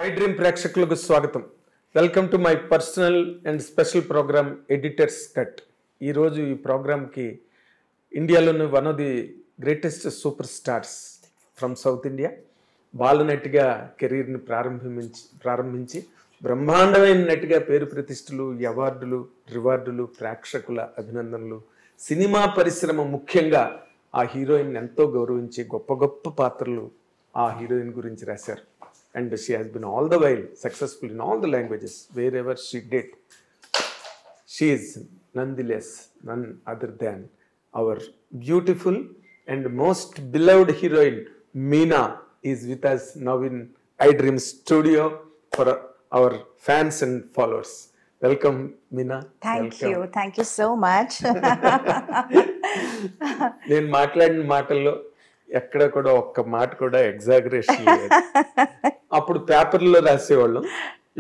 I dream ప్రేక్షకులకు స్వాగతం. Welcome to my personal and special program editor's cut. ఈరోజు ఈ ప్రోగ్రామ్కి ఇండియాలోని one of the greatest super stars from south India బాలనటిగా కెరీర్ని ప్రారంభించి బ్రహ్మాండమైన నటిగా పేరు ప్రతిష్టలు, అవార్డులు, రివార్డులు, ప్రేక్షకుల అభినందనలు, సినిమా పరిశ్రమ ముఖ్యంగా ఆ హీరోయిన్ ఎంతో గౌరవించి గొప్ప గొప్ప పాత్రలు ఆ హీరోయిన్ గురించి రాశారు. And she has been all the while successful in all the languages wherever she did. She is nonetheless none other than our beautiful and most beloved heroine Meena is with us now in iDream studio for our fans and followers. Welcome Meena. Thank you so much. నేను మాట్లాడిన మాటల్లో ఎక్కడ కూడా ఒక్క మాట కూడా exaggeration లేదు. అప్పుడు పేపర్లో రాసేవాళ్ళం,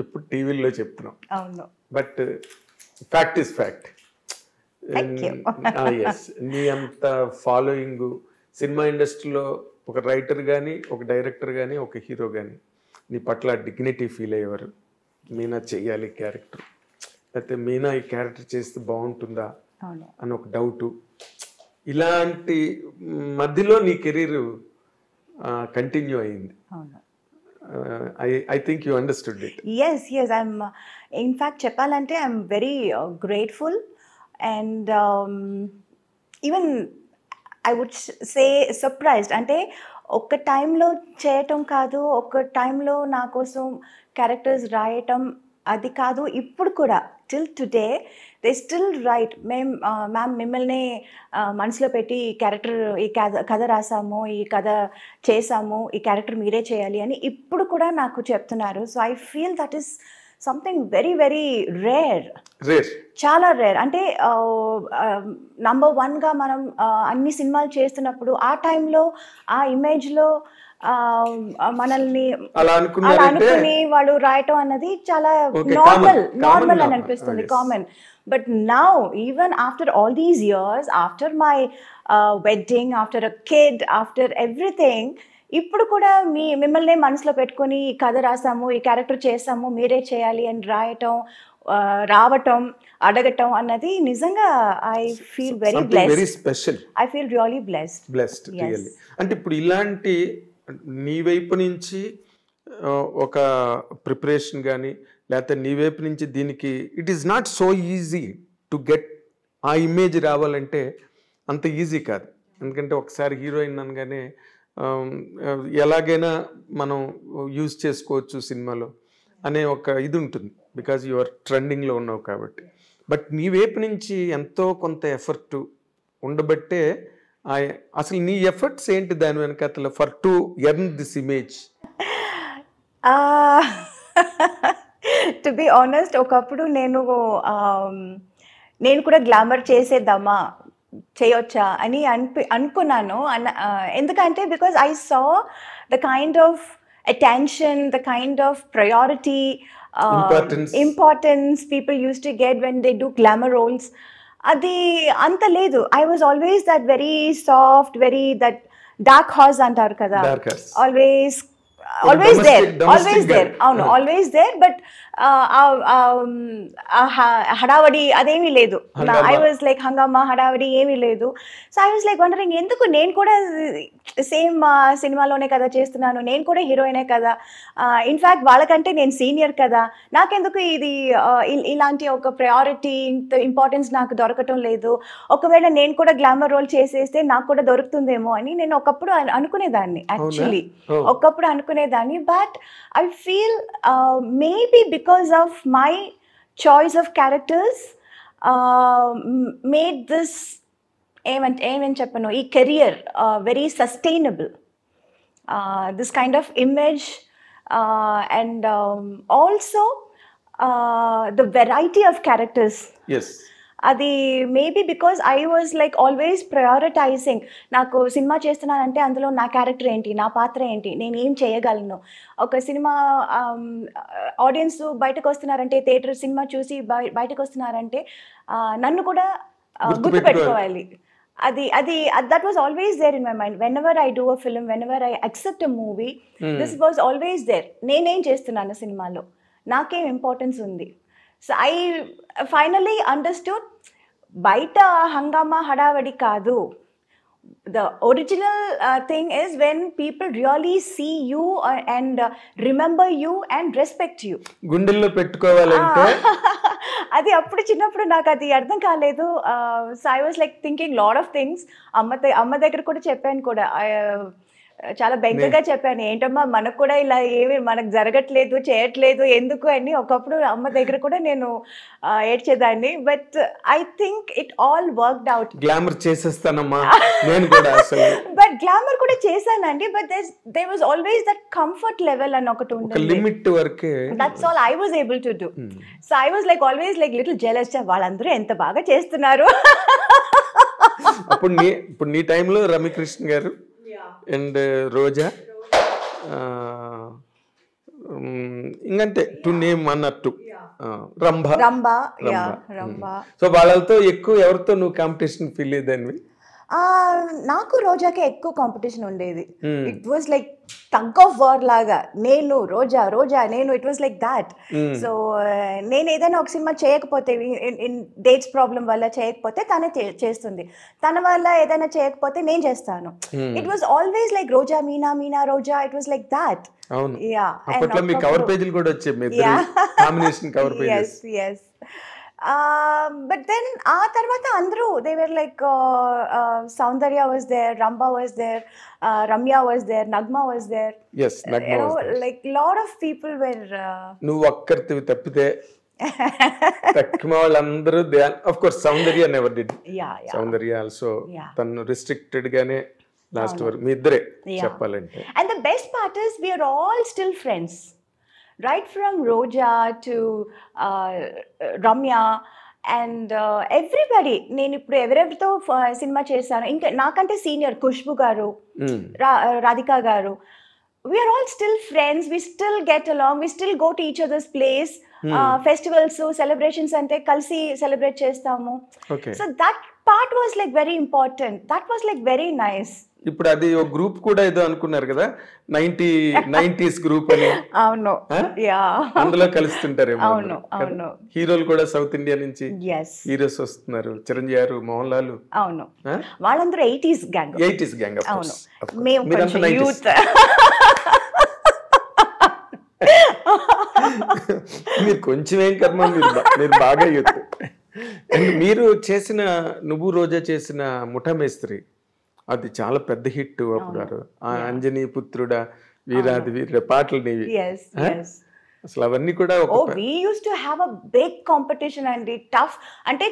ఇప్పుడు టీవీలో చెప్తున్నాం. అవును, బట్ ఫ్యాక్ట్ ఇస్ ఫ్యాక్ట్. నీ అంత ఫాలోయింగ్ సినిమా ఇండస్ట్రీలో ఒక రైటర్ కానీ, ఒక డైరెక్టర్ కానీ, ఒక హీరో కానీ నీ పట్ల డిగ్నిటీ ఫీల్ అయ్యేవారు. మీనా చెయ్యాలి క్యారెక్టర్, లేకపోతే మీనా ఈ క్యారెక్టర్ చేస్తే బాగుంటుందా అని ఒక డౌటు. ఇలాంటి మధ్యలో నీ కెరీర్ కంటిన్యూ అయింది. I think you understood it. Yes, I'm in fact చెప్పాలంటే I'm very grateful and even I would say surprised. అంటే ఒక టైంలో చేయటం కాదు, ఒక టైంలో నా కోసం క్యారెక్టర్స్ రాయటం అది కాదు, ఇప్పుడు కూడా till today they still right. Ma'am మిమ్మల్ని మనసులో పెట్టి ఈ కథ రాసాము, ఈ కథ చేసాము, ఈ క్యారెక్టర్ మీరే చేయాలి అని ఇప్పుడు కూడా నాకు చెప్తున్నారు. So I feel that is something very very rare, చాలా రేర్. అంటే నంబర్ వన్గా మనం అన్ని సినిమాలు చేస్తున్నప్పుడు ఆ టైంలో ఆ ఇమేజ్లో మనల్ని అలా అనుకుని వాళ్ళు రాయటం అన్నది చాలా నార్మల్ అని అనిపిస్తుంది, common. But now even after all these years, after my wedding, after a kid, after everything, ఇప్పుడు కూడా మిమ్మల్ని మనసులో పెట్టుకుని ఈ కథ రాసాము, ఈ క్యారెక్టర్ చేసాము, మీరే చేయాలి అని రావటం, అడగటం అన్నది నిజంగా I feel very special. I feel really blessed. అంటే ఇప్పుడు ఇలాంటి నీ వైపు నుంచి ఒక ప్రిపరేషన్ కానీ, లేకపోతే నీ వైపు నుంచి దీనికి it is not so easy to get ఆ ఇమేజ్ రావాలంటే అంత ఈజీ కాదు. ఎందుకంటే ఒకసారి హీరోయిన్ అనగానే ఎలాగైనా మనం యూజ్ చేసుకోవచ్చు సినిమాలో అనే ఒక ఇది ఉంటుంది, బికాజ్ యు ఆర్ ట్రెండింగ్లో ఉన్నావు కాబట్టి. బట్ నీ వైపు నుంచి ఎంతో కొంత ఎఫర్ట్ ఉండబట్టే అసలు నీ ఎఫర్ట్స్ ఏంటి దాని వెనకాల for to earn this image? To be honest, ఒకప్పుడు నేను కూడా గ్లామర్ చేసేద్దామా, చేయొచ్చా అని అనుకున్నాను. ఎందుకంటే because I saw the kind of attention, the kind of priority, importance people use to get when they do glamour roles. అది అంత లేదు. I was always that very soft, very that dark horse అంటారు కదా, always there. అవును, always there. But హడావడి అదేమీ లేదు. I was like హంగామా, హడావడి ఏమీ లేదు. So I was like wondering, ఎందుకు నేను కూడా సేమ్ సినిమాలోనే కదా చేస్తున్నాను, నేను కూడా హీరోయినే కదా, ఇన్ఫ్యాక్ట్ వాళ్ళకంటే నేను సీనియర్ కదా, నాకెందుకు ఇది ఇలాంటి ఒక ప్రయారిటీ, ఇంపార్టెన్స్ నాకు దొరకటం లేదు, ఒకవేళ నేను కూడా గ్లామర్ రోల్ చేసేస్తే నాకు కూడా దొరుకుతుందేమో అని నేను ఒకప్పుడు అనుకునేదాన్ని. యాక్చువల్లీ ఒకప్పుడు అనుకునేదాన్ని. But I feel maybe because of my choice of characters made this even cheppanu ee career very sustainable, this kind of image, and also the variety of characters. Yes, అది maybe because I was like always prioritising. నాకు cinema చేస్తున్నానంటే అందులో నా character ఏంటి, నా పాత్ర ఏంటి, నేను ఏం చేయగలను. ఒక సినిమా ఆడియన్స్ బయటకు వస్తున్నారంటే, థియేటర్ సినిమా చూసి బయటకు వస్తున్నారంటే నన్ను కూడా గుర్తుపెట్టుకోవాలి. that was always there in my mind. Whenever I do a film, whenever I accept a movie, this was always there. నేనేం చేస్తున్నాను సినిమాలో, నాకేం ఇంపార్టెన్స్ ఉంది. సో ఐ ఫైనలీ అండర్స్టూడ్, బయట హంగామా హడావడి కాదు. The original thing is when people really see you and remember you and respect you. గుండెల్లో పెట్టుకోవాలంటే అది అప్పుడు చిన్నప్పుడు నాకు అది అర్థం కాలేదు. So I was like thinking lot of things. అమ్మ దగ్గర కూడా చెప్పాను కూడా, చాలా బెంగగా చెప్పాను, ఏంటమ్మా మనకు కూడా ఇలా ఏమి మనకు జరగట్లేదు, చేయట్లేదు ఎందుకు అని. ఒకప్పుడు అమ్మ దగ్గర కూడా నేను ఏడ్చేదాన్ని. But I think it all worked out. Glamour చేసేస్తానమ్మా నేను కూడా అసలు. బట్ గ్లామర్ కూడా చేశానండి. But there was always that comfort level అని ఒకటి ఉంటుంది, లిమిట్ వరకే. That's all I was able to do. So I was like always like little jealous, వాళ్ళందరూ ఎంత బాగా చేస్తున్నారు. ఇప్పుడు నీ టైంలో రమ్యకృష్ణ గారు అండ్ రోజా, ఇంకంతే టు నేమ్ అన్నట్టు రంభ. సో వాళ్ళతో ఎక్కువ ఎవరితో నువ్వు కాంపిటీషన్ ఫీల్ అయ్యేదాన్ని? నాకు రోజాకే ఎక్కువ కాంపిటీషన్ ఉండేది. It was like tug of war లాగా, నేను రోజా నేను, it was like that. So నేను ఏదైనా ఒక సినిమా చేయకపోతే, ఇన్ డేట్స్ ప్రాబ్లం వల్ల చేయకపోతే తనే చేస్తుంది, తన వల్ల ఏదైనా చేయకపోతే నేను చేస్తాను. It was always like Roja Meena Roja, it was like that. Cover పేజీలు కూడా వచ్చాయి, combination cover pages. yes. But then ఆ తర్వాత అందరూ, they were like Saundarya was there, Ramba was there, Ramya was there, Nagma was there. Yes, Nagma was there. Like lot of people were నువ్వు ఒక్కరివి తప్పితే తక్కువ వాళ్ళందరూ, of course Saundarya never did. Saundarya also తను restricted గానే last వరకు మీ ఇద్దరే చెప్పాలంటే. And the best part is we are all still friends. Right from Roja to Ramya and everybody. నేను ఇప్పుడు ఎవరెవరితో సినిమా చేశాను, ఇంకా నాకంటే సీనియర్ ఖుష్బు గారు, రాధికా గారు, we are all still friends. We still get along. We still go to each other's place. Festivals, celebrations ante kalsi celebrate chestamu. So that part was like very important. That was like very nice. ఇప్పుడు అది ఒక group కూడా ఏదో అనుకున్నారు కదా, 90s group అని. అవును, అందులో కలుస్తుంటారేమో. అవును. హీరోలు కూడా సౌత్ ఇండియా నుంచి హీరోస్ వస్తున్నారు, చిరంజీవి గారు, మోహన్ లాల్. అవును, వాళ్ళందరూ 80s గ్యాంగ్. అవును, మేము యూత్. మీరు కొంచెం ఏం కర్మ, మీరు బాగా యూత్. అండ్ మీరు చేసిన, నువ్వు రోజా చేసిన ముఠా మేస్త్రి, అది చాలా పెద్ద హిట్ అప్పుడు. అంజనీ పుత్రుడా, వీరాది వీర పాటలు నీవి అసలు, అవన్నీ కూడా. we used to have a big competition అండి, టఫ్. అంటే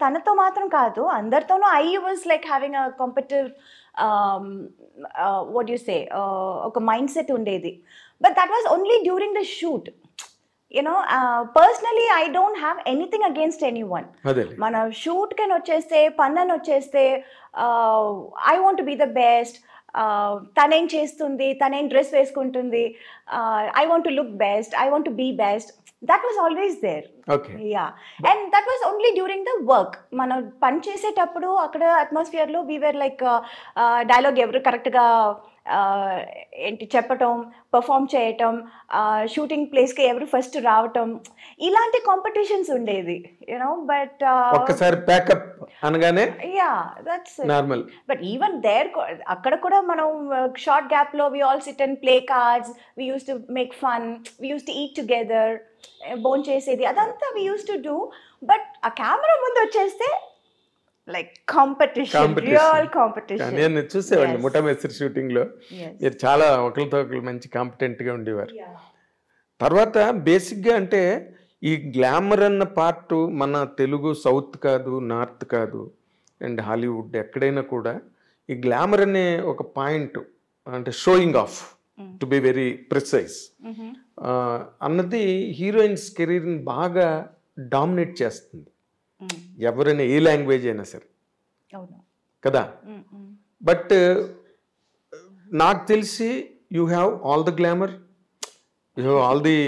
తనతో మాత్రం కాదు, అందరితోనూ. I was like having a competitive what do you say, ఒక మైండ్ సెట్ ఉండేది. But that was only during the shoot. You know, personally I don't have anything against anyone. Mana shoot can వచ్చేస్తే, పన్నన్ వచ్చేస్తే, I want to be the best. తనేం చేస్తుంది, తనేం dress వేసుకుంటుంది, I want to look best, I want to be best. That was always there. And that was only during the work. మన పని చేసేటప్పుడు అక్కడ అట్మాస్ఫియర్ లో we were like డైలాగ్ ఎవరు కరెక్ట్ గా ఏంటి చెప్పటం, పర్ఫామ్ చేయటం, షూటింగ్ ప్లేస్కి ఎవరు ఫస్ట్ రావటం, ఇలాంటి కాంపిటీషన్స్ ఉండేది, యూనో. బట్ ఒక్కసారి ప్యాకప్ అనగానే that's normal. But even there, అక్కడ కూడా మనం షార్ట్ గ్యాప్ లో we all sit and play cards, we use to make fun, we use to eat together, బోన్ చేసేది, అదంతా we use to do. But ఆ కెమెరా ముందు వచ్చేస్తే like competition, real competition. నేను చూసేవాడిని ముఠా మేస్త్రి షూటింగ్ లో, మీరు చాలా ఒకరితో ఒకరు మంచి కాంపిటెంట్ గా ఉండేవారు. తర్వాత బేసిక్ గా అంటే ఈ గ్లామర్ అన్న పార్ట్ మన తెలుగు సౌత్ కాదు, నార్త్ కాదు, అండ్ హాలీవుడ్ ఎక్కడైనా కూడా ఈ గ్లామర్ అనే ఒక పాయింట్, అంటే showing off, to be very precise అన్నది హీరోయిన్స్ కెరీర్ని బాగా డామినేట్ చేస్తుంది. ఎవరైనా ఏ లాంగ్వేజ్ అయినా సరే కదా. బట్ నాకు తెలిసి you have all the glamour, you have all the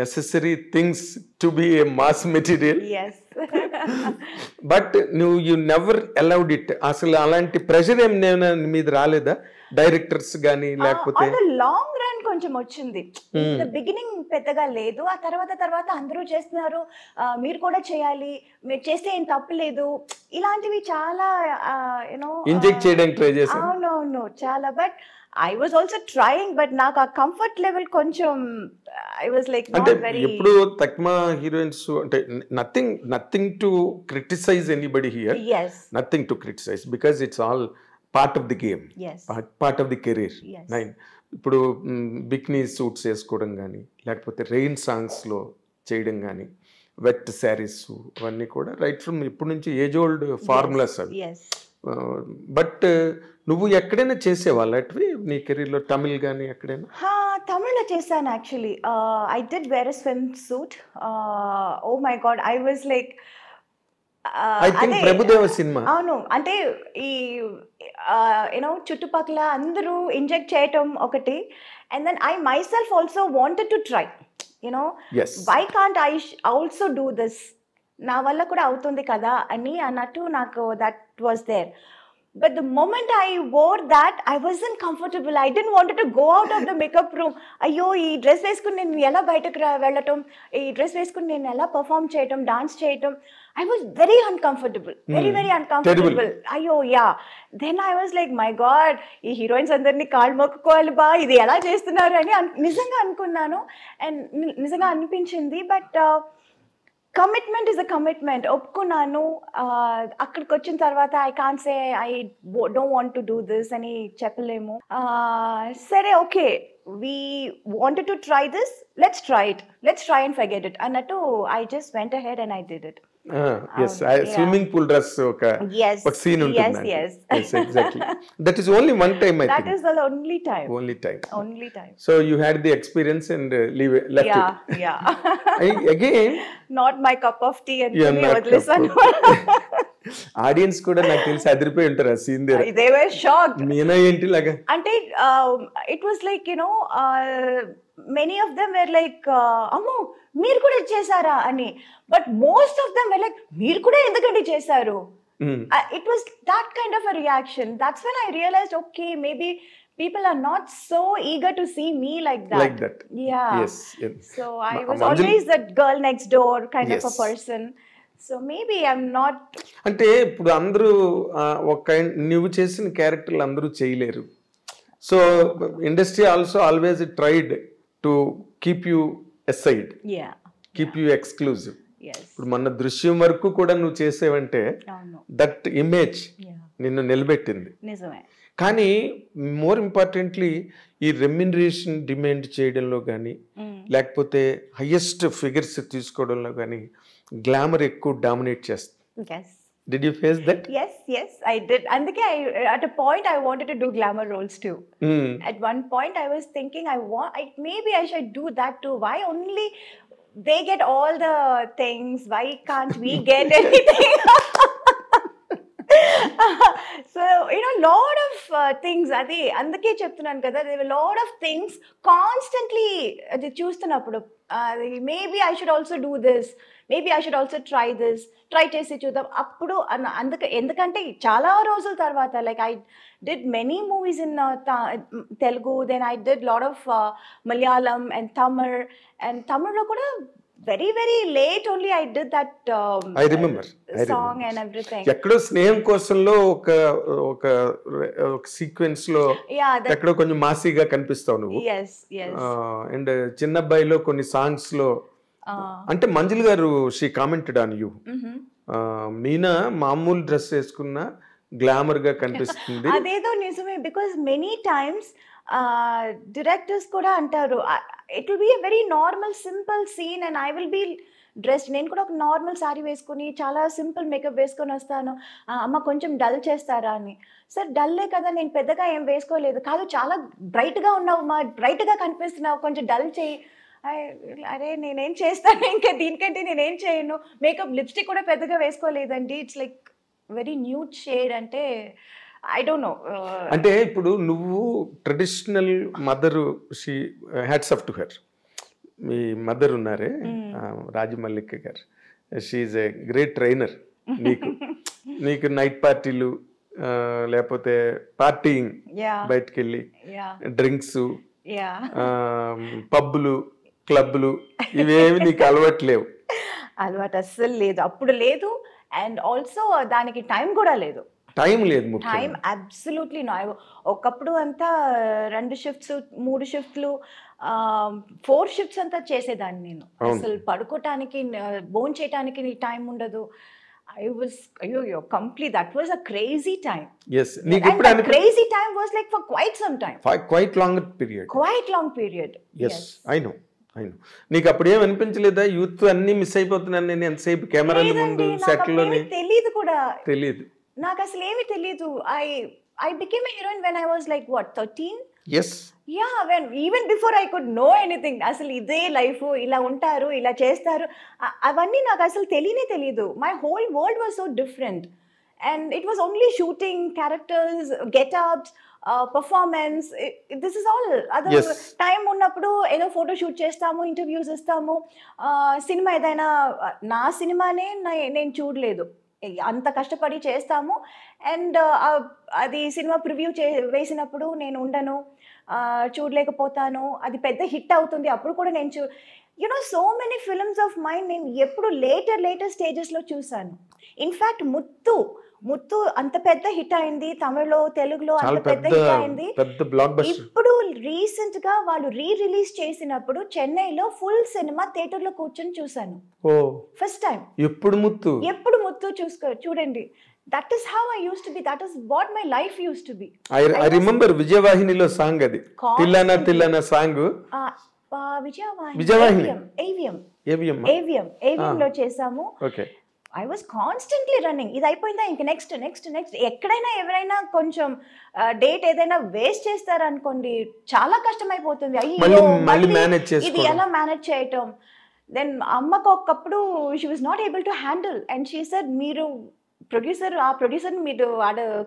necessary things to be A mass material. yes. But నువ్వు యూ నెవర్ అలౌడ్ ఇట్. అసలు అలాంటి ప్రెషర్ ఏం మీద రాలేదా డైరెక్టర్స్ కానీ లేకపోతే? లాంగ్ రన్ కొంచెం వచ్చింది. బిగినింగ్ పెద్దగా లేదు. ఆ తర్వాత అందరూ చేస్తున్నారు, మీరు కూడా చేయాలి, మీరు చేస్తే ఏం తప్పు లేదు, ఇలాంటివి చాలా యూనో ఇంజెక్ట్ చేయడానికి ట్రై చేశాను. అవునవును చాలా. But I was also trying, but నాకు ఆ కంఫర్ట్ లెవెల్ కొంచెం ఐ వాజ్ లైక్ అంటే నాట్ వెరీ. ఎప్పుడు తక్మా హీరోయిన్స్ అంటే nothing to criticize anybody here, yes nothing to criticize because it's all part of the game, yes part of the career. yes ఇప్పుడు bikini suits వేసుకోవడం కానీ లేకపోతే rain సాంగ్స్లో చేయడం కానీ వెట్ శారీస్ అవన్నీ కూడా రైట్ ఫ్రమ్ ఇప్పటి నుంచి ఏజ్ ఓల్డ్ ఫార్ములాస్ అవి. yes బట్ నువ్వు ఎక్కడైనా చేసేవాళ్ళు అటువి నీ కెరీర్లో, తమిళ్ కానీ ఎక్కడైనా? తమిళ్లో చేశాను actually. I did wear a swim suit. Oh my God, I was like I think Prabhudeva cinema. అవును, అంటే ఈ యూనో చుట్టుపక్కల అందరూ ఇంజెక్ట్ చేయటం ఒకటి, and then I myself also wanted to try, you know why can't I also do this, నా వల్ల కూడా అవుతుంది కదా అని అన్నట్టు నాకు that was there. But the moment I wore that, I wasn't comfortable. I didn't want to go out of the makeup room. అయ్యో ఈ డ్రెస్ వేసుకుని నేను ఎలా బయటకు వెళ్ళటం, ఈ డ్రెస్ వేసుకుని నేను ఎలా పర్ఫామ్ చేయటం, డాన్స్ చేయటం, I was very uncomfortable, very uncomfortable. అయ్యో yeah. Then I was like my God, ఈ హీరోయిన్స్ అందరినీ కాళ్ళు మొక్కుకోవాలి బా, ఇది ఎలా చేస్తున్నారు అని నిజంగా అనుకున్నాను, అండ్ నిజంగా అనిపించింది. But commitment is a commitment. ఒప్పుకున్నాను. అక్కడికి వచ్చిన తర్వాత I can't say I don't want to do this అని చెప్పలేము. సరే okay, we wanted to try this, let's try and forget it అన్నట్టు I just went ahead and I did it. Swimming pool dress ఒక scene ఉంటుంది. yes exactly. That is only one time, I think. That is the only time. So you had the experience and left it. Yeah. Again, not my cup of tea and you would listen. Audience కూడా నాకు తెలిసి అదిరిపోయి ఉంటారు ఆ scene దగ్గర. They were shocked. Meena ఏంటి లాగా అంటే it was like, you know, many of them were like అమ్మో మీరు కూడా చేశారా అని, but most of them were like మీరు కూడా ఎందుకంటే చేశారు. It was that kind of a reaction. That's when I realized, okay, maybe people are not so eager to see me like that. Yeah. Yes. So I was always that girl next door kind of a person. So maybe I'm not. అంటే ఇప్పుడు అందరూ ఒక నువ్వు చేసిన క్యారెక్టర్లు అందరూ చేయలేరు. So industry also always tried to keep you aside, keep you exclusive. ఇప్పుడు మన దృశ్యం వరకు కూడా నువ్వు చేసేవంటే దట్ ఇమేజ్ నిన్ను నిలబెట్టింది. కానీ మోర్ ఇంపార్టెంట్లీ ఈ రెమ్యునరేషన్ డిమాండ్ చేయడంలో కానీ లేకపోతే హైయెస్ట్ ఫిగర్స్ తీసుకోవడంలో కానీ గ్లామర్ ఎక్కువ డామినేట్ చేస్తుంది. Did you face that? Yes, I did. And at a point I wanted to do glamour roles too. At one point I was thinking maybe I should do that too. Why only they get all the things? Why can't we get anything? So, you know, lot of things. Adi andake cheptunanu kada, there were lot of things constantly adi chustunappudu maybe I should also do this, maybe I should also try this, try chesi chudam appudu endukante chaala రోజుల తర్వాత, like I did many movies in Telugu, then I did lot of Malayalam and Tamil lo kuda very late only I did that I remember song and everything. ఎక్కడో స్నేహం కోసంలో ఒక sequence లో ఎక్కడో కొంచెం మాసీగా కనిపిస్తావు నువ్వు. yes and చిన్నబ్బాయిలో కొన్ని songs లో అంటే మంజుల్ గారు she commented on you, Meena మామూలు డ్రెస్ వేసుకున్న గ్లామర్ గా కనిపిస్తుంది. అదేదో నిజమే, బికాస్ మెనీ టైమ్స్ డైరెక్టర్స్ కూడా అంటారు it will be a very normal simple scene and I will be dressed, నేను కూడా ఒక నార్మల్ శారీ వేసుకుని చాలా సింపుల్ మేకప్ వేసుకొని వస్తాను, అమ్మ కొంచెం డల్ చేస్తారా అని. సార్ డల్లే కదా, నేను పెద్దగా ఏం వేసుకోలేదు. కాదు చాలా బ్రైట్గా ఉన్నావు మా, బ్రైట్గా కనిపిస్తున్నావు, కొంచెం డల్ చేయి. అరే నేనేం చేస్తాను, ఇంకా దీనికంటే నేనేం చేయను. మేకప్ లిప్స్టిక్ కూడా పెద్దగా వేసుకోలేదండి, it's like very nude shade. అంటే ఐ డోంట్ నో. అంటే ఇప్పుడు నువ్వు traditional mother, she hats off to her. మీ మదర్ ఉన్నారే Rajamallika garu, she a great trainer. నీకు నైట్ పార్టీలు లేకపోతే పార్టీయింగ్, బయటకు వెళ్ళి డ్రింక్స్, పబ్బులు, క్లబ్లు ఇవేమి నీకు అలవాట్లేవు? అలవాటు అస్సలు లేదు, అప్పుడు లేదు. అండ్ ఆల్సో దానికి టైం కూడా లేదు. టైం లేదు, టైం అబ్సల్యూట్లీ నో. ఒకప్పుడు అంతా 2 షిఫ్ట్స్ 3 షిఫ్ట్లు 4 షిఫ్ట్స్ అంతా చేసేదాన్ని నేను. అసలు పడుకోవటానికి భోజనం చేయడానికి టైం ఉండదు. I was complete. That was a crazy time. Yes. And that crazy time was like for quite some time. Quite long period. Quite long period. Yes. I know. నీకు అప్పుడు ఏం అనిపించలేదా యూత్ అన్ని మిస్ అయిపోతున్నాను నేను ఎంతసేపు కెమెరాల ముందు సెట్లోని? తెలియదు కూడా, తెలియదు నాకు అసలు ఏమీ తెలియదు. I became a heroine when I was like what, 13? Yes. Yeah, even before I could know anything. అసలు ఇదే లైఫ్, ఇలా ఉంటారు, ఇలా చేస్తారు, అవన్నీ నాకు అసలు తెలియదు. My whole world was so different. And it was only shooting, characters, get-ups, performance. This is all. Other time ఉన్నప్పుడు ఏదో ఫోటో షూట్ చేస్తాము, ఇంటర్వ్యూస్ ఇస్తాము. సినిమా ఏదైనా, నా సినిమానే నేను చూడలేదు, అంత కష్టపడి చేస్తాము. అండ్ అది సినిమా ప్రివ్యూ వేసినప్పుడు నేను ఉండను, చూడలేకపోతాను. అది పెద్ద హిట్ అవుతుంది, అప్పుడు కూడా నేను so many films of mind నేను ఎప్పుడు లేటర్ స్టేజెస్లో చూసాను. ఇన్ఫ్యాక్ట్ ముత్తు అంత పెద్ద హిట్ అయింది, తమిళ్లో తెలుగులో అంత పెద్ద హిట్ అయింది. ఇప్పుడు రీసెంట్ గా వాళ్ళు రిలీజ్ చేసినప్పుడు చెన్నైలో ఫుల్ సినిమా థియేటర్ లో కూర్చొని చూసాను ఫస్ట్ టైం. ఎప్పుడు ముత్తు చూడండి. That is how I used to be. That is what my life used to be. I remember విజయవాహినిలో సాంగ్, అది తిల్లనా సాంగ్. విజయవాహిని AVM లో చేసాము. Okay. I was constantly running. ఇది అయిపోయిందా ఇంక నెక్స్ట్. ఎక్కడైనా ఎవరైనా కొంచెం డేట్ ఏదైనా వేస్ట్ చేస్తారనుకోండి, చాలా కష్టమైపోతుంది. అయ్యో ఇది ఎలా మేనేజ్ చేయటం. దెన్ అమ్మకు ఒకప్పుడు she was not able to handle. And she said, మీరు ఆ ప్రొడ్యూసర్ మీరు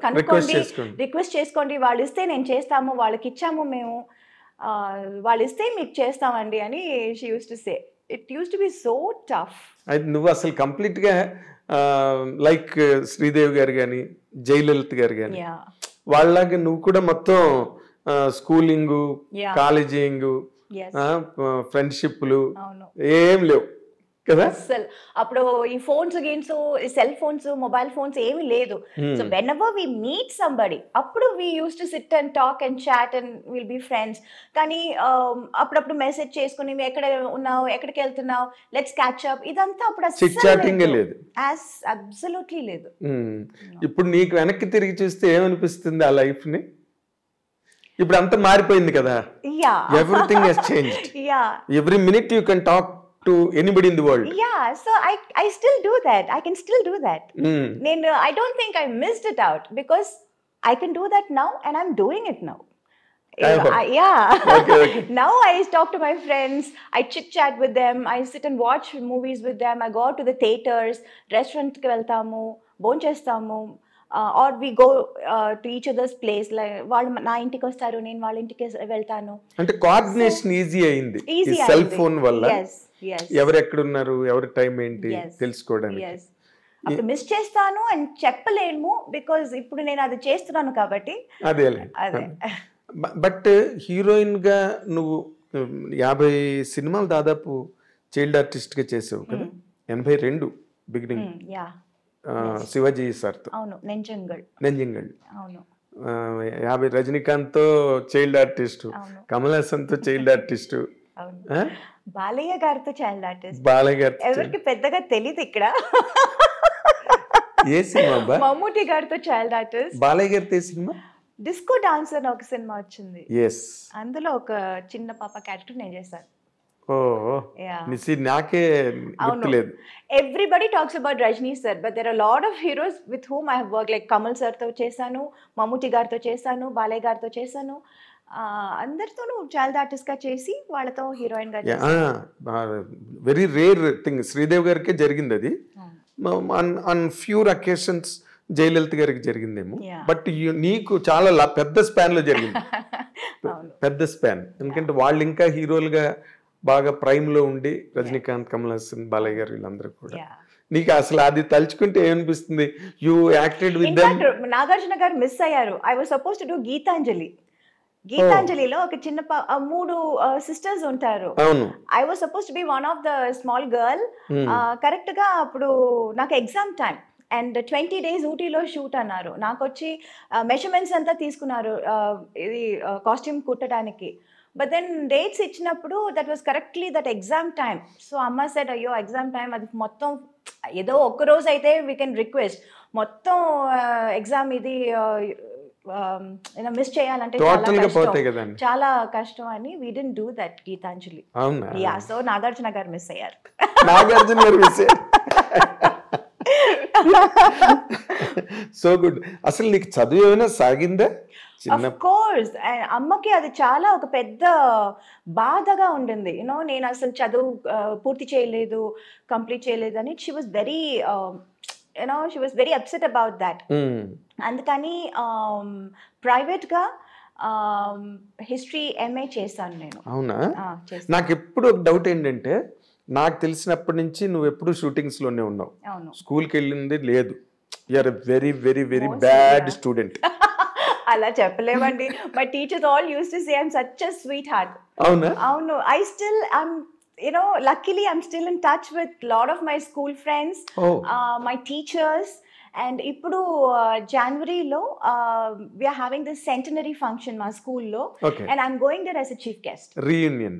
కనుక్కోండి, రిక్వెస్ట్ చేసుకోండి, వాళ్ళు ఇస్తే నేను చేస్తాము, వాళ్ళకి ఇచ్చాము మేము, వాళ్ళు ఇస్తే మీకు చేస్తామండి అని she use to say. It used to be so tough. నువ్వు అసలు కంప్లీట్ గా లైక్ శ్రీదేవి గారు కానీ, జయలలిత గారు కానీ, వాళ్ళలాగా నువ్వు కూడా మొత్తం స్కూలింగ్, కాలేజింగ్, ఫ్రెండ్షిప్లు ఏం లేవు కదా అసలు. అప్పుడు ఈ phones cell phones, mobile phones ఏమీ లేదు. So whenever we meet somebody, అప్పుడు we use to sit and talk and chat and will be friends. కానీ అప్పుడప్పుడు మెసేజ్ చేసుకుని ఎక్కడ ఉన్నావు, ఎక్కడికి వెళ్తున్నావు, లెట్స్ క్యాచ్ అప్, ఇదంతా అప్పుడు లేదు, అబ్సల్యూట్లీ లేదు. ఇప్పుడు నీకు వెనక్కి తిరిగి చూస్తే ఏమనిపిస్తుంది ఆ లైఫ్ ని? ఇప్పుడు అంతా మారిపోయింది కదా. Everything has changed. Every minute you can talk to anybody in the world. So I still do that. I can still do that. I don't think I missed it out, because I can do that now and I'm doing it now. Okay. Now I talk to my friends, I chit chat with them, I sit and watch movies with them, I go out to the theaters, restaurant ki veltamu, bonchestamu, or we go to each other's place. Like వాళ్ళు నా ఇంటికి వస్తారు, నేను వాళ్ళ ఇంటికి వెళ్తాను. అంటే coordination easy అయింది ఈ సెల్ ఫోన్ వల్ల. ఎవరు ఎక్కడ ఉన్నారు, ఎవరి టైం ఏంటి తెలుసుకోవడానికి. అప్పుడు మిస్ చేస్తాను అని చెప్పలేము, బికాజ్ ఇప్పుడు నేను అది చేస్తున్నాను కాబట్టి. అదే బట్ హీరోయిన్ గా నువ్వు 50 సినిమాలు దాదాపు చైల్డ్ ఆర్టిస్ట్ గా చేసావు కదా. 82 బిగినింగ్ శివాజీ సార్తో. అవును, నెంజంగల్. 50 రజనీకాంత్ తో చైల్డ్ ఆర్టిస్ట్, కమల్ హాసన్ తో చైల్డ్ ఆర్టిస్ట్, బాలయ్య గారితో చైల్డ్ ఆర్టిస్ట్. బాలయ్య గారు ఎవరికి పెద్దగా తెలియదు ఇక్కడ. ఏ సినిమా? మమ్ముటి గారితో చైల్డ్ ఆర్టిస్ట్. బాలయ్య గారితో సినిమా డిస్కో డాన్సర్ అని ఒక సినిమా వచ్చింది. అందులో ఒక చిన్న పాప క్యారెక్టర్ నేను చేశాను. నాకే గుర్తులేదు. Everybody talks about Rajni sir, but there are a lot of heroes with whom I have worked, like Kamal sir తో చేశాను, మమ్ముటి గారితో చేశాను, బాలయ్య గారితో చేశాను. అందరితోనూ చైల్డ్ ఆర్టిస్ట్ గా చేసి వాళ్ళతో హీరోయిన్ గా చేశాను. Very rare thing. శ్రీదేవి గారికే జరిగింది అది. ఆన్ ఫ్యూర్ అకేషన్స్ జయలలిత గారికి జరిగిందేమో, బట్ నీకు చాలా పెద్ద స్పాన్ లో జరిగింది. పెద్ద స్పాన్, ఎందుకంటే వాళ్ళు ఇంకా హీరోలుగా బాగా ప్రైమ్ లో ఉండి రజనీకాంత్, కమల్ హాసన్, బాలయ్య గారు వీళ్ళందరూ కూడా. Yeah. నీకు అసలు అది తలుచుకుంటే ఏమనిపిస్తుంది? You acted with them. In fact Nagarjuna గారు మిస్ అయ్యారు. I was suppose to do Geetanjali. గీతాంజలిలో ఒక చిన్న 3 సిస్టర్స్ ఉంటారు. అవును. I was suppose to be one of the small girl. Correct గా అప్పుడు నాకు ఎగ్జామ్ టైం అండ్ 20 days ఊటీలో షూట్ అన్నారు. నాకు వచ్చి మెజర్మెంట్స్ అంతా తీసుకున్నారు ఇది కాస్ట్యూమ్ కుట్టడానికి. బట్ దెన్ డేట్స్ ఇచ్చినప్పుడు that was correctly that exam time. So అమ్మ సెడ్ అయ్యో ఎగ్జామ్ టైం, అది మొత్తం ఏదో ఒక్క రోజు అయితే వీ కెన్ రిక్వెస్ట్, మొత్తం ఎగ్జామ్ ఇది మిస్ చేయాలంటే చాలా కష్టం అని we didn't do that Gitanjali. Yeah, so Nagarjuna గారు మిస్ అయ్యారు. నాగార్జున గారు మిస్ అయ్యారు. So good. అసలు నీకు చదువు ఏమైనా సాగిందా? Of course. అమ్మకి అది చాలా ఒక పెద్ద బాధగా ఉండింది. యూనో నేను అసలు చదువు పూర్తి చేయలేదు, కంప్లీట్ చేయలేదు అని. She was very she was very upset about that. అందుకని ప్రైవేట్గా హిస్టరీ ఎంఏ చేశాను నేను. అవునా? నాకు ఎప్పుడు ఒక డౌట్ ఏంటంటే, నాకు తెలిసినప్పటి నుంచి నువ్వు ఎప్పుడు షూటింగ్స్ లోనే ఉన్నావు, స్కూల్కి వెళ్ళింది లేదు. You are a very very very bad student. అలా చెప్పలేమండి. My teachers all use to say I'm such a sweetheart. అవునా? అవును. I still luckily I'm still in touch with lot of my school friends, my teachers. And ఇప్పుడు జనవరిలో we are having this centenary function మా స్కూల్లో, and I'm going there as a chief guest. Reunion?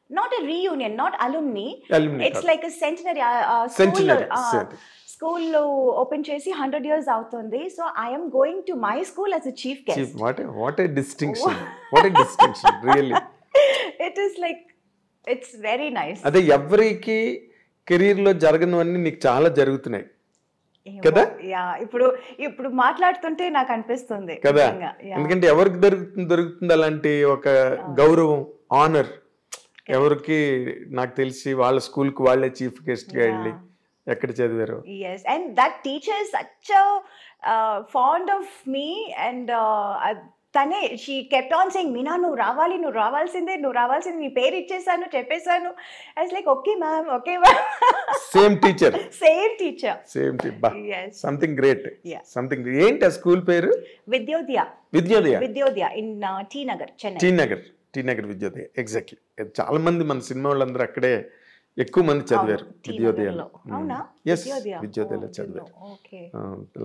Not a reunion, not alumni. It's like a centenary. School open చేసి 100 years అవుతుంది. So I am going to my school as a chief guest. What a distinction. What a distinction, really. It is like, it's very nice. అదే ఎవరికి career లో జరగనివన్నీ నీకు చాలా జరుగుతున్నాయి కదా? ఇప్పుడు మాట్లాడుతుంటే నాకు అనిపిస్తుంది కదా. ఎందుకంటే ఎవరికి దొరుకుతుంది అలాంటి ఒక గౌరవం, ఆనర్? ఎవరికి? నాకు తెలిసి వాళ్ళ స్కూల్ కు వాళ్ళే చీఫ్ గెస్ట్ గా వెళ్ళి ఎక్కడ చదివారు. yes, and that teacher is such a fond of me, and తనే she kept on saying, Meena నువ్వు రావాలి, నువ్వు రావాల్సిందే, నువ్వు రావాల్సిందే, నీ పేరు ఇచ్చేసాను, చెప్పేశాను. I was like, okay ma'am, okay ma'am. Same teacher. Yes, something great. Something. ఏంటి ఆ స్కూల్ పేరు? Vidyodaya in T Nagar, Chennai. T Nagar Vidyodaya. Exactly. చాలా మంది మన సినిమా వాళ్ళందరూ అక్కడే ఎక్కువ మంది చదివారు, విద్యోదయలో. విద్యోదయలో చదివారు.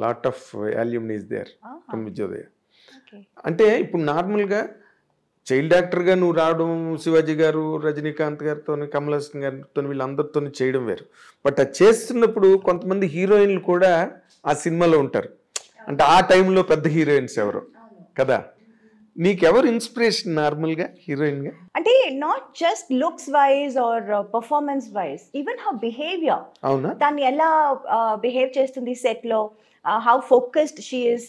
Lot of alumnis there from Vidyodaya. అంటే ఇప్పుడు నార్మల్గా చైల్డ్ యాక్టర్గా నువ్వు రావడం, శివాజీ గారు, రజనీకాంత్ గారితో, కమల్ హాసన్ గారితో, వీళ్ళందరితో చేయడం వేరు. బట్ అది చేస్తున్నప్పుడు కొంతమంది హీరోయిన్లు కూడా ఆ సినిమాలో ఉంటారు. అంటే ఆ టైంలో పెద్ద హీరోయిన్స్ ఎవరు కదా? నీకెవరు ఇన్స్పిరేషన్ నార్మల్గా హీరోయిన్గా? అంటే not just looks wise or performance wise, even how behaviour. అవునా? దాన్ని ఎలా బిహేవ్ చేస్తుంది సెట్లో, హౌ ఫోకస్డ్ షీ ఇస్.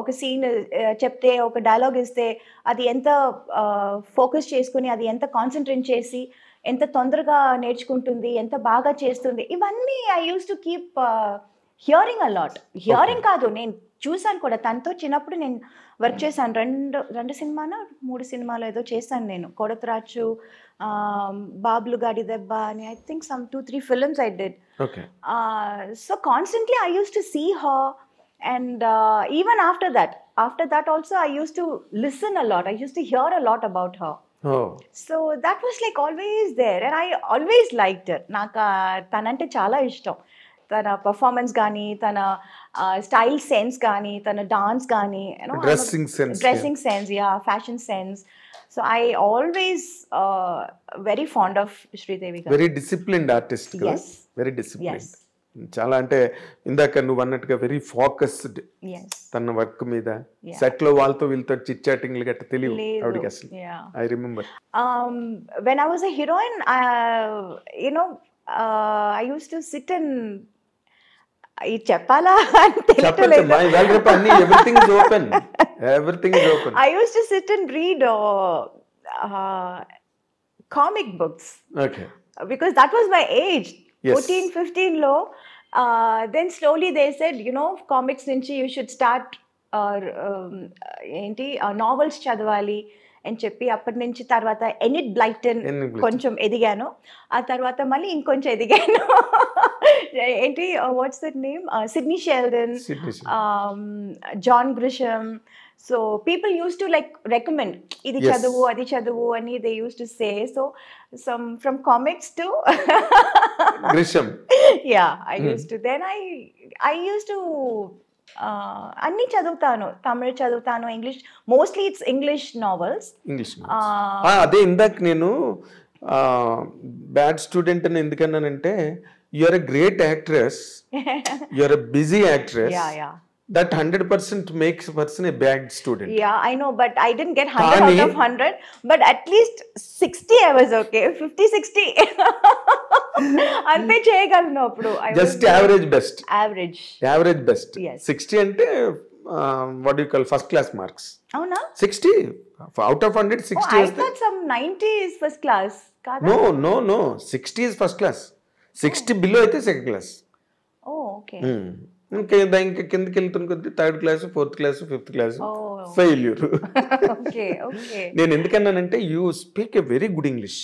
ఒక సీన్ చెప్తే, ఒక డైలాగ్ ఇస్తే అది ఎంత ఫోకస్ చేసుకుని, అది ఎంత కాన్సన్ట్రేట్ చేసి, ఎంత తొందరగా నేర్చుకుంటుంది, ఎంత బాగా చేస్తుంది. ఇవన్నీ I use to keep hearing a lot. Hearing కాదు, నేను చూసాను కూడా. తనతో చిన్నప్పుడు నేను వర్క్ చేశాను. రెండు సినిమానో 3 సినిమాలో ఏదో చేశాను నేను. కొడతరాచు, బాబులు గాడి దెబ్బ అని, I think some 2-3 films I did. So constantly I used to see her. And even after that also I used to listen a lot. I used to hear a lot about her. So that was like always there, and I always liked her. Naka tanante chala ishtam. Tana performance gaani, tana style sense gaani, tana dance gaani, dressing sense, fashion sense. So I always very fond of Sridevi garu. Very disciplined artist. Yes, very disciplined. Yes. చాలా. అంటే ఇందాక నువ్వు అన్నట్టుగా very focused తన work మీద. Set లో వాళ్ళతో వీళ్ళతో చిట్ చాటింగ్లు గట్ట తెలియదు ఆవిడకి అసలు. I remember when I was a heroine, I used to sit and చెప్పాలా everything is open. I used to sit and read comic books. Okay. Because that was my age. 14-15 లో. Then slowly they said, comics నుంచి you should start novels చదవాలి, అని చెప్పి అప్పటి నుంచి తర్వాత ఎనిట్ బ్లైటన్ కొంచెం ఎదిగాను. ఆ తర్వాత మళ్ళీ ఇంకొంచెం ఎదిగాను. ఏంటి what's that name, Sidney Sheldon, John Grisham. So people use to like recommend ఇది చదువు అది చదువు అని they use to say. So some from comics to Grisham. Yeah I use to then I use to అన్ని చదువుతాను, తమిళ్ చదువుతాను, English, mostly it's English novels. అదే ఇందాక నేను బ్యాడ్ స్టూడెంట్ అని ఎందుకన్నానంటే you are a great actress, you are a busy actress. That 100% makes a person a bad student. Yeah, I know, but I didn't get 100 out of 100, but at least 60 I was okay. 50, 60. ante cheyagalnu appudu. Just average best. Average best. Yes. 60 ante what do you call first class marks? Avuna? 60 out of 100 60 I thought some 90 is first class. Kada? No. 60 is first class. 60 below aithe second class. Oh, okay. ఇంకా కిందకి వెళ్తున్న కొద్ది third class, fourth class, fifth class failure. నేను ఎందుకన్నానంటే you speak a very good English.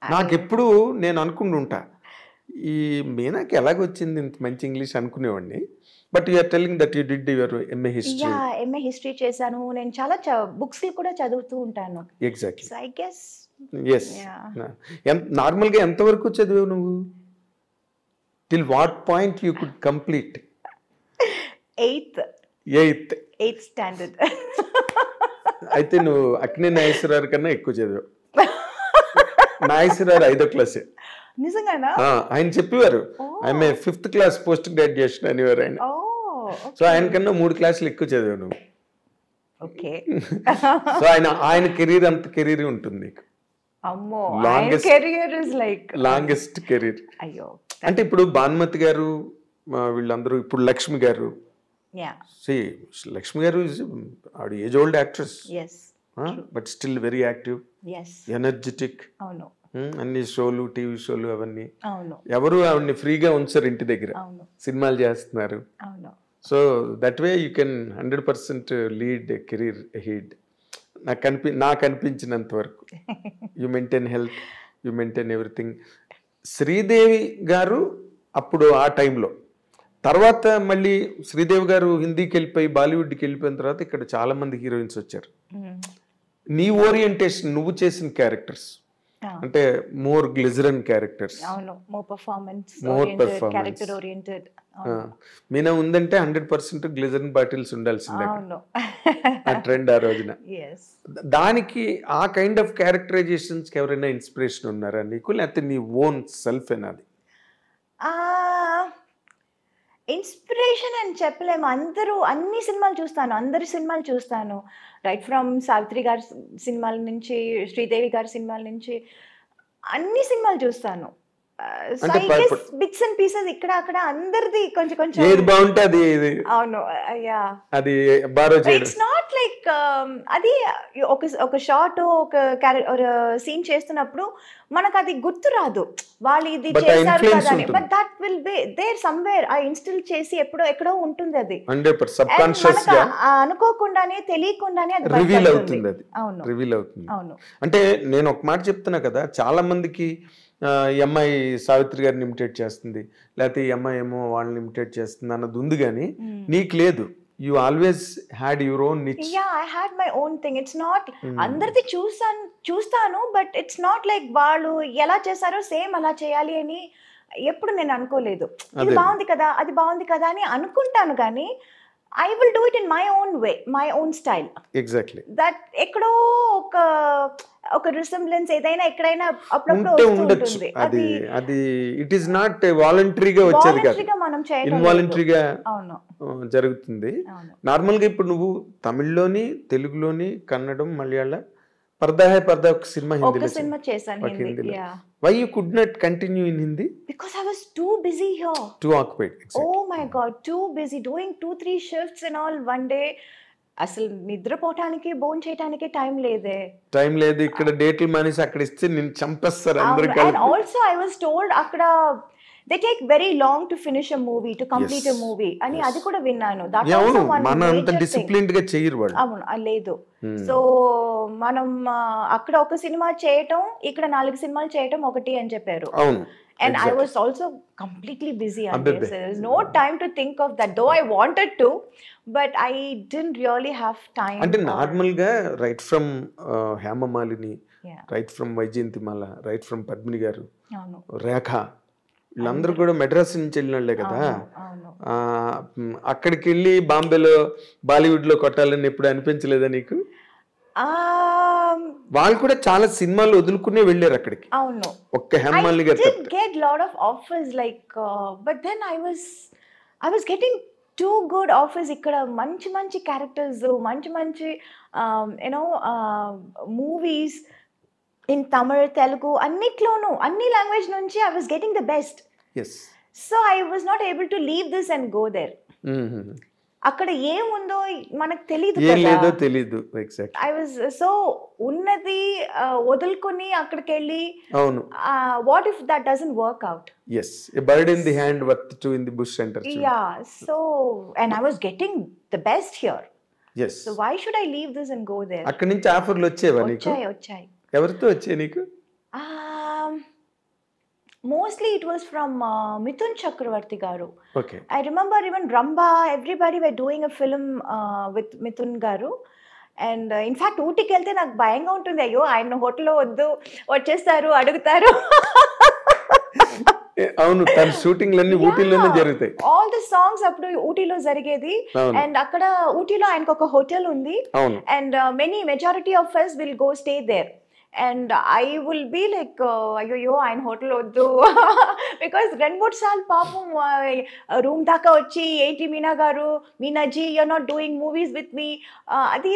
నాకెప్పుడు నేను అనుకుంటుంటా ఈ మీనాకి ఎలాగొచ్చింది ఇంత మంచి ఇంగ్లీష్ అనుకునేవాడిని. But you are telling that you did your MA history. MA history చేశాను నేను. చాలా బుక్స్ కూడా చదువుతూ ఉంటాను. ఎగ్జాక్ట్లీ. I guess yes. నార్మల్గా ఎంతవరకు చదివావు నువ్వు? Till what point you could complete? Eighth standard. అయితే నువ్వు అక్కినే నాగేశ్వరరావు కన్నా ఎక్కువ చదివావు. నాగేశ్వరరావు 5వ క్లాసే. నిజంగానా? ఆయన చెప్పేవారు ఆమె 5th క్లాస్ పోస్ట్ గ్రాడ్యుయేషన్ అనేవారు ఆయన. సో ఆయన కన్నా 3 క్లాసులు ఎక్కువ చదివావు నువ్వు. ఓకే. సో ఆయన కెరీర్ అంత కెరీర్ ఉంటుంది నీకు. అమ్మో, career is like longest career. అయ్యో. అంటే ఇప్పుడు భానుమతి గారు వీళ్ళందరూ, ఇప్పుడు లక్ష్మి గారు. లక్ష్మి గారు ఆవిడ age old actress, but still very active, energetic. అన్ని షోలు, టీవీ షోలు అవన్నీ. ఎవరు ఆవిడని ఫ్రీగా ఉంచారు ఇంటి దగ్గర, సినిమాలు చేస్తున్నారు. So that way you can 100% lead career head. నాకు అనిపించినంత వరకు you maintain health, you maintain everything. Sridevi గారు అప్పుడు ఆ టైంలో, తర్వాత మళ్ళీ శ్రీదేవి గారు హిందీకి వెళ్ళిపోయి బాలీవుడ్కి వెళ్ళిపోయిన తర్వాత ఇక్కడ చాలా మంది హీరోయిన్స్ వచ్చారు. నీ ఓరియంటేషన్, నువ్వు చేసిన క్యారెక్టర్స్ అంటే మోర్ గ్లిజరన్ క్యారెక్టర్స్, మీనా ఉందంటే 100% గ్లిజరన్ బాటిల్స్ ఉండాల్సిందే ఆ ట్రెండ్ ఆ రోజున. దానికి ఆ కైండ్ ఆఫ్ క్యారెక్టరైజేషన్స్ ఎవరైనా ఇన్స్పిరేషన్ ఉన్నారా నీకు, లేకపోతే నీ ఓన్ సెల్ఫ్ ఏనాది? ఇన్స్పిరేషన్ అని చెప్పలేము. అన్ని సినిమాలు చూస్తాను, అందరి సినిమాలు చూస్తాను. రైట్ ఫ్రమ్ సావిత్రి గారి సినిమాల నుంచి, శ్రీదేవి గారి సినిమాల నుంచి అన్ని సినిమాలు చూస్తాను. బిట్స్ అండ్ పీసెస్ ఇక్కడ అక్కడ అందరిది కొంచెం కొంచెం ఏది బాగుంటే అది. అవును, యా. అది బారో చేయడం. ఇట్స్ నాట్ లైక్ అది ఒక షార్ట్, ఒక సీన్ చేస్తున్నప్పుడు మనకు అది గుర్తు రాదు, వాళ్ళు ఇది చేశారు కదా అని. But that will be there somewhere. ఆ ఇన్స్టిల్ చేసి ఎక్కడో ఉంటుంది అది. అనుకోకుండానే, తెలియకుండానే అది రివీల్ అవుతుంది. అది అవును, రివీల్ అవుతుంది. అవును. అంటే నేను ఒక మాట చెప్తున్నా కదా, చాలా మందికి ఈ అమ్మాయి సావిత్రి గారిని ఇమిటేట్ చేస్తుంది, లేకపోతే ఈ అమ్మాయి ఏమో వాళ్ళని ఇమిటేట్ చేస్తుంది అన్నది ఉంది, కానీ నీకు లేదు. You always had your own niche. Yeah, I had my own thing. It's not అందరిది చూస్తాను, బట్ ఇట్స్ నాట్ లైక్ వాళ్ళు ఎలా చేశారో సేమ్ అలా చేయాలి అని ఎప్పుడు నేను అనుకోలేదు. ఇది బాగుంది కదా, అది బాగుంది కదా అని అనుకుంటాను, కానీ I will do it in my own way, my own style. Exactly. That ఎక్కడో ఒక రిసెంబ్లెన్స్ ఏదైనా ఎక్కడైనా అప్పుడప్పుడు ఉంటుంది. అది ఇట్ ఈస్ నాట్ వాలంటరీగా వచ్చేది కాదు, మనం చేయడం ఇన్వాలంటరీగా జరుగుతుంది. నార్మల్ గా ఇప్పుడు నువ్వు తమిళ్లోని, తెలుగులోని, కన్నడం, మలయాళం, పర్దా ఒక సినిమా సినిమా చేశాను Hindi. Why you could not continue in Hindi? Because I was too busy here. Too occupied. Exactly. Oh my God, too busy doing 2-3 shifts and all one day. అసలు నిద్రపోవటానికి, భోజనం చేయడానికి టైం లేదు. ఇక్కడ డేట్లు మానేసి అక్కడ ఇస్తే నేను చంపేస్తారు అందరూ. And also I was told అక్కడ they take very long to finish a movie, to complete a movie అని అది కూడా విన్నాను. దట్ అవును, ఆల్సో వన్ మన అంత మేజర్ థింగ్. డిసిప్లిన్డ్ గా చేయరు వాళ్ళు. అవును, లేదు. సో మనం అక్కడ ఒక సినిమా చేయటం, ఇక్కడ 4 సినిమాలు చేయటం ఒకటి అని చెప్పారు. అవును. And I was also completely busy on this. There was no time to think of that, though I wanted to, but I didn't really have time. అంటే నార్మల్ గా right from Hemamalini, right from Vyjayanthimala, right from Padmini గారు, రేఖ, వీళ్ళందరూ కూడా మెడ్రాస్ నుంచి వెళ్ళిన వాళ్ళే కదా. అక్కడికి వెళ్ళి బాంబేలో బాలీవుడ్ లో కొట్టాలని ఎప్పుడు అనిపించలేదా నీకు? వాళ్ళు కూడా చాలా సినిమాలు వదులుకునే వెళ్ళారు అక్కడికి. అవును, ఒక్క హేమమాలిని గారు get lot of offers like but then I was getting too good offers. ఇక్కడ మంచి మంచి క్యారెక్టర్స్, మంచి మంచి మూవీస్ ఇన్ తమిళ్, తెలుగు, అన్నిట్లోనూ అన్ని లాంగ్వేజ్ నుంచి I was getting the best. Yes. So I was not able to leave this and go there. అక్కడ ఏముందో మనకు తెలియదు కదా. ఎగ్జాక్ట్లీ. ఐ వాజ్ సో ఉన్నది వదులుకొని అక్కడికి వెళ్ళి, అవును, what if that doesn't work out? yes, a bird in the hand worth two in the bush center. Yeah, so and I was getting the best here. Yes. So why should I leave this and go there? అక్కడి నుంచి ఆఫర్లు వచ్చేవా నీకు? వచ్చాయి. ఎవరితో వచ్చాయి నీకు? Mostly it was from Mithun Chakravarti garu. Okay. I remember even Ramba, everybody were doing a film with Mithun garu. And in fact ఊటీకి వెళ్తే నాకు భయంగా ఉంటుంది, అయ్యో ఆయన హోటల్లో వద్దు, వచ్చేస్తారు, అడుగుతారు. అవును, తన షూటింగ్ లన్నీ ఊటీలోనే జరుగుతాయి. ఆల్ ది సాంగ్స్ అప్పుడు ఊటీలో జరిగేది. అండ్ అక్కడ ఊటీలో ఆయనకు ఒక హోటల్ ఉంది. And majority of us will go stay there. And I will be like, అయ్యో ఆయన హోటల్ వద్దు, బికాస్ 2-3 సార్లు పాపం రూమ్ దాకా వచ్చి, ఏంటి Meena garu, Meenaji, you are not doing movies with me, అది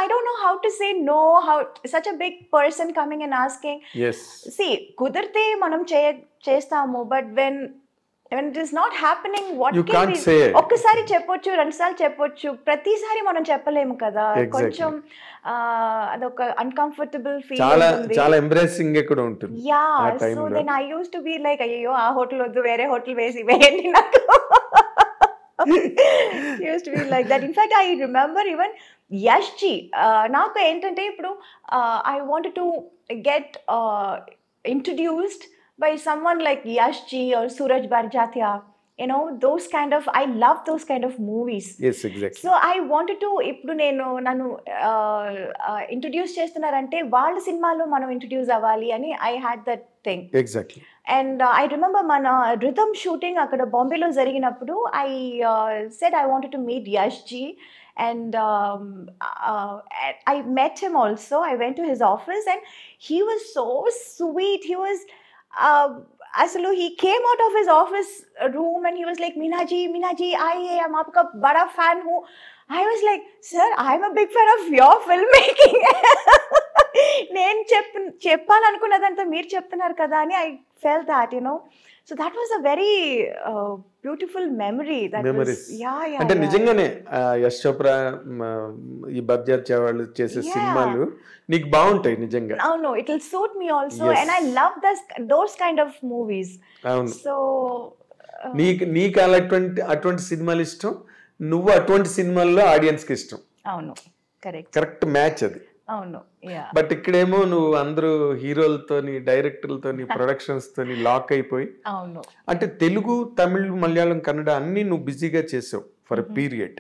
I don't know how to say no, how such a big person coming and asking. Yes. See, కుదిరితే మనం చేస్తాము, but when it is not happening, what you can can't we say? ఒక్కసారి చెప్పొచ్చు, 2 సార్లు చెప్పొచ్చు, ప్రతిసారి మనం చెప్పలేము కదా. కొంచెం అదొక అన్కంఫర్టబుల్ ఫీల్ ఉంటుంది, చాలా ఎంబ్రేసింగ్ కూడా ఉంటుంది. Yeah, so then I used to be like, అయ్యో ఆ హోటల్ వద్దు, వేరే హోటల్ వేయండి నాకు. used to be like that. In fact, I remember even Yash ji, నాకు ఏంటంటే ఇప్పుడు I wanted to get introduced by someone like Yash ji or Suraj Barjatia, those kind of, I love those kind of movies. Yes, exactly. So I wanted to, ఇప్పుడు నన్ను introduce చేస్తున్నారంటే వాళ్ళ సినిమాలో మనం introduce అవ్వాలి అని I had that thing. Exactly. And I remember మన rhythm shooting అక్కడ బాంబేలో జరిగినప్పుడు I said I wanted to meet Yash ji. And I met him also. I went to his office and he was so sweet. He was asalu he came out of his office room and he was like, Meenaji, I am aapka bada fan hu. I was like, sir, I am a big fan of your filmmaking. నేను చెప్పాలనుకున్నదంతా మీరు చెప్తున్నారు కదా అని I felt that, so that was a very beautiful memory. Memories. అంటే నిజంగానే యశ్ చోప్రా, ఈ బర్జాత్ వాళ్ళు చేసే సినిమాలు నీకు బాగుంటాయి నిజంగా. అవును, it will suit me also. Yes. And I love those kind of movies. అవును. So నీకు అటువంటి సినిమాలు ఇష్టం, నువ్వు అటువంటి సినిమాల్లో ఆడియన్స్ కి ఇష్టం. అవును, కరెక్ట్ మ్యాచ్ అది. అవును. బట్ ఇక్కడేమో నువ్వు అందరూ హీరోలతోని, డైరెక్టర్లతోని, ప్రొడక్షన్స్ తోని లాక్ అయిపోయి, అవును, అంటే తెలుగు, తమిళ్, మలయాళం, కన్నడ అన్ని నువ్వు బిజీగా చేసావు ఫర్ పీరియడ్.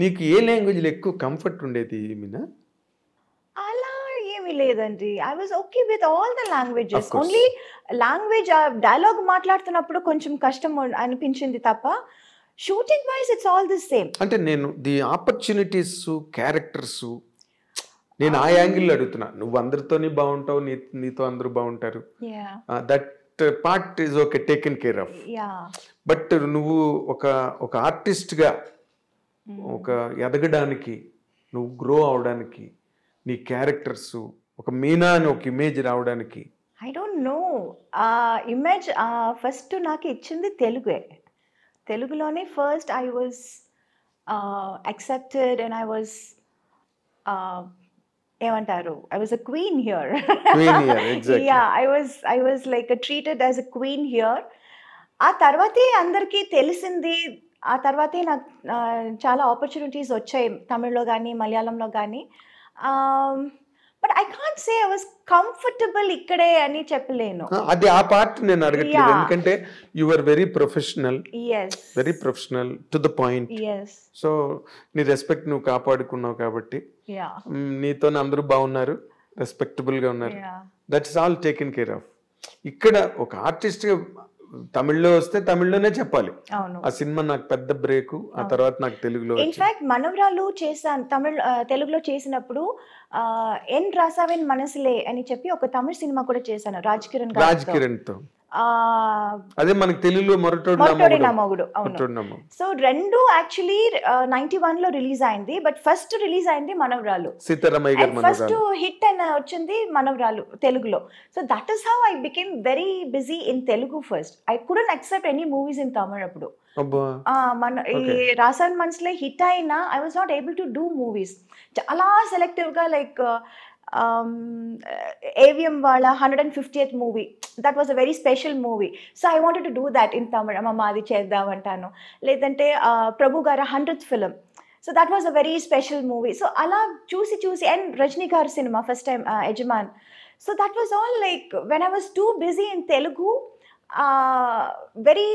నీకు ఏ లాంగ్వేజ్ లో ఎక్కువ కంఫర్ట్ ఉండేది మీనా? అలా ఏమీ లేదండి. I was okay with all the languages. Only language dialogue మాట్లాడుతున్నప్పుడు కొంచెం కష్టం అనిపించింది తప్ప, shooting wise it's all the same. అంటే నేను ది ఆపర్చునిటీస్, క్యారెక్టర్స్, నేను ఆ యాంగిల్ అడుగుతున్నా. నువ్వు అందరితోని బాగుంటావు, నీతో అందరూ బాగుంటారు, that part is okay, taken care of. But నువ్వు ఒక ఆర్టిస్ట్ గా ఒక ఎదగడానికి, నువ్వు గ్రో అవడానికి, నీ క్యారెక్టర్స్ ఒక మీనా అని ఒక ఇమేజ్ రావడానికి, I don't know, image first నాకు ఇచ్చింది తెలుగే. తెలుగులోనే first I was accepted and I was ఏమంటారు, I was a queen here. Queen here, exactly. Yeah, I was like treated as a queen here. ఆ తర్వాతే అందరికీ తెలిసింది. ఆ తర్వాతే నాకు చాలా ఆపర్చునిటీస్ వచ్చాయి తమిళ్లో కానీ మలయాళంలో కానీ. But I can't say I was comfortable ఇక్కడే అని చెప్పలేను. అది ఆ పార్ట్ నేను అడగట్లేదు, Yeah. ఎందుకంటే you are very professional, yes very professional to the point. Yes so నీ రెస్పెక్ట్ నువ్వు కాపాడుకున్నావు కాబట్టి యా నీతో అందరూ బాగున్నారు, రెస్పెక్టబుల్ గా ఉన్నారు. Yeah that's all taken care of. ఇక్కడ ఒక ఆర్టిస్ట్ గా తమిళ్లో వస్తే తమిళ్లోనే చెప్పాలి, అవును. ఆ సినిమా నాకు పెద్ద బ్రేక్, ఆ తర్వాత నాకు తెలుగులో వచ్చింది. ఇన్ఫాక్ట్ మనవరాలు చేశాను తెలుగులో చేసినప్పుడు ఎన్ రాసావెన్ మనసులే అని చెప్పి ఒక తమిళ సినిమా కూడా చేశాను రాజ్ కిరణ్ రాజ్ కిరణ్ తో. అదే మనకి తెలుగులో మొరటోడు నా మొగుడు. అవును. సో రెండు యాక్చువల్లీ 91 లో రిలీజ్ అయింది. బట్ ఫస్ట్ రిలీజ్ అయింది మనవరాలు. సీతారామయ్య గారి ఫస్ట్ హిట్ అని వచ్చింది మనవరాలు తెలుగులో. So that is how I became very busy in Telugu first. I couldn't accept any movies in Tamil అప్పుడు. మన ఈ రాసాన్ మనసులే హిట్ అయినా I was not able to do movies. చాలా సెలెక్టివ్ గా, లైక్ AVM వాళ్ళ 150th movie, that was a very special movie. So I wanted to do that in Tamil. అమ్మ అది చేద్దామంటాను. లేదంటే ప్రభు గారి 100th film. So that was a very special movie. So అలా చూసి and Rajini గారి సినిమా first time Yajaman. So that was all like when I was too busy in Telugu, very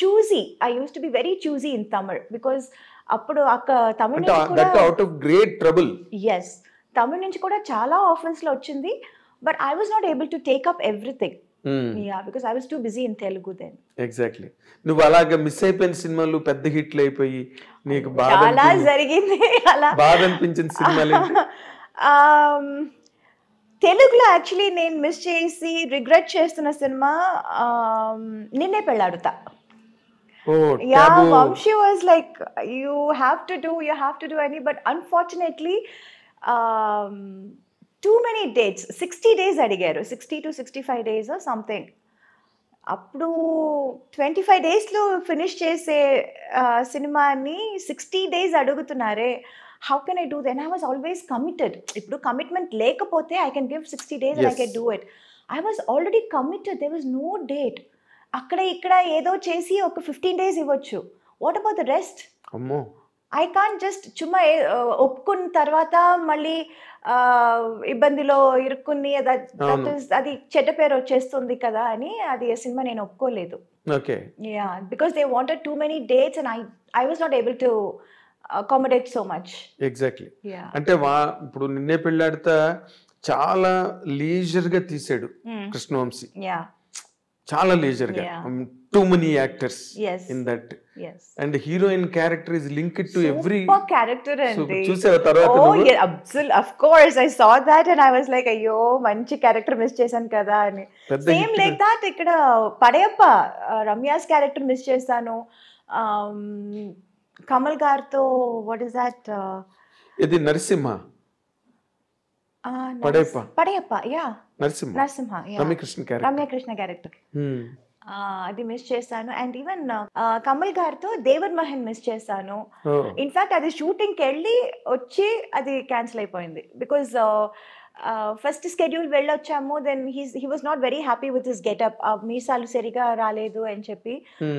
choosy. I used to be very choosy in Tamil because అప్పుడు తమిళ నుంచి కూడా out of great trouble. yes, Tamil నుంచి కూడా చాలా ఆఫర్స్ లో వచ్చింది. But I was not able to take up everything. Yeah, because I was too busy in Telugu then. Exactly. నువ్వు అలాగా మిస్ అయిపోయిన సినిమాలు పెద్ద హిట్లు అయిపోయి నీకు చాలా జరిగింది. అలా బాధ అనిపించిన సినిమాలు తెలుగులో యాక్చువల్లీ నేను మిస్ చేసి రిగ్రెట్ చేస్తున్న సినిమా నిన్నే Pelladatha. Yeah, Vamshi was like, you have to do any, but unfortunately, too many dates, 60 days అడిగారు, 60 to 65 days or something. అప్పుడు 25 daysలో ఫినిష్ చేసే సినిమాని 60 days అడుగుతున్నారే. How can I do that? And I was always committed. ఇప్పుడు commitment లేకపోతే I can give 60 days and I can do it. I was already committed. There was no date. అక్కడ ఇక్కడ ఏదో చేసి ఒక 15 days ఇవ్వచ్చు. What about the rest? అమ్మో, I can't just చుమ్మా ఒప్పుకున్న తర్వాత మళ్ళీ ఇబ్బందిలో ఇరుక్కుని అది చెడ్డ పేరు వచ్చేస్తుంది కదా అని అది సినిమా నేను ఒప్పుకోలేదు. Okay. Yeah, because they wanted too many dates and I was not able to accommodate so much. Exactly. అంటే ఇప్పుడు నిన్నే పెళ్ళాడితే చాలా లీజర్ గా తీసాడు కృష్ణవంశీ. యా, చాలా లీజర్ గా. Too many actors in that, and heroine character is linked to every character. అండి చూసావా తర్వాత? of course I saw that and I was like, అయ్యో మంచి క్యారెక్టర్ మిస్ చేశాను కదా అని. సేమ్ లైక్ దట్ ఇక్కడ పడయప్ప రమ్యాస్ క్యారెక్టర్ మిస్ చేశాను. కమల్ గారితో వాట్ ఇస్ దట్, ఇది నరసింహ పడయప్ప. యా, నరసింహ రమ్యకృష్ణ క్యారెక్టర్ అది మిస్ చేశాను. అండ్ ఈవెన్ కమల్ గారితో దేవర్ మహన్ మిస్ చేశాను. ఇన్ఫాక్ట్ అది షూటింగ్కి వెళ్ళి వచ్చి అది క్యాన్సిల్ అయిపోయింది. బికాజ్ ఫస్ట్ స్కెడ్యూల్ వెళ్ళొచ్చాము, then he was not very happy with his getup. మీసాలు సరిగా రాలేదు అని చెప్పి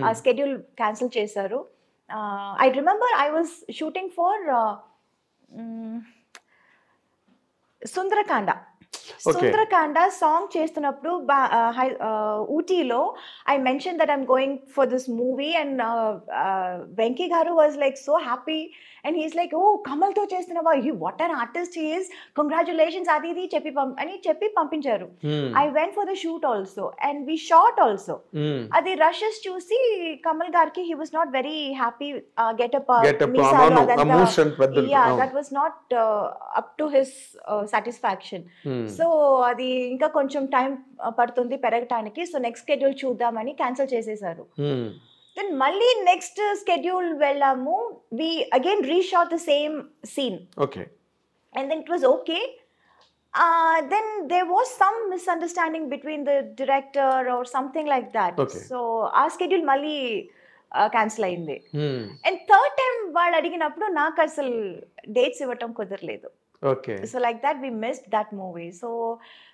ఆ స్కెడ్యూల్ క్యాన్సిల్ చేశారు. I remember I was shooting for Sundarakanda song చేస్తున్నప్పుడు ఊటీలో I mention that I'm going for this movie and Venky garu was like so happy and he's like, oh కమల్తో చేస్తున్నావా, what an artist he is, congratulations అది ఇది చెప్పి పంపించారు. I went for the shoot also and we shot also. అది rushes చూసి కమల్ గారికి he was not very happy. Getup that was not up to his satisfaction. So అది ఇంకా కొంచెం టైం పడుతుంది పెరగటానికి, సో నెక్స్ట్ స్కెడ్యూల్ చూద్దామని క్యాన్సిల్ చేసేసారు. దెన్ మళ్ళీ నెక్స్ట్ స్కెడ్యూల్ వెళ్ళాము, we again reshot the same scene. Okay. And then it was okay. Then there was some misunderstanding between the director or something like that. So our schedule మళ్ళీ cancel అయింది. And third time వాళ్ళు అడిగినప్పుడు నాకు అసలు dates ఇవ్వటం కుదరలేదు. Okay. So like that we missed that movie. So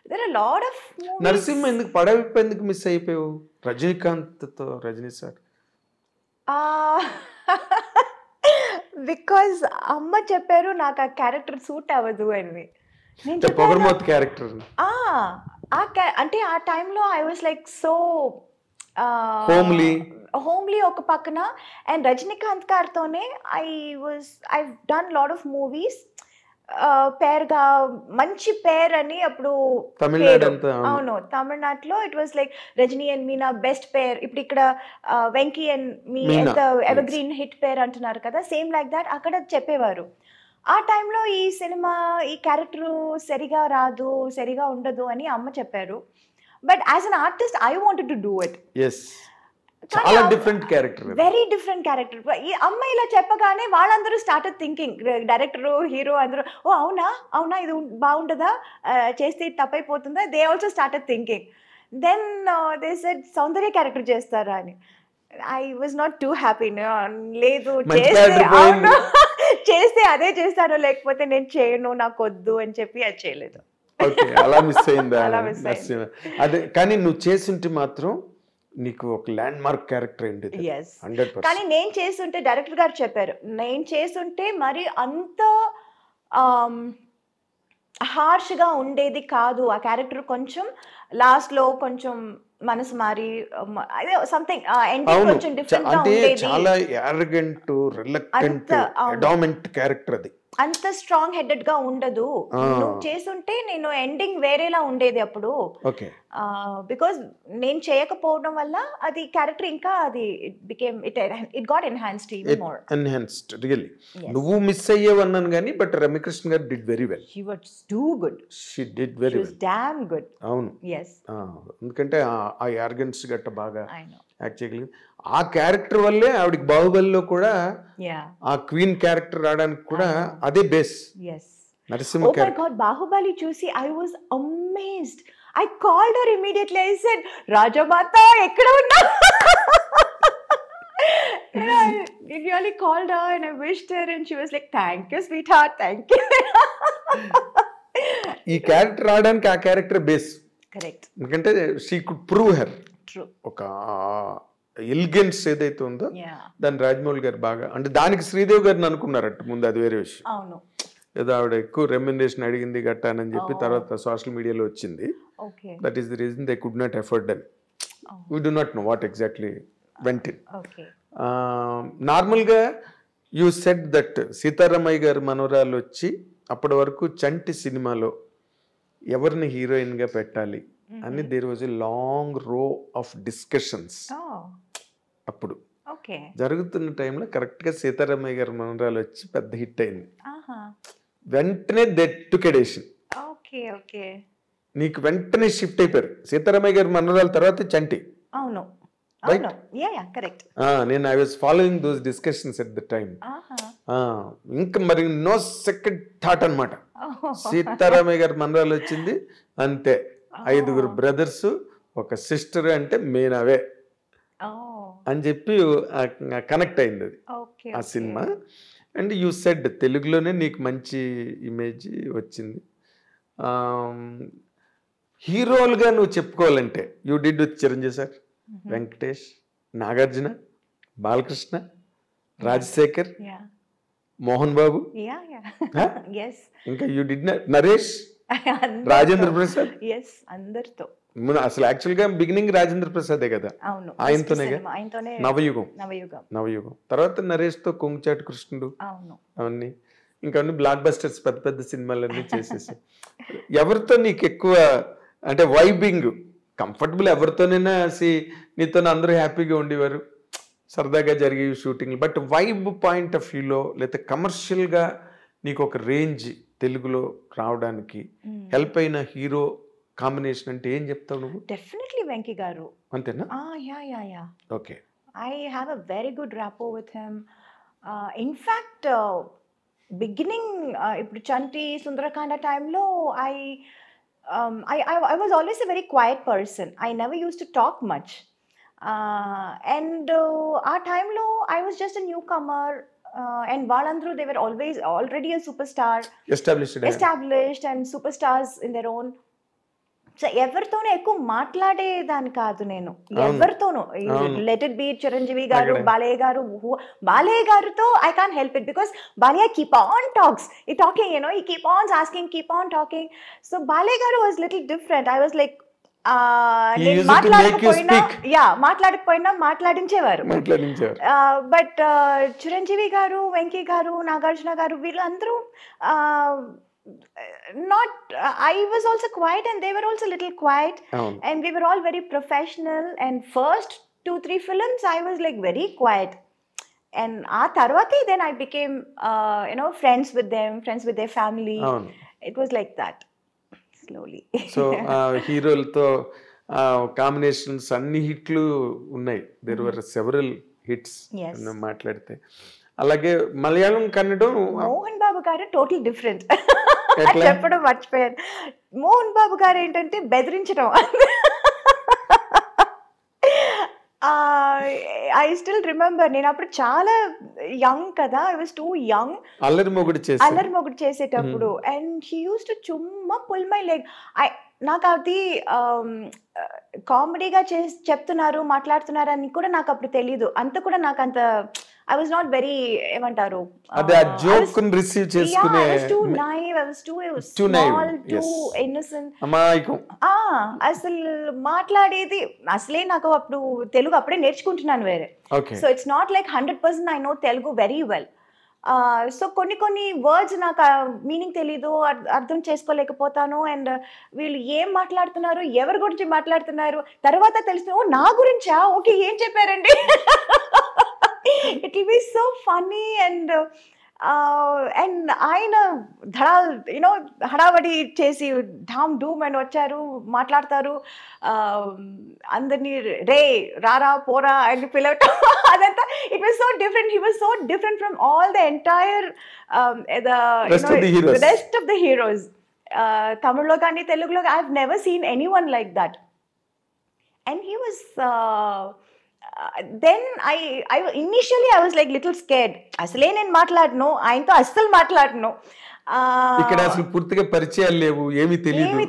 there are lot of movies. Narasimha ఎందుకు పడవిప్పు ఎందుకు మిస్ అయిపోయావు రజనీకాంత్తో? రజనీ సార్ బికాజ్ అమ్మ చెప్పారు నాకు ఆ క్యారెక్టర్ సూట్ అవ్వదు అని. పొగర్మోత్ క్యారెక్టర్ అంటే ఆ టైంలో I was like so homely ఒక పక్కన. అండ్ రజనీకాంత్ గారితోనే I done lot of movies పేరుగా మంచి పేర్ అని అప్పుడు. అవును, తమిళనాడులో it was like Rajini and Meena best pair. ఇప్పుడు ఇక్కడ వెంకీ అండ్ మీ ఎంత ఎవర్ గ్రీన్ హిట్ పేర్ అంటున్నారు కదా, సేమ్ లైక్ దాట్ అక్కడ చెప్పేవారు. ఆ టైంలో ఈ సినిమా ఈ క్యారెక్టర్ సరిగా రాదు, సరిగా ఉండదు అని అమ్మ చెప్పారు. But as an artist I wanted to do it. చాలా different character, very different character. ఈ అమ్మ ఇలా చెప్పగానే వాళ్ళందరూ స్టార్టెడ్ థింకింగ్, డైరెక్టర్ హీరో అందరూ, ఓ అవునా అవునా ఇది బాగుంటుందా, చేస్తే తప్పైపోతుందా, they also started thinking. Then they said Soundarya character చేస్తారా అని. I was not too happy. లేదు, చేస్తే అదే చేస్తాను, లేకపోతే నేను చేయను, నాకు వద్దు అని చెప్పి అది చేయలేదు. అలా మిస్ అయిందా? అదే, కానీ నువ్వు చేస్తుంటే మాత్రం నీకు ఒక ల్యాండ్ మార్క్ క్యారెక్టర్ అయింది. కానీ నేను చేస్తుంటే డైరెక్టర్ గారు చెప్పారు, నేను చేస్తుంటే మరి అంత హార్ష్గా ఉండేది కాదు ఆ క్యారెక్టర్. కొంచెం లాస్ట్ లో కొంచెం మనసు మారి అదే సంథింగ్ ఎండింగ్ కొంచెం డిఫరెంట్ గా ఉండేది. చాలా యారగెంట్, రిలక్టెంట్, అడామెంట్ క్యారెక్టర్ అది. అంత స్ట్రాంగ్ హెడెడ్ గా ఉండదు. నువ్వు చేస్తుంటే నేను ఎండింగ్ వేరేలా ఉండేది అప్పుడు. బికాజ్ నేను చేయకపోవడం వల్ల అది క్యారెక్టర్ ఇంకా అది it got enhanced even more. Enhanced really. నువ్వు మిస్ అయ్యేవన్నాను కానీ బట్ రమ్యకృష్ణ గారు did very well. She was too good. She did very well. Damn good. అవును. yes. ఎందుకంటే ఆ యార్గెన్స్ గట్ట బాగా యాక్ట్ చేయగలిగింది. ఆ క్యారెక్టర్ వల్లే ఆవిడకి బాహుబలిలో కూడా ఆ క్వీన్ క్యారెక్టర్ రావడానికి కూడా అదే బేస్. నరసింహ క్యారెక్టర్. బాహుబలి చూసి I was amazed. I called her immediately. I said, Rajamata, ekkada unna? I really called her and I wished her and she was like, thank you, sweetheart, thank you. ఈ character రావడానికి ఆ character base. Correct. ఎందుకంటే she could prove her. True. ఒక elegance ఏదైతే ఉందో దాన్ని రాజమౌళి గారు బాగా, అంటే దానికి శ్రీదేవి గారిని అనుకున్నారట ముందు, అది వేరే విషయం. అవును. ఏదో ఆవిడ ఎక్కువ రెమ్యునరేషన్ అడిగింది గట్టానని చెప్పి తర్వాత సోషల్ మీడియాలో వచ్చింది. That is the reason they could not afford them. We do not know what exactly went in. నార్మల్గా యూ సెడ్ దట్ సీతారామయ్య గారు మనవరాలు వచ్చి అప్పటి వరకు చంటి సినిమాలో ఎవరిని హీరోయిన్గా పెట్టాలి అని దేర్ వాజ్ ఎ లాంగ్ రో ఆఫ్ డిస్కషన్స్. అప్పుడు జరుగుతున్న టైంలో కరెక్ట్గా సీతారామయ్య గారు మనవరాలు వచ్చి పెద్ద హిట్ అయింది. వెంటనే దెట్టుకెడేషన్ నీకు వెంటనే షిఫ్ట్ అయిపోయారు. సీతారామయ్య గారి మనవరాల తర్వాత చంటి. అవును. నేను I was following those discussions at the time. ఇంకా మరి నో సెకండ్ థాట్ అనమాట. సీతారామయ్య గారి మనవరాలు వచ్చింది అంతే. 5 బ్రదర్స్, ఒక సిస్టర్, అంటే మేనవే అని చెప్పి కనెక్ట్ అయింది అది ఆ సినిమా. అండ్ యూ సెడ్ తెలుగులోనే నీకు మంచి ఇమేజ్ వచ్చింది. హీరోలుగా నువ్వు చెప్పుకోవాలంటే you did with Chiranjeevi sir, Venkatesh, Nagarjuna, Balakrishna, Rajasekhar, Mohan Babu, ఇంకా యూ డిడ్ నరేష్, రాజేంద్ర ప్రసాద్. అందరితో అసలు యాక్చువల్ గా బిగినింగ్ రాజేంద్ర ప్రసాదే కదా, ఆయనతోనే నవయుగం. తర్వాత నరేష్ తో కొంగుచాటు కృష్ణుడు, అవన్నీ ఇంకా బ్లాక్ బస్టర్స్, పెద్ద పెద్ద సినిమాలన్నీ చేసేసి. ఎవరితో నీకు ఎక్కువ అంటే వైబింగ్ కంఫర్టబుల్? ఎవరితోనైనా నీతో అందరూ హ్యాపీగా ఉండేవారు, సరదాగా జరిగే shooting. But vibe point of వ్యూలో లేదా కమర్షియల్గా నీకు ఒక రేంజ్ తెలుగులో రావడానికి హెల్ప్ అయిన హీరో కాంబినేషన్ అంటే ఏం చెప్తావు నువ్వు? డెఫినెట్లీ వెంకీ గారు. అంతేనా? Yeah. Okay. I have a very good rapport with him. In fact beginning ఇప్పుడు చంటి, సుందరకాండ టైంలో I was always a very quiet person. I never used to talk much. And ఆ టైంలో I was just a newcomer and వాళ్ళందరూ they were always already a super star established and super stars in their own. So ఎవరితోనూ ఎక్కువ మాట్లాడేదాన్ని కాదు నేను, ఎవరితోనూ. Let it be Chiranjeevi గారు, బాలయ్య గారు. బాలయ్య గారితో I can't help it because Balayya keep on talks ఈ టాకింగ్, యూనో, ఈ keep on asking, keep on talking. So Balayya గారు was little different. I was like మాట్లాడకపోయినా మాట్లాడించేవారు. బట్ చిరంజీవి గారు, వెంకీ గారు, నాగార్జున గారు, వీళ్ళందరూ not I was also quiet and they were also little quiet, and we were all very professional. And first 2-3 films I was like very quiet, and aa tarvati then I became friends with them, friends with their family. It was like that slowly. So హీరోలతో combinations అన్ని హిట్లు ఉన్నాయి. there were several hits మాట్లాడితే. అలాగే మలయాళం, కన్నడం, మోహన్ బాబు గారు total different. చెప్పడం మర్చిపోయాను. మోహన్ బాబు గారు ఏంటంటే బెదిరించడం. ఐ స్టిల్ రిమెంబర్, నేను అప్పుడు చాలా యంగ్ కదా, ఐ వాజ్ టూ యంగ్. అల్లరి మొగుడు చేసేటప్పుడు అండ్ హీ యూస్ టు చుమ్మా పుల్ మై లెగ్. నాకు అది కామెడీగా చెప్తున్నారు, మాట్లాడుతున్నారు అని కూడా నాకు అప్పుడు తెలీదు. అంత కూడా నాకు అంత I was not very ఏమంటారు, అదే ఆ జోక్ ని రిసీవ్ చేసుకునే. I was too naive, I was too small, too innocent. అమాయకం. అసలు మాట్లాడేది అసలే నాకు అప్పుడు తెలుగు అప్పుడే నేర్చుకుంటున్నాను వేరే. So it's not like 100% I know Telugu very well. So కొన్ని వర్డ్స్ నాకు మీనింగ్ తెలీదు, అర్థం చేసుకోలేకపోతాను. అండ్ వీళ్ళు ఏం మాట్లాడుతున్నారు, ఎవరి గురించి మాట్లాడుతున్నారు తర్వాత తెలుసు, ఓ నా గురించా, ఓకే ఏం చెప్పారండి. It will be so funny and ఆయన హడావడి చేసి ఢామ్ డూమ్ అని వచ్చారు, మాట్లాడతారు, అందరినీ రే రారా పోరా అని పిలవటం, అదంతా. It was so different. He was so different from all the entire rest of the heroes. తమిళ్లో కానీ తెలుగులో I have never seen anyone like that. And he was then I initially I was like little scared. అసలే నేను మాట్లాడను, ఆయనతో అస్సలు మాట్లాడను. ఇక్కడ అసలు పూర్తిగా పరిచయాలు లేవు, ఏమీ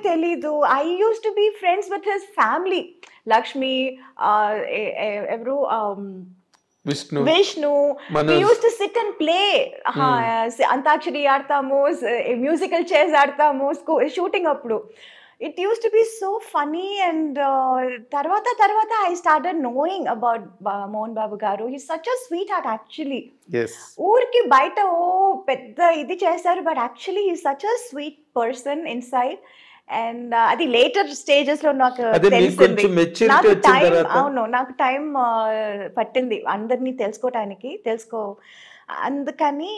తెలీదు. I used to be friends with his family, Lakshmi, ఎవరు, Vishnu. We used to sit and play. Antakshari ఆడతాము, మ్యూజికల్ చైర్స్ ఆడతాము షూటింగ్ అప్పుడు. It used to be so funny. And tarvata I started knowing about Mohan Babu garu. He's such a sweetheart actually. Yes. Urki baita pedda idi chesaru, but actually he's such a sweet person inside. And adi later stages lo నాకు తెలిసింది. నాకు time పట్టింది అందరినీ తెలుసుకోవటానికి. అందుకని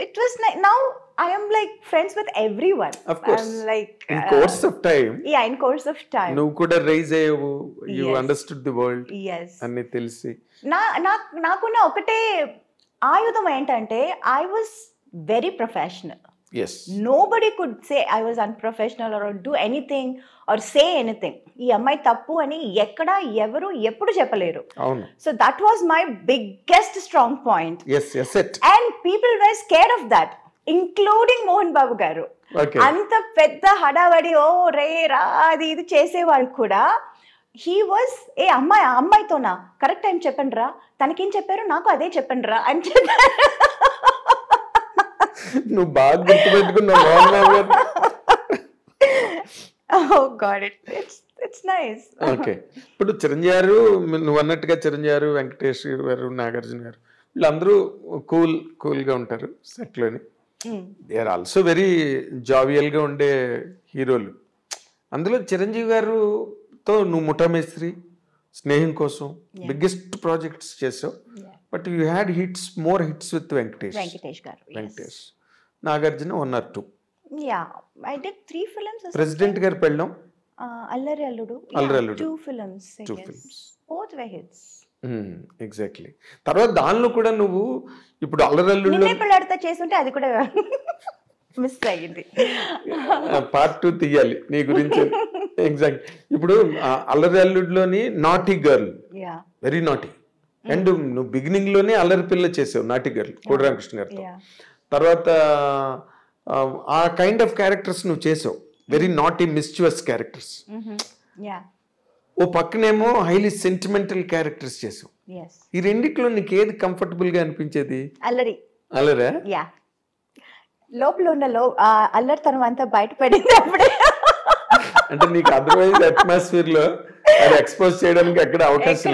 it was like, now I am like friends with everyone. Of course. I'm like in course of time. Yeah, in course of time. నువ్వు కూడా rise అయ్యావు, you understood the world. Yes. అన్ని తెలిసి నాకున్న ఒకటే ఆయుధం ఏంటంటే I was very professional. Yes. Nobody could say I was unprofessional or do anything or say anything. ఈ అమ్మాయి తప్పు అని ఎక్కడ ఎవరు ఎప్పుడు చెప్పలేరు. So that was my biggest strong point. Yes, it. And people were scared of that, including Mohan Babu garu. Okay. అంత పెద్ద హడావడి ఓ రే రా అది ఇది చేసేవాళ్ళు కూడా he was ఏ అమ్మాయితోనా కరెక్ట్ టైం చెప్పండి రా, తనకేం చెప్పారు నాకు అదే చెప్పండి రా అని చెప్పారు. నువ్వు బాగా గుర్తుపెట్టుకున్నావు. Oh God, it's nice. Okay. ఇప్పుడు చిరంజీవి గారు, నువ్వు అన్నట్టుగా చిరంజీవి గారు, వెంకటేష్ గారు, నాగార్జున గారు వీళ్ళందరూ కూల్గా ఉంటారు సెట్లోని. దే ఆర్ ఆల్సో వెరీ జావియల్గా ఉండే హీరోలు. అందులో చిరంజీవి గారుతో నువ్వు ముఠామేస్త్రి, స్నేహం కోసం బిగ్గెస్ట్ ప్రాజెక్ట్స్ చేసావు. But you had more hits with Venkatesh garu. Nagarjuna 1 or 2. Yeah, I did 3 films. President garu Pellam, Allari Alludu. 2 films. Both were hits. Exactly. తర్వాత దానిలో కూడా నువ్వు ఇప్పుడు అల్లరి అల్లుడులో పెళ్ళాడితే చేస్తుంటే అది కూడా మిస్ అయ్యింది. Part 2 తీయాలి నీ గురించి. ఎగ్జాక్ట్. ఇప్పుడు అల్లరి అల్లుడులోని naughty girl Yeah. Very naughty. And నువ్వు బిగినింగ్ లోనే అల్లరి పిల్ల చేసావు నాటి గర్ల్ కోడి రామకృష్ణ గారితో. Yeah. తర్వాత ఆ కైండ్ ఆఫ్ క్యారెక్టర్స్ నువ్వు చేసావు, very naughty mischievous characters. Yeah. ఓ పక్కనేమో హైలీ సెంటిమెంటల్ క్యారెక్టర్స్ చేసావు. Yes. ఈ రెండిట్లో నీకు ఏది కంఫర్టబుల్ గా అనిపించేది? అల్లరి. అల్లరా? యా, లోపల ఉన్న అల్లరితనం అంతా బయటపడింది అప్పుడే. అంటే నీకు అదర్వైజ్ అట్మాస్ఫియర్ లో అది ఎక్స్పోజ్ చేయడానికి ఎక్కడ అవకాశం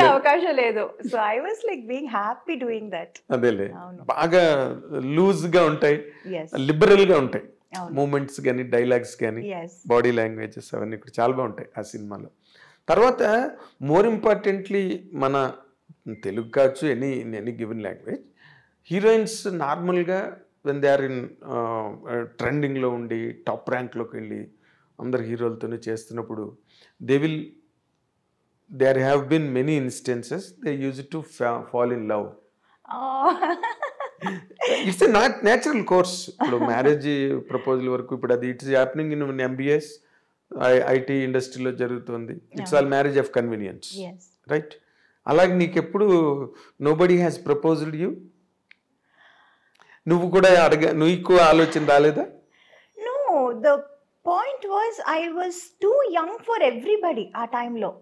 లేదు. So I was like being happy doing that. అదేలే, బాగా లూజ్ గా ఉంటాయి, లిబరల్ గా ఉంటాయి మూమెంట్స్ కానీ, డైలాగ్స్ కానీ, బాడీ లాంగ్వేజెస్ అవన్నీ కూడా చాలా బాగుంటాయి ఆ సినిమాలో. తర్వాత మోర్ ఇంపార్టెంట్లీ మన తెలుగు కావచ్చు, ఎనీ గివెన్ లాంగ్వేజ్, హీరోయిన్స్ నార్మల్గా వెన్ దే ఆర్ ఇన్ ట్రెండింగ్లో ఉండి టాప్ ర్యాంక్లోకి వెళ్ళి అందరు హీరోలతోనే చేస్తున్నప్పుడు there have been many instances they used to fall in love. It's a natural course. ఇప్పుడు మ్యారేజ్ ప్రపోజల్ వరకు ఇప్పుడు అది it's happening in MBS IT ఇండస్ట్రీలో జరుగుతుంది. It's all marriage of convenience, right? అలాగే నీకెప్పుడు నోబడీ హ్యాస్ ప్రపోజ్డ్ యూ? నువ్వు కూడా నీకు ఆలోచన రాలేదా? No, the point was I was too young for everybody ఆ టైంలో.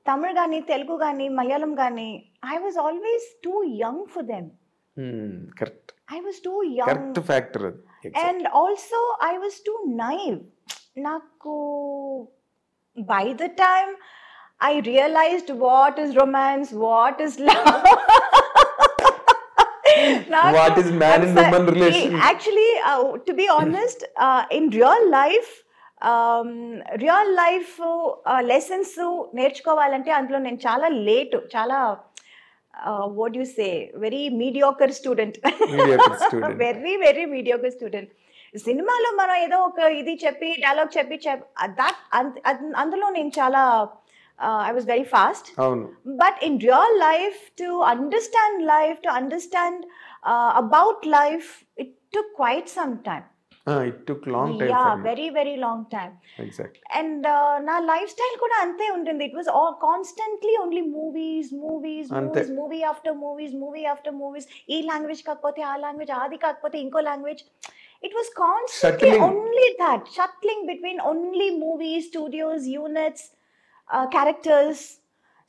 తమిళ్ గానీ, తెలుగు గానీ, మలయాళం గానీ, I was always too young for them. Correct. I was too young. Correct factor. Exactly. And also I was too naive. Naku, by the time I realized what is romance, what is love, what is man and woman relation. Actually, to be honest, in real life lessons నేర్చుకోవాలంటే అందులో నేను చాలా late, చాలా what you say, very mediocre student, very very mediocre student. సినిమాలో మనం ఏదో ఒక ఇది చెప్పి డైలాగ్ చెప్పి అందులో నేను చాలా I was very fast. But in real life, to understand about life, it took quite some time. It took long time. Yeah, very very long time. Exactly. And na lifestyle kuda ante untindi. It was all constantly only movies, movie after movies. Ee language kakapothe aa language, adi kakapothe inko language. It was constantly only that, shuttling between only movies, studios, units, characters.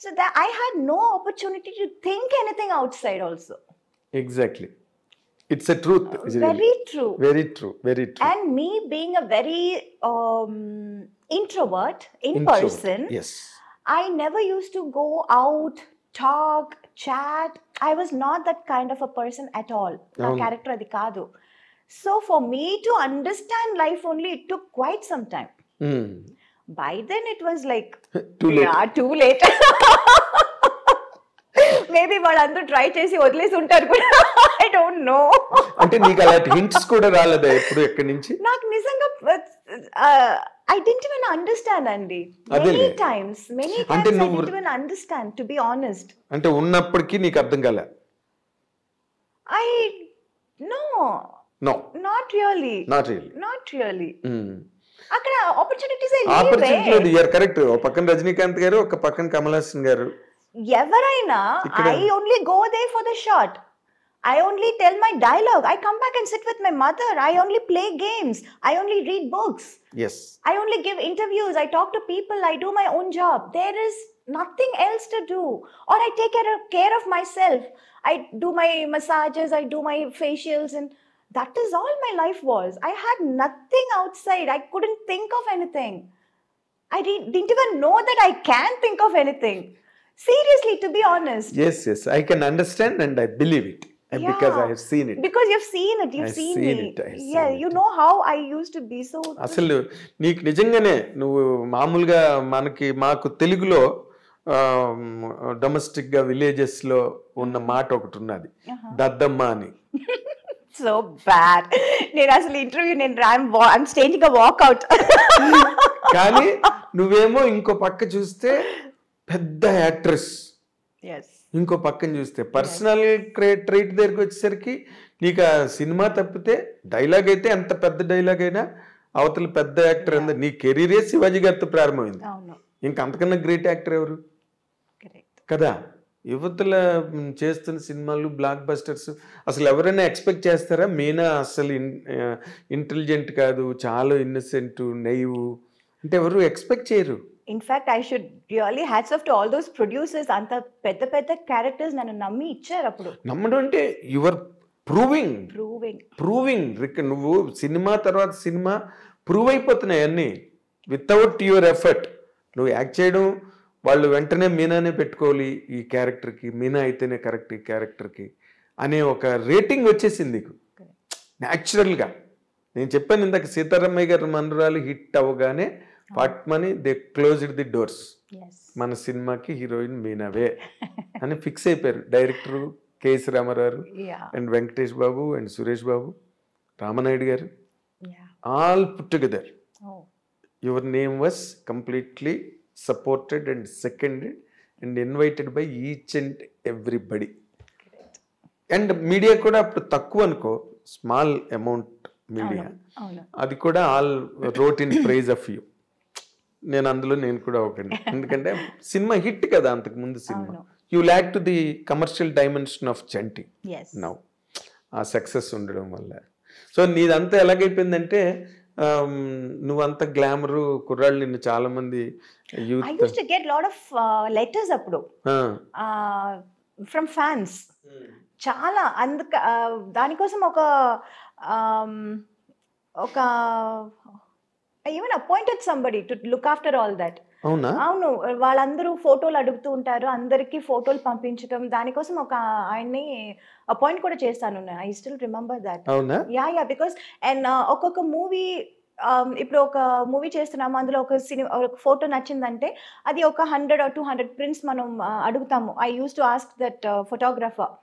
So that I had no opportunity to think anything outside also. Exactly. It's a truth. Very true. Very true. Very true. And me being a very introvert in person, yes, I never used to go out, talk, chat. I was not that kind of a person at all. My character adi kaadu. So for me to understand life only, it took quite some time. By then it was like too late. Yeah, too late. Maybe వాళ్ళందరూ try చేసి వదిలేసి ఉంటారు కూడా, I don't know. అంటే నీకు అలాంటి hints కూడా రాలేదా ఎప్పుడు ఎక్కడి నుంచి? నాకు నిజంగా ఐ డిడ్ంట్ ఈవెన్ అండర్స్టాండ్ అండి. Many times I didn't even understand, to be honest. అంటే ఉన్నప్పటికీ నీకు అర్థం కాలే? I no not really. అక్కడ ఆపర్చునిటీస్ లేదు. You are correct. ఒక పక్కన రజనీకాంత్ గారు, ఒక పక్కన కమల్ హాసన్ గారు. ఎవరైనా I only go there for the shot. I only tell my dialogue. I come back and sit with my mother. I only play games. I only read books. Yes. I only give interviews. I talk to people. I do my own job. There is nothing else to do. Or I take care of myself. I do my massages. I do my facials, and that is all my life was. I had nothing outside. I couldn't think of anything. I didn't even know that I can think of anything. Seriously, to be honest. Yes, I can understand and I believe it. Because I have seen it. Because you've seen it. You've seen me. Yeah, you know how I used to be so. అసలు నీకు నిజంగానే నువ్వు మామూలుగా మాకు తెలుగులో domestic గా villages లో ఉన్న మాట ఒకటి ఉన్నది, దద్దమ్మ అని. So bad. నేను అసలు interview I'm staging a walkout. కానీ నువ్వేమో ఇంకో పక్క చూస్తే పెద్ద యాక్ట్రెస్, ఇంకో పక్కన చూస్తే పర్సనల్ ట్రైట్ దగ్గరికి వచ్చేసరికి నీకు ఆ సినిమా తప్పితే డైలాగ్ అయితే ఎంత పెద్ద డైలాగ్ అయినా అవతల పెద్ద యాక్టర్ అంద. నీ కెరీరే శివాజీ గారితో ప్రారంభమైంది. ఇంకా అంతకన్నా గ్రేట్ యాక్టర్ ఎవరు? కదా, యువతల చేస్తున్న సినిమాలు బ్లాక్ బస్టర్స్ అసలు ఎవరైనా ఎక్స్పెక్ట్ చేస్తారా? మీనా అసలు ఇంటెలిజెంట్ కాదు, చాలా ఇన్నసెంట్, నైవ్ అంటే ఎవరు ఎక్స్పెక్ట్ చేయరు. In fact I should really hats off to all those producers. అంత పెద్ద పెద్ద క్యారెక్టర్స్ నన్ను నమ్మి ఇచ్చారు అప్పుడు. నమ్మడం అంటే యువర్ ప్రూవింగ్ నువ్వు సినిమా తర్వాత సినిమా ప్రూవ్ అయిపోతున్నాయి అన్నీ వితౌట్ యువర్ ఎఫర్ట్. నువ్వు యాక్ట్ చేయడం, వాళ్ళు వెంటనే మీనానే పెట్టుకోవాలి ఈ క్యారెక్టర్కి, మీనా అయితేనే కరెక్ట్ ఈ క్యారెక్టర్కి అనే ఒక రేటింగ్ వచ్చేసింది నీకు న్యాచురల్గా. నేను చెప్పాను ఇందాక, సీతారామయ్య గారి మనరాలు హిట్ అవ్వగానే ఫాట్మని దే క్లోజ్డ్ ది డోర్స్, మన సినిమాకి హీరోయిన్ మీనావే అని ఫిక్స్ అయిపోయారు. Director K S Ramarao and Venkatesh Babu and Suresh Babu, Ramanaidu garu, all put together. Your name was completely supported and seconded and invited by each and everybody. And media కూడా అప్పుడు తక్కువ అనుకో, స్మాల్ అమౌంట్ మీడియా, అది కూడా all wrote in praise of you. నేను కూడా ఒకటి, ఎందుకంటే సినిమా హిట్ కదా అంతకు ముందు cinema. You lakh to the commercial dimension of Chanti now, ఆ సక్సెస్ ఉండడం వల్ల. సో నీదంతా ఎలాగైపోయిందంటే, నువ్వంత గ్లామరు, కుర్రాళ్ళు నిన్ను చాలా మంది youth. I used to get lot of letters అప్పుడు from fans. చాలా దానికోసం ఒక even appointed somebody to look after all that. అవును, వాళ్ళందరూ ఫోటోలు అడుగుతూ ఉంటారు, అందరికి ఫోటోలు పంపించడం, దానికోసం ఒక ఆయన్ని అపాయింట్ కూడా చేస్తాను. I still remember that. Yeah because and ఒక్కొక్క మూవీ, ఇప్పుడు ఒక మూవీ చేస్తున్నాము, అందులో ఒక ఫోటో నచ్చిందంటే అది ఒక 100 or 200 ప్రింట్స్ మనం అడుగుతాము. I use to ask that photographer,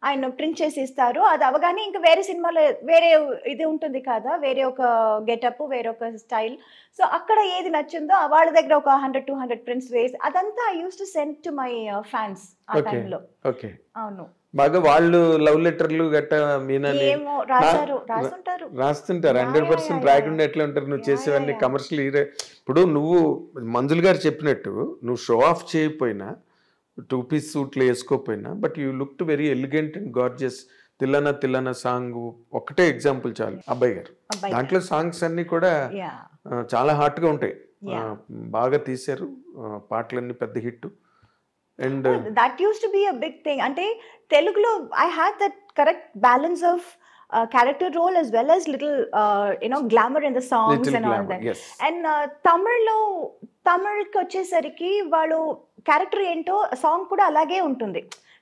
ఆయన ప్రింట్ చేసి ఇస్తారు. అది అవగానే ఇంకా వేరే సినిమాలో వేరే ఇది ఉంటుంది కదా, వేరే ఒక గెటప్, వేరే ఒక స్టైల్. సో అక్కడ ఏది నచ్చిందో వాళ్ళ దగ్గర ఒక 100-200 ప్రింట్స్ వేసి అదంతా I use to send to my fans ఆ టైంలో. అవును, బాగా వాళ్ళు లవ్ లెటర్లు గట్ట మీనాని ఏమో రాస్తుంటారు 100% రాయకుండా ఎట్లా ఉంటారు? నువ్వు చేసేవన్నీ కమర్షియల్ హీరో. ఇప్పుడు నువ్వు మంజుల్ గారు చెప్పినట్టు నువ్వు షో ఆఫ్ చేయకపోయినా, 2-piece సూట్లు వేసుకోకపోయినా, but you looked very elegant and gorgeous. Thillana song ఒకటే ఎగ్జాంపుల్ చాలు, అబ్బాయి గారు. దాంట్లో సాంగ్స్ అన్ని కూడా చాలా హాట్గా ఉంటాయి, బాగా తీశారు, పాటలన్నీ పెద్ద hit. And that use to be a big thing. అంటే తెలుగులో I had that correct balance of character role as well as little glamour in the songs and all that. And తమిళ్కి వచ్చేసరికి వాళ్ళు క్యారెక్టర్ ఏంటో సాంగ్ కూడా అలాగే ఉంటుంది.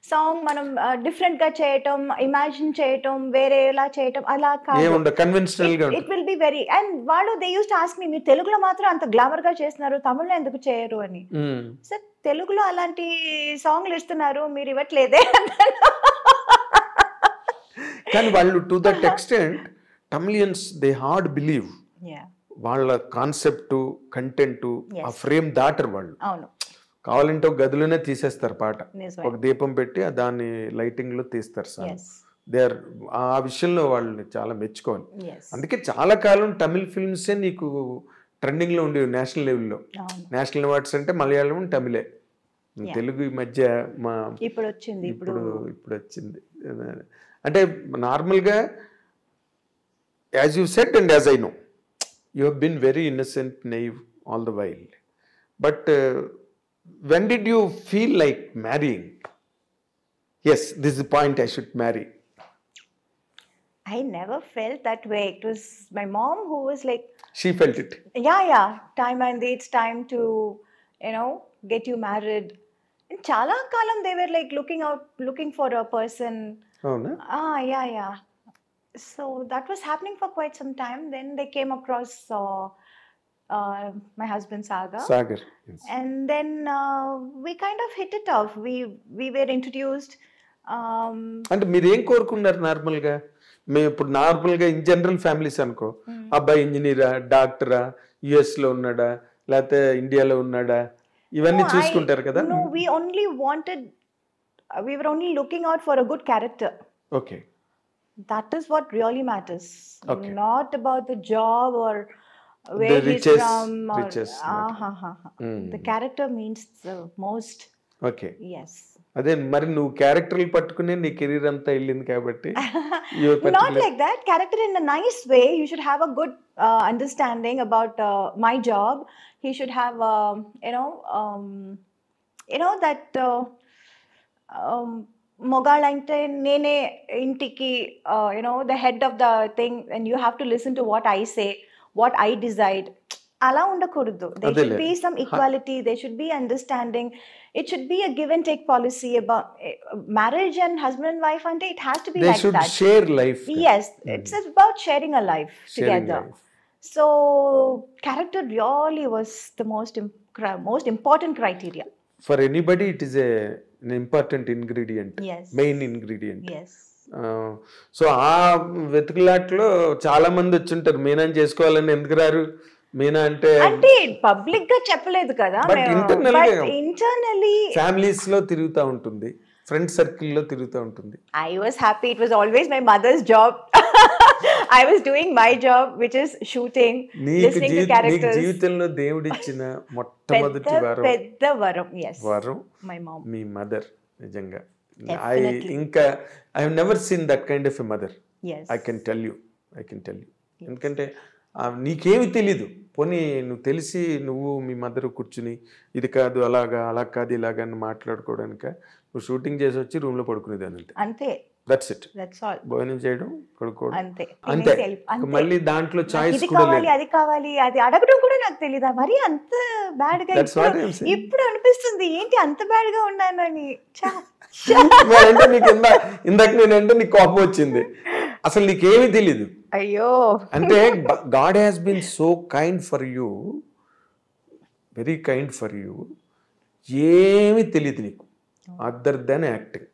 Song మనం different గా చేయటం, ఇమాజిన్ చేయటం, వేరేలా చేయటం అలా కాదు, it will be very. And వాళ్ళు they use to ask me, మీరు తెలుగులో మాత్రం అంత గ్లామర్ గా చేస్తున్నారు, తమిళ్లో ఎందుకు చేయరు అని. సార్ తెలుగులో అలాంటి సాంగ్లు ఇస్తున్నారు, మీరు ఇవ్వట్లేదే. కానీ వాళ్ళు to that extent Tamilians they hard believe, వాళ్ళ కాన్సెప్ట్, కంటెంట్, ఆ ఫ్రేమ్ దాటరు వాళ్ళు. కావాలంటే ఒక గదిలోనే తీసేస్తారు పాట, ఒక దీపం పెట్టి దాన్ని లైటింగ్ లో తీస్తారు సార్. దే ఆర్, ఆ విషయంలో వాళ్ళని చాలా మెచ్చుకోవాలి. అందుకే చాలా కాలం తమిళ్ ఫిల్మ్సే నీకు ట్రెండింగ్ లో ఉండేవి నేషనల్ లెవెల్లో. నేషనల్ అవార్డ్స్ అంటే మలయాళం, తమిళే. తెలుగు ఈ మధ్య ఇప్పుడు వచ్చింది. అంటే నార్మల్గా as you said and as I know, you have been very innocent, naive all the while. But when did you feel like marrying? Yes, this is the point, I should marry. I never felt that way. It was my mom who was like, she felt it. Yeah, time and it's time to get you married. And chala kalam they were like looking for a person. Oh no. Yeah. So that was happening for quite some time. Then they came across my husband Sagar. Yes. And then we kind of hit it off. We were introduced. అంటే మీరు ఏం కోరుకున్నారు నార్మల్గా? మేము ఇప్పుడు నార్మల్గా in general families అనుకో, అబ్బాయి ఇంజనీరా, డాక్టరా, యుఎస్ లో ఉన్నాడా, లేకపోతే ఇండియాలో ఉన్నాడా, ఇవన్నీ చూసుకుంటారు కదా. No, we were only looking out for a good character. Okay. That is what really matters. Okay. Not about the job or where the he's riches, from. Riches. The character means the most. Okay. Yes. అదే మరి నువ్వు క్యారెక్టర్లు పట్టుకునే నీ career అంతా వెళ్ళింది కాబట్టి Not like that. Character in a nice way. You should have a good understanding about my job. He should have, that మొగాళ్ళంటే నేనే ఇంటికి the head of the thing, and you have to listen to what I say, what I decide. అలా ఉండకూడదు. There should be some equality. There should be understanding. It should be a give and take policy about marriage and husband and wife. And it has to be they like should that. share life. Yes, it's about sharing a life Sharing together. life. So character really was the most important criteria. For anybody it is an important ingredient. Yes. Main ingredient. Yes. So ఆ వెతుకులాట్లో చాలా మంది వచ్చుంటారు మీనాని చేసుకోవాలని. ఎందుకు రారు? మీనా అంటే public గా చెప్పలేదు కదా, ఇంటర్నల్లీ ఫ్యామిలీస్ లో తిరుగుతూ ఉంటుంది, ఫ్రెండ్ సర్కిల్ లో తిరుగుతూ ఉంటుంది. I was happy. It was always my mother's job. I was doing my job, which is shooting, listening to characters. నీకు జీవితంలో దేవుడిచ్చిన మొట్టమొదటి పెద్ద వరం. Yes. వరం my mom. Me mother. నిజంగా I have never seen that kind of a mother. Yes. I can tell you. ఎందుకంటే నీకేమి తెలీదు, పోనీ నువ్వు తెలిసి నువ్వు మీ మదర్ కూర్చుని ఇది కాదు అలా కాదు ఇలాగా అని మాట్లాడుకోవడానిక నువ్వు షూటింగ్ చేసి వచ్చి రూమ్ లో పడుకునేదాన్ని అంతే. That's it. భోజనం చేయడం, పడుకోవడం, అంతే. మళ్ళీ దాంట్లో చాయిస్ కూడా లేదు. అది కావాలి అది అడగడం కూడా నాకు తెలీదా మరి అంత బ్యాడ్ గా. ఇప్పుడు అనిపిస్తుంది ఏంటి అంత బ్యాడ్ గా ఉన్నానని. అంటే నీకు ఇందాక నేనంటే నీకు కోపం వచ్చింది, అసలు నీకేమీ తెలీదు. అయ్యో. అంటే God has been so kind for you, very kind for you. ఏమీ తెలియదు నీకు other than acting.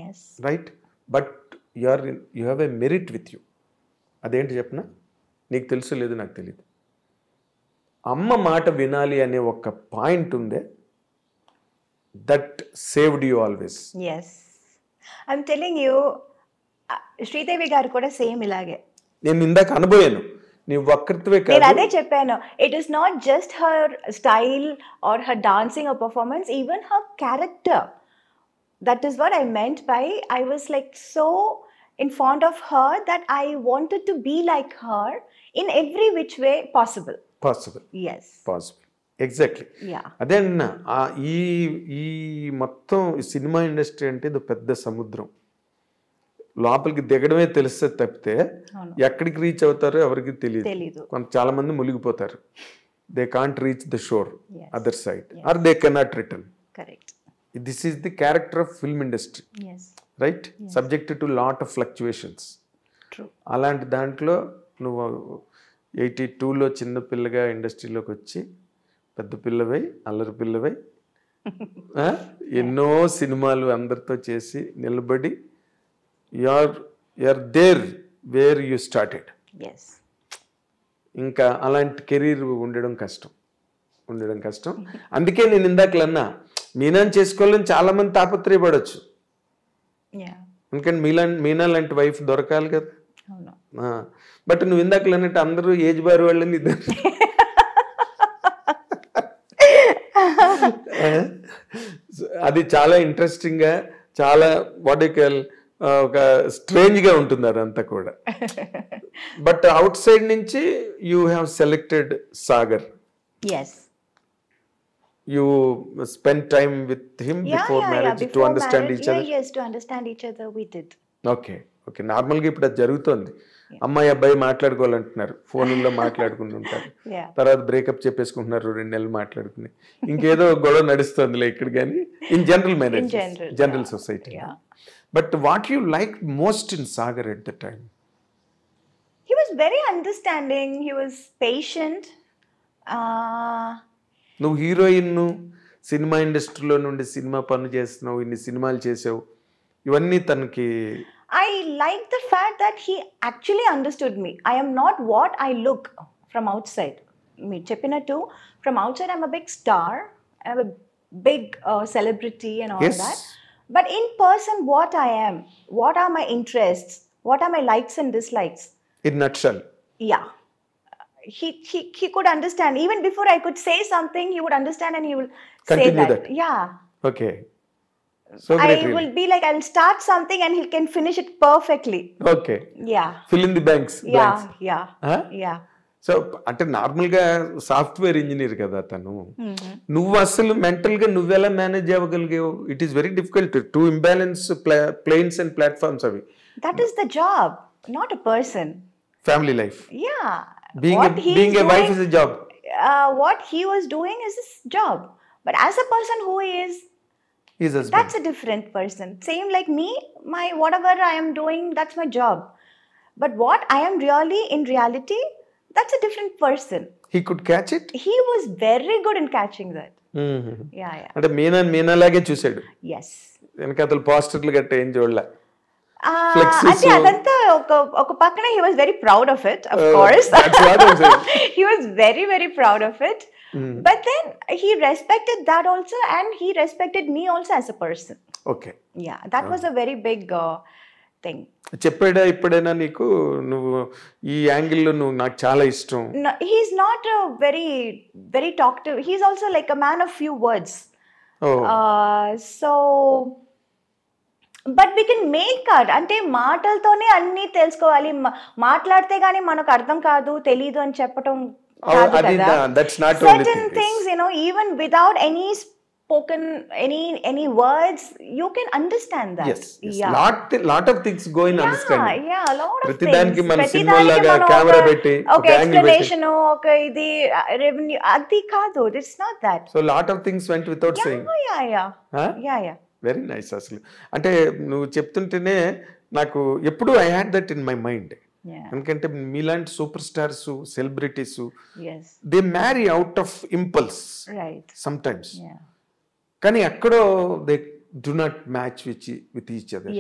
yes. Right. But you have a merit with you. అదేంటి చెప్పనా? నీకు తెలుసు లేదు నాకు తెలియదు. అమ్మ మాట వినాలి అనే ఒక పాయింట్ ఉందే, that saved you always. yes. I'm telling you, Sridevi గారు కూడా సేమ్ ఇలాగే. నేను ఇందాక అనుభవాను, నీ వక్రత్వే కాదు. నేను అదే చెప్పాను. It is not just her style or her dancing are performance, even her character. That is what I meant by I was like so in fond of her that I wanted to be like her in every which way possible. Yes. Possible. Exactly. Yeah. అదే అన్న, ఈ మొత్తం cinema industry అంటే ఇది పెద్ద సముద్రం. లోపలికి దిగడమే తెలిస్తే తప్పితే ఎక్కడికి రీచ్ అవుతారో ఎవరికి తెలియదు. చాలా మంది మునిగిపోతారు. They can't reach the shore other side or they cannot return. Correct. This is the character of film industry. Right. Subjected to lot of fluctuations. అలాంటి దాంట్లో నువ్వు 82లో చిన్న పిల్లగా ఇండస్ట్రీలోకి వచ్చి పెద్ద పిల్లవై అల్లరి పిల్లవై ఎన్నో సినిమాలు అందరితో చేసి నిలబడి you're there where you started. Yes. ఇంకా అలాంటి కెరీర్ ఉండడం కష్టం. అందుకే నేను ఇందాకలన్నా మీనాని చేసుకోవాలని చాలా మంది తాపత్రయపడవచ్చు. ఎందుకంటే మీనా లాంటి వైఫ్ దొరకాలి కదా. బట్ నువ్వు ఇందాకలన్నట్టు అందరూ ఏజ్ బార్ వాళ్ళని అది చాలా ఇంట్రెస్టింగ్ గా, చాలా వాట్ యు కాల్ ఒక స్ట్రేంజ్ గా ఉంటుంది అదంతా కూడా. బట్ అవుట్ సైడ్ నుంచి you have selected Sagar. yes. You spent time with him before marriage to understand each other. Yes, to understand each other we did. Okay. Normal గా ఇప్పుడు అది జరుగుతోంది. అమ్మాయి అబ్బాయి మాట్లాడుకోవాలంటున్నారు, ఫోన్లో మాట్లాడుకుంటుంటారు, తర్వాత బ్రేకప్ చెప్పేసుకుంటున్నారు, 2 నెలలు మాట్లాడుకుని ఇంకేదో గొడవ నడుస్తుంది ఇక్కడ. కానీ in general marriage, general society. But what you like most in Sagar at the time? He was very understanding. He was patient. నువ్వు హీరోయిన్, సినిమా ఇండస్ట్రీలో నుండి సినిమా పనులు చేస్తున్నావు, ఇన్ని సినిమాలు చేసావు, ఇవన్నీ తనకి. I like the fact that he actually understood me. I am not what I look from outside. Me cheppinattu, from outside I'm a big star, I'm a big celebrity and all that. But in person, what I am, what are my interests, what are my likes and dislikes. In nutshell. Yeah. He could understand. Even before I could say something, he would understand and he will continue say that. Yeah. Okay. So I great. will be like, I'll start something and he can finish it perfectly. Okay. Yeah. Fill in the banks. Yeah. So అంటే నార్మల్గా software engineer కదా తను. నువ్వు అసలు మెంటల్గా నువ్వెలా manage అవ్వగలిగావు? It is very difficult to imbalance planes and platforms అవి. That is the job, not a person. Family life. Yeah. Being a wife is a job. What he was doing is his job. But as a person who is, His husband. that's a different person. Same like me, my whatever I am doing, that's my job. But what I am really in reality, that's a different person. He could catch it. He was very good in catching that. Yeah. అంటే మీనాలాగే చూసాడు. Yes. వెనకాతలు పోస్టర్లు గట్ట ఏం చూడలే. అంటే అదంతా ఒక పక్కన he was very proud of it, of course. That's what I'm saying. He was very, very proud of it. But then he respected that also, and he respected me also as a person. Okay. Yeah, that was a very big thing. చెప్పాడా ఇప్పుడైనా నీకు నువ్వు ఈ యాంగిల్లో నువ్వు నాకు చాలా ఇష్టం? No, he's not a very, very talkative. He's also like a man of few words. So but we can make at అంటే మాటలతోనే అన్ని తెలుసుకోవాలి. మాట్లాడితే గానీ మనకు అర్థం కాదు, తెలీదు అని చెప్పటం కాదు కదా. Certain things, you know, even without any spoken any words, you can understand that. Yes. Lot of things go in understanding. Yeah, a lot of ప్రతి things. దానికి మన సినిమాలాగా కెమెరా పెట్టి ఒక ఎక్స్ప్లనేషన్, ఒక ఇది రెవెన్యూ అది కాదు. It's not that. So lot of things went without saying. Yeah. Very nice. అసలు అంటే నువ్వు చెప్తుంటేనే నాకు ఎప్పుడు I had that in my mind. ఎందుకంటే మీలాంటి super stars, celebrities, they marry out of impulse some times. కానీ ఎక్కడో they do not match with each other.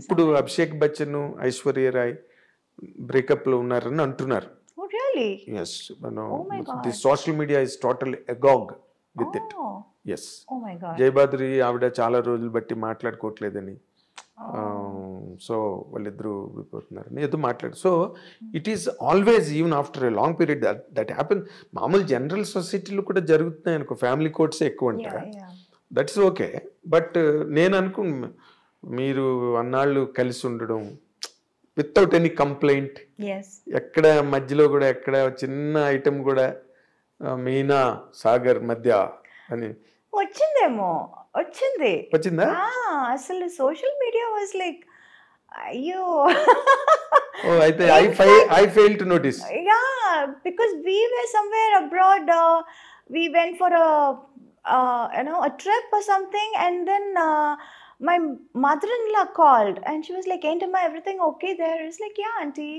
ఇప్పుడు అభిషేక్ బచ్చన్, ఐశ్వర్య రాయ్ బ్రేకప్ లో ఉన్నారని అంటున్నారు. Yes, the social media is totally agog with it. Yes. జయబాద్రి ఆవిడ చాలా రోజులు బట్టి మాట్లాడుకోవట్లేదని, సో వాళ్ళిద్దరూ విడిపోతున్నారని ఏదో మాట్లాడు. So it is always even after a long period that happen. మామూలు జనరల్ సొసైటీలో కూడా జరుగుతున్నాయి అనుకో, ఫ్యామిలీ కోర్ట్సే ఎక్కువ ఉంటాయి. That's okay. బట్ నేను అనుకున్నా మీరు అన్నాళ్ళు కలిసి ఉండడం వితౌట్ ఎనీ కంప్లైంట్, ఎక్కడ మధ్యలో కూడా ఎక్కడ చిన్న ఐటమ్ కూడా మీనా సాగర్ మధ్య అని వచ్చిందా? అసలు సోషల్ మీడియా వాజ్ లైక్ అయ్యో. అయితే I failed to notice. Yeah, because we were somewhere abroad. We went for a trip or something, and then my mother-in-law called and she was like, "Ain't everything okay there?" It's like, "Yeah, auntie."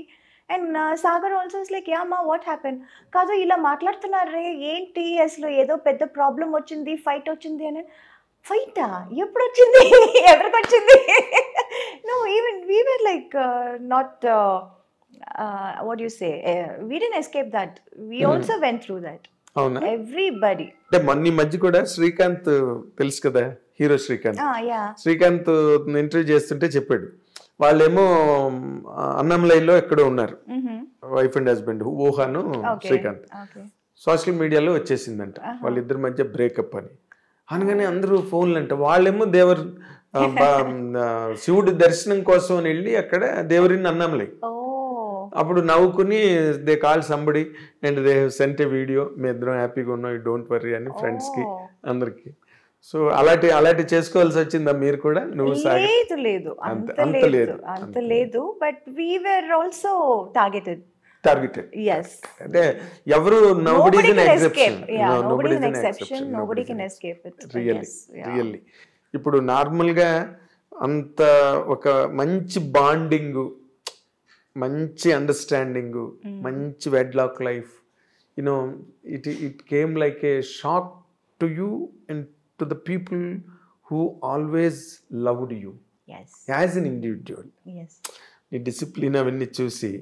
And Sagar also is like, "Yeah ma, what happened?" కాదు ఇలా మాట్లాడుతున్నారే ఏంటి, అసలు ఏదో పెద్ద problem వచ్చింది, fight వచ్చింది అని. ఫైటా? ఎప్పుడు వచ్చింది? ఎవరికి వచ్చింది? No, even we were like not what do you say, we didn't escape that. We also went through that. అవునా? Everybody. అంటే మొన్న మధ్య కూడా శ్రీకాంత్ తెలుసు కదా, హీరో శ్రీకాంత్. శ్రీకాంత్ ఇంటర్వ్యూ చేస్తుంటే చెప్పాడు, వాళ్ళేమో అన్నంలైలో ఎక్కడో ఉన్నారు, వైఫ్ అండ్ హస్బెండ్, ఊహాను శ్రీకాంత్. సోషల్ మీడియాలో వచ్చేసిందంట వాళ్ళిద్దరి మధ్య బ్రేకప్ అని. అనగానే అందరూ ఫోన్లు అంట. వాళ్ళేమో శివుడి దర్శనం కోసం అని వెళ్ళి అక్కడ దేవరిని అన్నంలై. అప్పుడు నవ్వుకుని they call somebody and they sent a video, మీ ఇద్దరం హ్యాపీగా ఉన్నాం, డోంట్ వర్రీ అని ఫ్రెండ్స్కి అందరికి. సో అలాంటి చేసుకోవాల్సి వచ్చిందా మీరు కూడా? నువ్వు అంత లేదు, but we were also targeted. అంటే ఎవరు nobody can escape. Nobody can escape it. Really ఇప్పుడు నార్మల్గా అంత ఒక మంచి బాండింగ్, మంచి అండర్స్టాండింగ్, మంచి wedlock life, you know it came like a shock to you and to the people who always loved you as an individual. నీ discipline అవన్నీ చూసి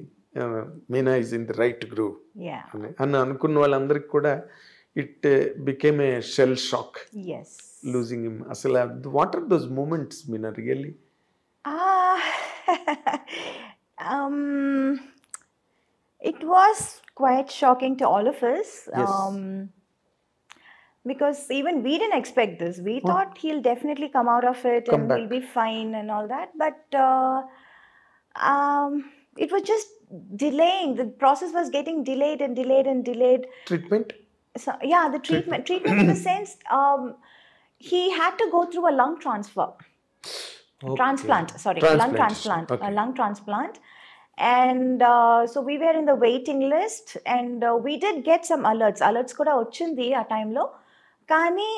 Meena is in the right groove అని అనుకున్న వాళ్ళందరికీ కూడా it became a shell shock losing him. అసలు what are those moments Meena really? It was quite shocking to all of us. because even we didn't expect this. We thought he'll definitely come out of it Come and back. he'll be fine and all that. But it was just delaying. The process was getting delayed and delayed and delayed. Treatment? So yeah, the treatment in the sense, he had to go through a lung transfer. Okay. Transplant, sorry, lung transplant, Okay. a lung transplant. And so we were in the waiting list, and we did get some alerts kuda ochindi a time lo. Kani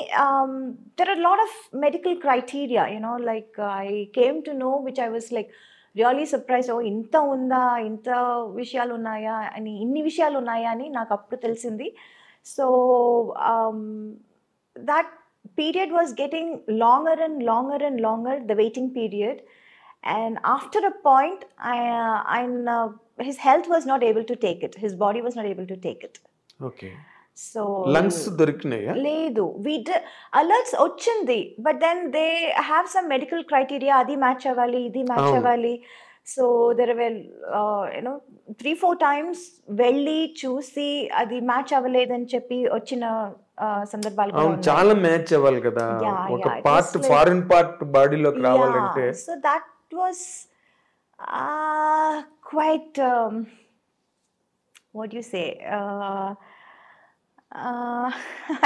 there are a lot of medical criteria, like I came to know, which I was like really surprised. Oh, inta unda, inta vishayalu unnaya ani, inni vishayalu unnaya ani naaku appudu telisindi. So that period was getting longer and longer and longer, the waiting period. And after a point, his health was not able to take it. His body was not able to take it. Okay. So Lungs దొరికినాయా? లేదు, we did alerts వచ్చింది, but then they have some medical criteria. అది match అవ్వాలి, ఇది match అవును. అవ్వాలి. So there well 3-4 times వెళ్ళి చూసి అది మ్యాచ్ అవ్వలేదని చెప్పి వచ్చిన సందర్భాలు కూడా అవును, ఉన్నాయి. చాలా మ్యాచ్ అవ్వాలి కదా. Yeah, ఒక yeah, it part was like- foreign part బాడీలోకి రావాలంటే. Yeah, so that was quite what do you say,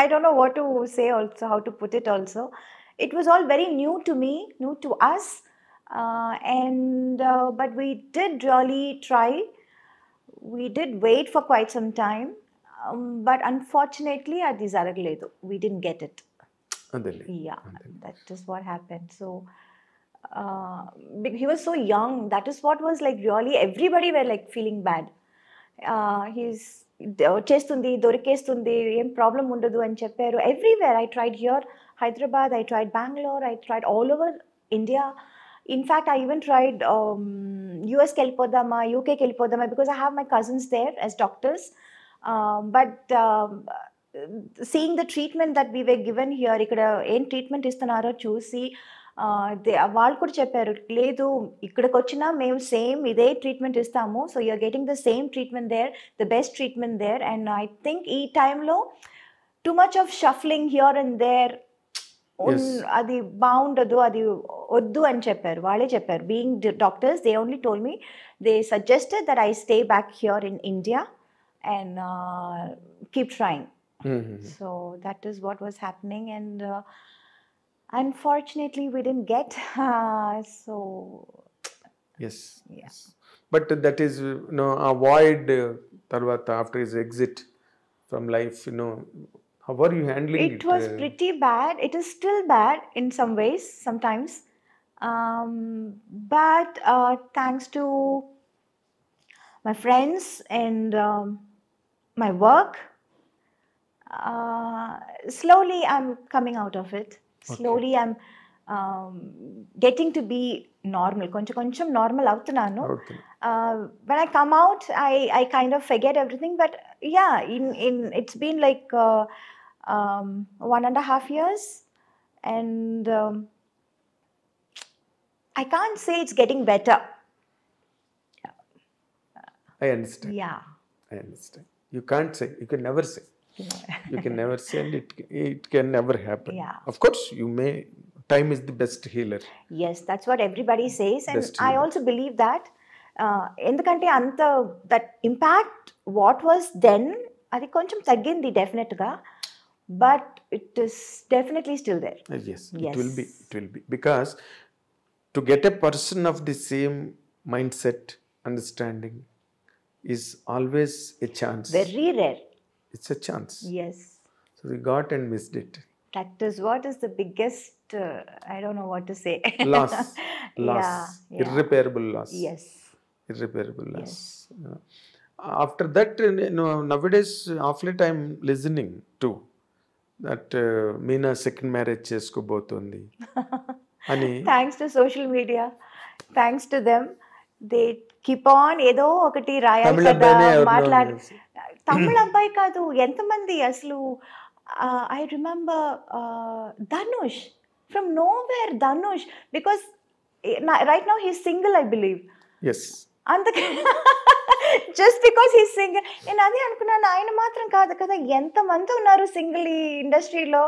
I don't know what to say also, how to put it also. It was all very new to me, new to us, and but we did really try. We did wait for quite some time, but unfortunately అది జరగలేదు. We didn't get it. అదేలే. Yeah, that is what happened. So he was so young. That is what was like really everybody were like feeling bad. He's చేస్తుంది, దొరికేస్తుంది, ఏం problem ఉండదు అని చెప్పారు. Everywhere I tried here, Hyderabad, I tried Bengaluru, I tried all over India. In fact I even tried యూఎస్కి వెళ్ళిపోదామా, యూకేకి వెళ్ళిపోదామా, because I have my cousins there as doctors. But seeing the treatment that we we given here, ఇక్కడ ఏం treatment ఇస్తున్నారో చూసి వాళ్ళు కూడా చెప్పారు, లేదు ఇక్కడికి వచ్చినా మేము సేమ్ ఇదే ట్రీట్మెంట్ ఇస్తాము. So you're getting the same treatment there, the best treatment there. And I think ఈ టైంలో too much of shuffling here and there అది బాగుండదు, అది వద్దు అని చెప్పారు, వాళ్ళే చెప్పారు. Being doctors, they only told me, they suggested that I stay back here in India and keep trying. So that is what was happening. And unfortunately we didn't get so yes, yeah. yes. But that is avoid tarvata after his exit from life, how are you handling it? It was pretty bad. It is still bad in some ways sometimes, but thanks to my friends and my work, slowly I'm coming out of it. Slowly I'm getting to be normal. కొంచెం normal అవుతున్నాను. When I come out, I kind of forget everything. But yeah, in it's been like 1.5 years, and I can't say it's getting better. I understand. Yeah. I understand. You can't say. You can never say. You can never say, and it can never happen. Yeah. Of course, you may. Time is the best healer. Yes, that's what everybody says, and Best I healer. also believe that. ఎందుకంటే అంత that impact what was then అది కొంచెం తగ్గింది డెఫినెట్గా, but it is definitely still there. Yes, it will be. It will be, because to get a person of the same mindset, understanding, is always a chance. Very rare. It's a chance. Yes. So we got and missed it. That is what is the biggest, I don't know what to say. Loss. Yeah. Irreparable loss. Yes. Irreparable loss. After that, nowadays, of late I'm listening to that Meena second marriage చేసుకోబోతుంది అని. Thanks to social media. Thanks to them. They keep on ఏదో ఒకటి రాయాలి కదా, మాట్లాడి. తమిళ అబ్బాయి కాదు, ఎంతమంది అసలు. I remember Dhanush, from nowhere Dhanush, because right now he's single, I believe. Yes. అందుకే జస్ట్ బికాస్ హీ సింగిల్. నేను అదే అనుకున్నాను, ఆయన మాత్రం కాదు కదా, ఎంతమంది ఉన్నారు సింగిల్ ఈ ఇండస్ట్రీలో.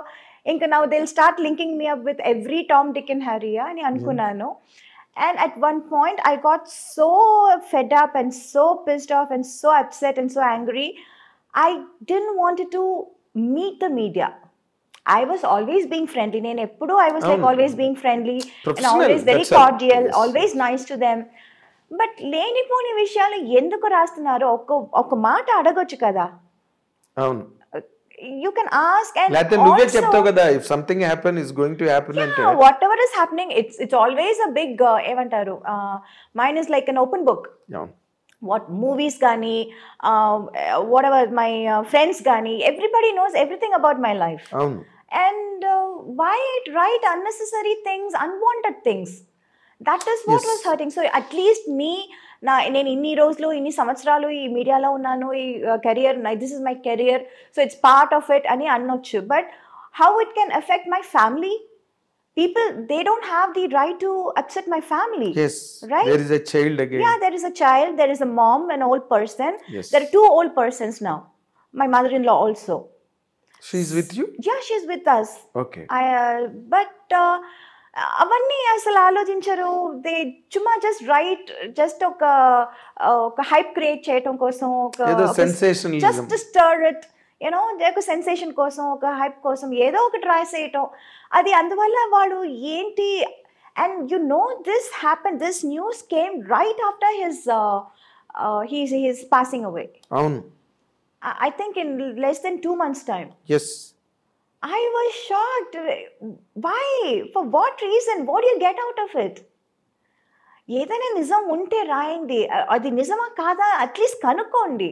ఇంకా now they will start linking me up with every Tom Dick and Harry అని అనుకున్నాను. And at one point, I got so fed up and so pissed off and so upset and so angry. I didn't want to meet the media. I was always being friendly. I was like always being friendly and always very cordial, always nice to them. But లేనిపోని విషయాలు ఎందుకు రాస్తున్నారు? ఒక మాట అడగొచ్చు కదా. అవును. You can ask, and లేకపోతే నువ్వే చెప్తావు కదా, if something happen is going to happen అంటే whatever is happening, it's always a big ఏమంటారు, mine is like an open book. What movies gani, whatever my friends gani, everybody knows everything about my life. And why write unnecessary things, unwanted things? That is what was hurting. So at least me, నేను ఇన్ని రోజులు ఇన్ని సంవత్సరాలు ఈ మీడియాలో ఉన్నాను, ఈ career, this is my career, so it's part of it అని అనొచ్చు. But how it can affect my family? People, they don't have the right to upset my family. Yes, right? There is a child again. Yeah, there is a child, there is a mom, an old person. Yes. There are two old persons now. My mother-in-law also. She's with you? Yeah, she's with us. Okay. But అవన్నీ అసలు ఆలోచించరు. They చుమ్మా just right, just ఒక hype create చేయటం కోసం, just stir it, you know, ఒక sensation కోసం, ఒక హైప్ కోసం ఏదో ఒకటి రాసేయటం. అది అందువల్ల వాళ్ళు ఏంటి, and you know this happen, this news came right after his passing away. అవును. I think in less than 2 months' time. Yes. I was shocked. Why? For what reason? What do you get out of it? ఏదైనా నిజం ఉంటే రాయండి, అది నిజమా కాదా at least కనుక్కోండి.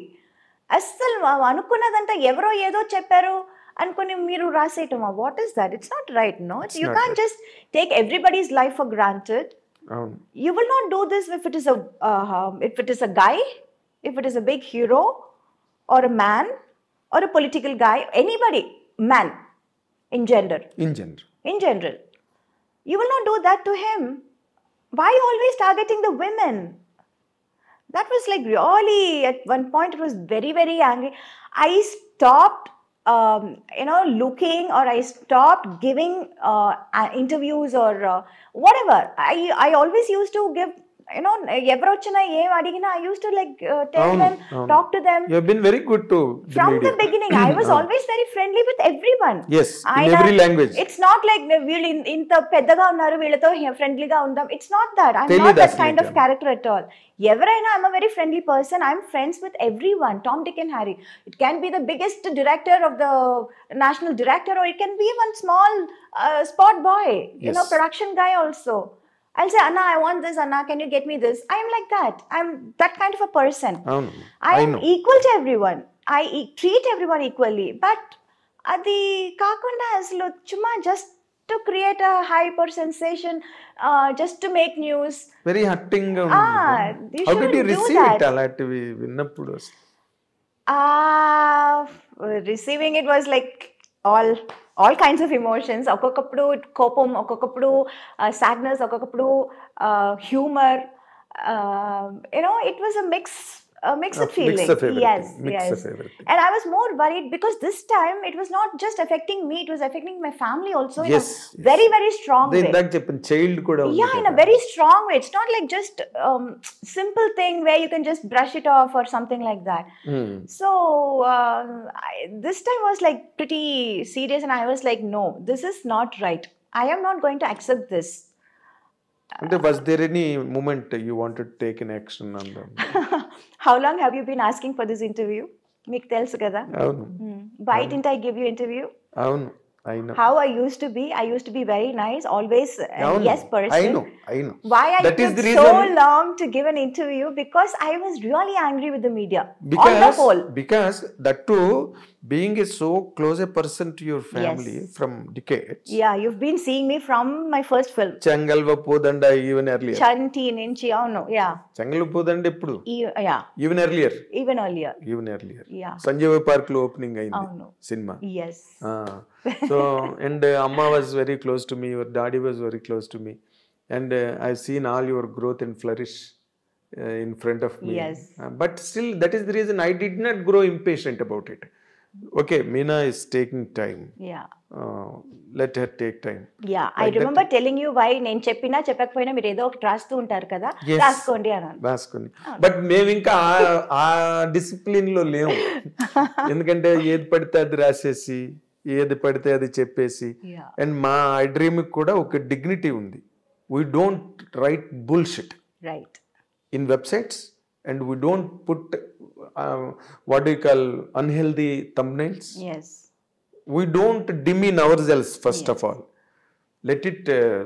అస్సలు అనుకున్నదంతా ఎవరో ఏదో చెప్పారు అనుకుని మీరు రాసేయటమా? What is that? It's not right. No, you can't just take everybody's life for granted. You will not do this if it is a guy, if it is a big hero or a man or a political guy, anybody, man. In general, you will not do that to him. Why always targeting the women? That was like really, at one point it was very, very angry. I stopped looking, or I stopped giving interviews or whatever. I always used to give, ఎవరు వచ్చినా ఏం అడిగినా I used to tell them, talk to them. You have been very good to the from media. The beginning. I was always very friendly with everyone. Yes, in every language. It's not like వీళ్ళు ఇంత పెద్దగా ఉన్నారు వీళ్ళతో ఫ్రెండ్లీగా ఉందాం. It's not that. I'm not that kind of character at all. ఎవరైనా, I'm a very friendly person. I'm friends with everyone, Tom, Dick and Harry. It can be the biggest director of the national director, or it can be one small spot boy, production guy also. I'll say, Anna, I want this. Anna, can you get me this? I'm like that. I'm that kind of a person. I'm equal to everyone. I treat everyone equally. But adi kakunda aslu chuma just to create a hype or sensation, just to make news. Very hurting. How did you receive it? Alativi vinnappudu. Receiving it was like all kinds of emotions. ఒక్కొక్కప్పుడు కోపం, ఒక్కొక్కప్పుడు sadness, ఒక్కొక్కప్పుడు humor. It was a mixed feeling. Yes. And I was more worried because this time it was not just affecting me, it was affecting my family also in a very, very strong way. ఇందాక చెప్పిన child కూడా ఉంది. Yeah, in a very strong way. It's not like just simple thing where you can just brush it off or something like that. So this time was like pretty serious, and I was like, no, this is not right. I am not going to accept this. And was there any moment you wanted to take an action on them? How long have you been asking for this interview? Meeku telusu kada. Why didn't I give you interview? I know. How I used to be. I used to be very nice, always yes person. I know. Why I took so long to give an interview? Because I was really angry with the media. On the whole. Because that too, being so close a person to your family from decades. Yeah, you've been seeing me from my first film. Changalva Podanda even earlier. Chanti Ninchi, yeah. Changalva Podanda eppudu? Yeah. Even earlier. Yeah. Sanjeev Park lo opening ayindi cinema. Yes. So, and Amma was very close to me, your daddy was very close to me, and I've seen all your growth and flourish in front of me. Yes. But still, that is the reason I did not grow impatient about it. Okay, Meena is taking time. Yeah. Let her take time. Yeah, I remember telling you why నేను చెప్పినా చెప్పకపోయినా మీరు ఏదో ఒకటి రాస్తూ ఉంటారు కదా, Yes. రాసుకోండి అన్నాను. రాసుకొని బట్ మేము ఇంకా ఆ డిసిప్లిన్ లో లేము. ఎందుకంటే ఏది పడితే అది రాసేసి ఏది పడితే అది చెప్పేసి. Yeah. అండ్ మా ఐ డ్రీమ్ కూడా ఒక డిగ్నిటీ ఉంది. We don't write bullshit Right. in websites, and we don't put what do you call unhealthy thumbnails. Yes. We don't demean ourselves first of all. Let it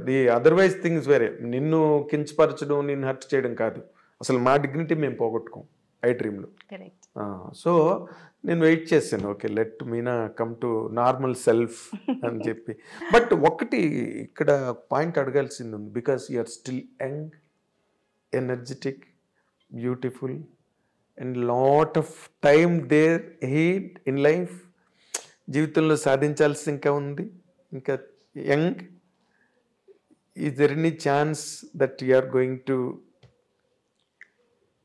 the otherwise things వేరే. నిన్ను కించపరచడం, నిన్ను hurt చేయడం కాదు. అసలు మా dignity మేము పోగొట్టుకోం ఐ డ్రీమ్లో. Correct. సో నేను వెయిట్ చేశాను, okay let Meena come to normal self అని చెప్పి. బట్ ఒకటి ఇక్కడ పాయింట్ అడగాల్సింది ఉంది. Because you are still young, energetic, beautiful, and lot of time there ahead in life. జీవితంలో సాధించాల్సి ఇంకా ఉంది, ఇంకా young. Is there any chance that you are going to?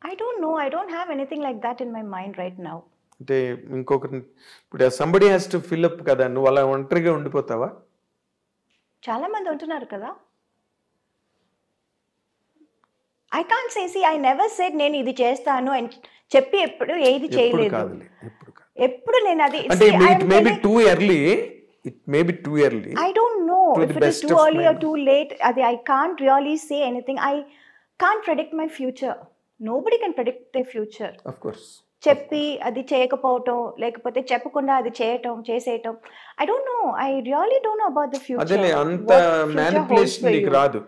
I don't know. I don't have anything like that in my mind right now. అంటే ఇంకొకరిని ఇప్పుడు somebody has to fill up కదా, నువ్వు అలా ఒంటరిగా ఉండిపోతావా? చాలా మంది ఉంటున్నారు కదా. I can't say, see, I never said నేను ఇది చేస్తాను అని చెప్పి ఎప్పుడు ఏది చేయలేదు. ఎప్పుడు నేను అది అంటే it may be too early, it may be too early. I don't know if it is too early or too late. అది I can't really say anything. I can't predict my future. Nobody can predict their future. Of course. చెప్పి అది చేయకపోవటం, లేకపోతే చెప్పకుండా అది చేసేయటం. I don't know. I really don't know about the future. అదే అంత manipulation నీకు రాదు,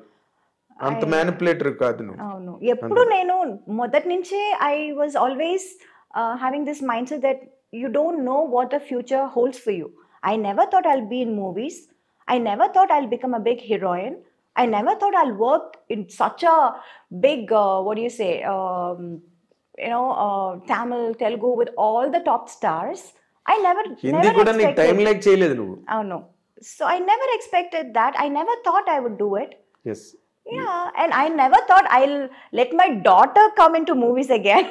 అంత మ్యానిపులేటర్ కాదు నువ్వు. అవును. ఎప్పుడు నేను మొదటి నుంచే I was always having this mind set that you don't know what the future holds for you. I never thought I'll be in movies. I never thought I'll become a big heroine. I never thought I'll work in such a big, what do you say, Tamil, Telugu with all the top stars. I never expected. Time like చేయలేదు నువ్వు. No. So I never expected that. I never thought I would do it. Yes. Yeah, and I never thought I'll let my daughter come into movies again.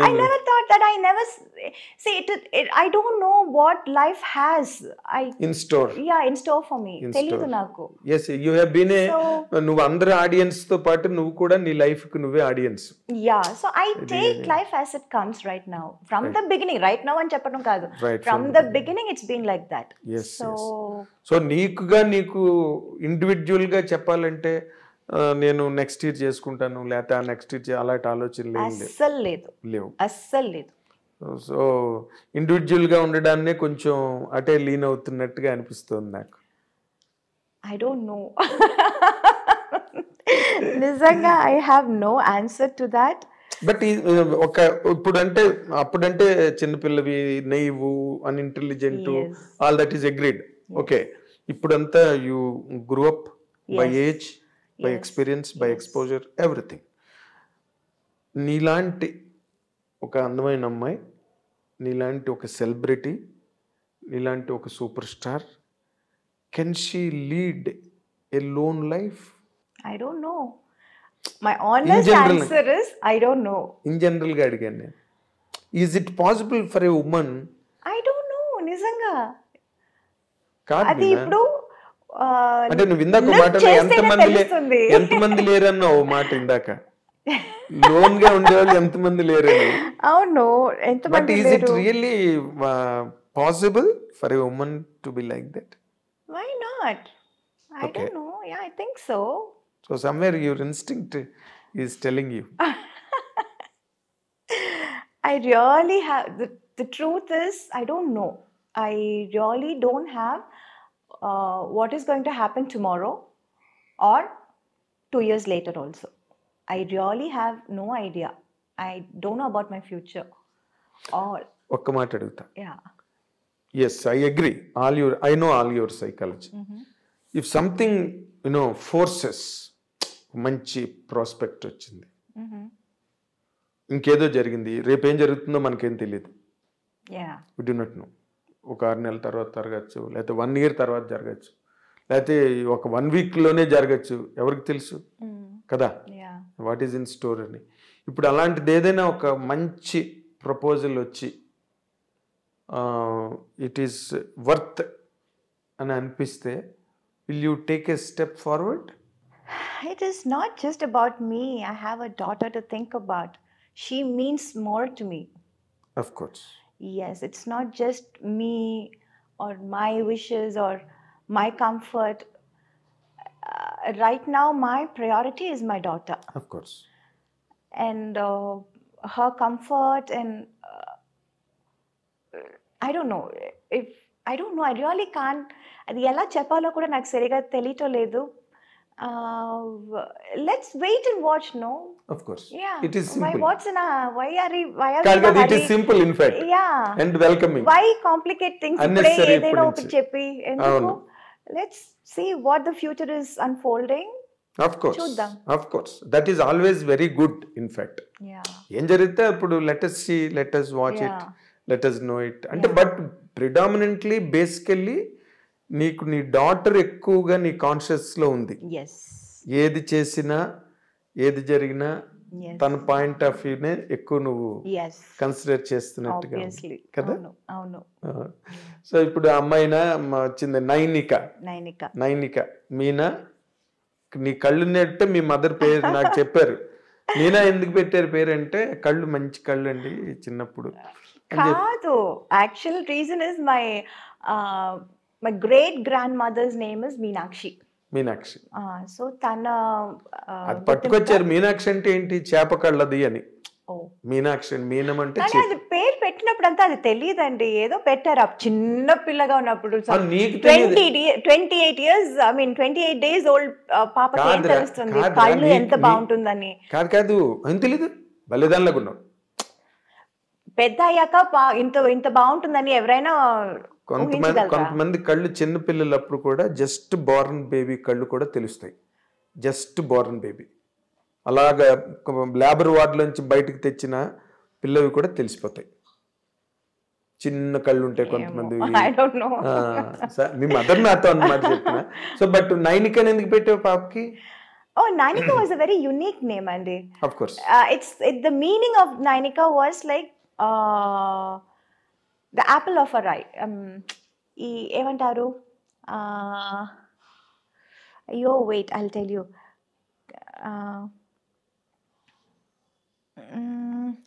I never thought that. I never see it. I don't know what life has. In store. Yeah, in store for me. తెలియదు నాకు. Yes, you have been నువ్వు అందరి audience తో పాటు నువ్వు కూడా నీ life కు నువ్వే audience. Yeah, so I take life as it comes right now. From the beginning, right now అని చెప్పడం కాదు. From the beginning it's been like that. Yes. So నీకు ఇండివిడ్యువల్ గా చెప్పాలంటే నేను నెక్స్ట్ ఇయర్ చేసుకుంటాను లేకపోతే నెక్స్ట్ ఇయర్ అలాంటి ఆలోచన లేవు. అస్సలు లేదు. సో ఇండివిజువల్గా ఉండడాన్ని కొంచెం అటే లీన్ అవుతున్నట్టుగా అనిపిస్తుంది నాకు. ఐ డోంట్ నో, నిజంగా I have no answer to that. But అప్పుడంటే చిన్నపిల్లవి, naive, unintelligent, all that is agreed. Okay, ఇప్పుడంతా you grew up by age, by experience, by exposure, everything. నీలాంటి ఒక అందమైన అమ్మాయి, నీలాంటి ఒక సెలబ్రిటీ, నీలాంటి ఒక super star, can she lead a lone life? I don't know. My honest answer is I don't know. In general గా అడిగాను నేను. Is it possible for a women? I don't know, నిజంగా కాదు. అది ఇప్పుడు అంటే నువ్వు ఇందాక మాట ఎంతమంది లేరన్నావు మాట ఇందాక, లోన్ గా ఉండేవాళ్ళు ఎంతమంది లేరని. అవును, ఎంతమంది లేరు. But is it really possible for a woman to be like that? Why not? I don't know. Yeah, I think so. So somewhere your instinct is telling you. I really have, the truth is I don't know. I really don't have what is going to happen tomorrow or 2 years later also. I really have no idea. I don't know about my future. ఒక్క మాట అడుగుతా. Yeah. Yes, I agree. I know all your psychology. If something, forces, మంచి prospect వచ్చింది, ఇంకేదో జరిగింది, రేపేం జరుగుతుందో మనకేం తెలియదు. We do not know. ఒక 6 నెలల తర్వాత జరగచ్చు, లేకపోతే 1 year తర్వాత జరగచ్చు, లేకపోతే ఒక 1 week లోనే జరగచ్చు, ఎవరికి తెలుసు కదా. వాట్ ఈజ్ ఇన్ స్టోర్ అని. ఇప్పుడు అలాంటిది ఏదైనా ఒక మంచి ప్రపోజల్ వచ్చి ఇట్ ఈస్ వర్త్ అని అనిపిస్తే will you take a step forward? It is not just about me. I have a daughter to think about. She means more to me. Of course. Yes, it's not just me or my wishes or my comfort. Right now, my priority is my daughter. Of course. And her comfort and I don't know. I really can't. అది ఎలా చెప్పాలో కూడా నాకు సరిగా తెలియటం లేదు. Let's wait and watch, no? Of course. Yeah. It is simple. Why are we It is simple in fact. Yeah. And welcoming. Why complicate things? Unnecessary. ఏదైనా ఒకటి చెప్పి ఎందుకు? Let's see what the future is unfolding. Of course. చూద్దాం. Of course. That is always very good in fact. Yeah. ఏం జరిగితే అప్పుడు let us see, let us watch it, let us know it. అంటే but predominantly basically నీకు నీ daughter ఎక్కువగా నీ కాన్షియస్లో ఉంది. ఏది చేసినా ఏది జరిగినా తన పాయింట్ ఆఫ్ వ్యూనే ఎక్కువ నువ్వు కన్సిడర్ చేస్తున్నట్టుగా కదా. సో ఇప్పుడు అమ్మాయినా వచ్చింది నైనిక మీనా, నీ కళ్ళు నెట్టే మీ మదర్ పేరు నాకు చెప్పారు. మీనా ఎందుకు పెట్టారు పేరు అంటే కళ్ళు మంచి కళ్ళు అండి చిన్నప్పుడు కాదు. Actual reason is my great grandmother's name is Meenakshi. So tana అది పట్టుకొచ్చారు. మీనాక్షి అంటే ఏంటి? చేప కళ్ళది అని. మీనాక్షి మీనం అంటే అది పేరు పెట్టినప్పుడు అంతా అది తెలియదండి, ఏదో పెట్టారు చిన్న పిల్లగా ఉన్నప్పుడు. 28 years, I mean 28 days old పాపకి ఏం తెలుస్తుంది కళ్ళు ఎంత బాగుంటుందని? కాదు ఏం తెలీదు, బలిదానిలాగా ఉన్నావు. పెద్ద అయ్యాక ఇంత బాగుంటుందని ఎవరైనా కొంతమంది కళ్ళు చిన్న పిల్లలప్పుడు కూడా జస్ట్ బోర్న్ బేబీ కళ్ళు కూడా తెలుస్తాయి. జస్ట్ బోర్న్ బేబీ అలాగా లేబర్ వార్డులోంచి బయటకు తెచ్చిన పిల్లవి కూడా తెలిసిపోతాయి. చిన్న కళ్ళు ఉంటాయి కొంతమంది. మీ మదర్ నాతో అన్నమాట చెప్పిన. సో బట్ నైనిక ఎందుకు పెట్టావు పాపకి? Nainika was a very unique name, Andy. Of course. The meaning of Nainika was like the apple of her eye. ఏమంటారు? అయ్యో wait, I'll tell you.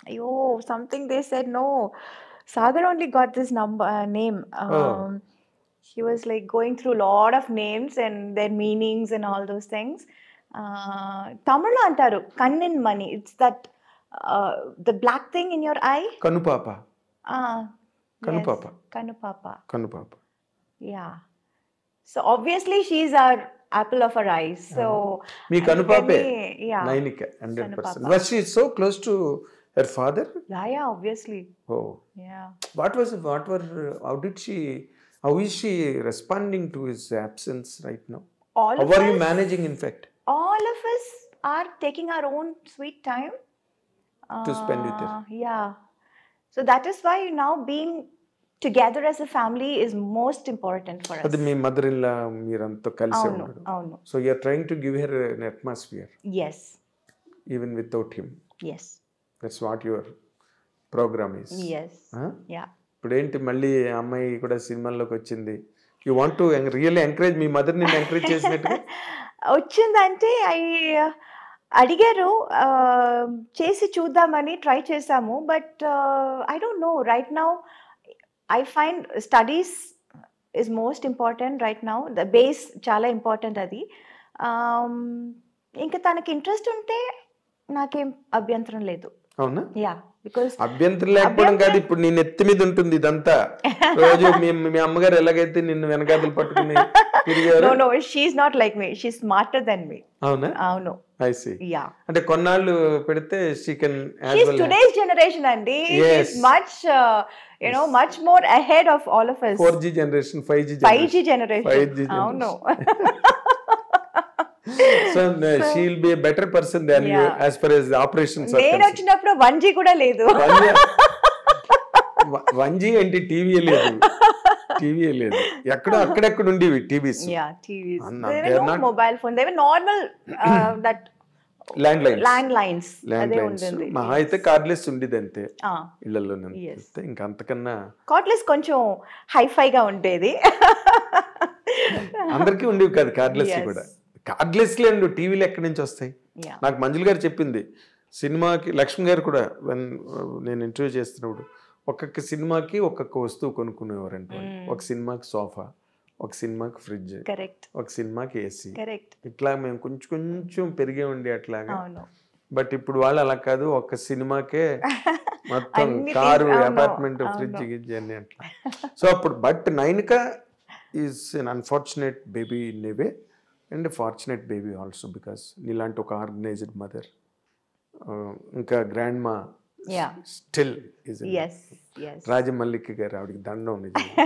అయ్యో something they said. No, Sagar only got this name. He was like going through a lot of names and their meanings and all those things. Tamil antaru kannin mani. It's that the black thing in your eye. Kanupapa. Kanupapa. Yes, Kanupapa. Yeah. So obviously she's our apple of her eyes. So me Kanupape. Yeah. Nainika 100%. Was she so close to her father? Yeah, obviously. Oh. Yeah. How is she responding to his absence right now? How are you managing in fact? All of us are taking our own sweet time to spend with her. Yeah. So that is why now being together as a family is most important for us. Adi me mother-in-law meeranto kalise unnaru. Avunu. So you are trying to give her an atmosphere. Yes. Even without him. Yes. That's what your program is. Yes. Yeah. ఇప్పుడు ఏంటి మళ్ళీ అమ్మాయి కూడా సినిమాల్లోకి వచ్చింది. You want to really encourage me mother ని encourage చేసినట్టుగా వచ్చిందంటే అడిగారు, చేసి చూద్దామని ట్రై చేసాము. But I don't no, right now I find studies is most important right now. The base చాలా ఇంపార్టెంట్ అది. ఇంకా తనకి ఇంట్రెస్ట్ ఉంటే నాకేం అభ్యంతరం లేదు. అవునా? యా, బికాజ్ అభ్యంతరం లేకపోవడం కాదు, ఇప్పుడు నీ నెత్తి మీద ఉంటుంది ఇదంతా. రోజు మీ అమ్మగారు ఎలాగైతే నిన్ను వెనకాతలు పట్టుకుని No, no, she's not like me. She's smarter than me. అవునా? అవును. I see. Yeah. అంటే కొన్నాళ్ళు పెడితే she can as she's well. Today's generation అండి. Yes. She's much much more ahead of all of us. 4G generation, 5G generation. అవును. So she will be a better person than you as far as the operations are concerned. నేను వచ్చినప్పుడు 1G కూడా లేదు. 1G అంటే TV లేదు. అక్కడెక్కడ ఉండేవి TVs. Yeah, TVs. There were no mobile phone. They were normal that land lines land lines land అదే lines ఉంటుంది. మహా అయితే కార్డ్లెస్ ఉండేది అంతే Ah, ఇళ్లలో yes. ఇంకా అంతకన్నా కార్డ్లెస్ కొంచెం హైఫైగా ఉండేది. అందరికీ ఉండేవి కాదు కార్డ్లెస్ Yes. కూడా. కార్డ్లెస్ లేండి టీవీలు ఎక్కడి నుంచి వస్తాయి? Yeah. నాకు మంజుల గారు చెప్పింది, సినిమాకి లక్ష్మి గారు కూడా నేను ఇంటర్వ్యూ చేస్తున్నప్పుడు ఒక్కొక్క సినిమాకి ఒక్కొక్క వస్తువు కొనుక్కునేవారంట. ఒక సినిమాకి సోఫా, ఒక సినిమాకి ఫ్రిడ్జ్, కరెక్ట్ ఒక సినిమాకి ఏసీ, కరెక్ట్. ఇట్లా మేము కొంచెం కొంచెం పెరిగే ఉండి అట్లాగా. అవును. బట్ ఇప్పుడు వాళ్ళు అలా కాదు, ఒక్క సినిమాకే మొత్తం అన్ని కారు, అవును, అపార్ట్మెంట్, అవును. ఫ్రిడ్జ్ గిడ్జ్ అన్ని అట్లా. సో అప్పుడు but Nainika is an unfortunate baby in a way and fortunate baby also because నీలాంటి ఒక ఆర్గనైజ్డ్ మదర్, ఇంకా grandma Yeah. Still is Yes, yes. Rajamallika garu, ఆవిడకి దండం నిజంగా.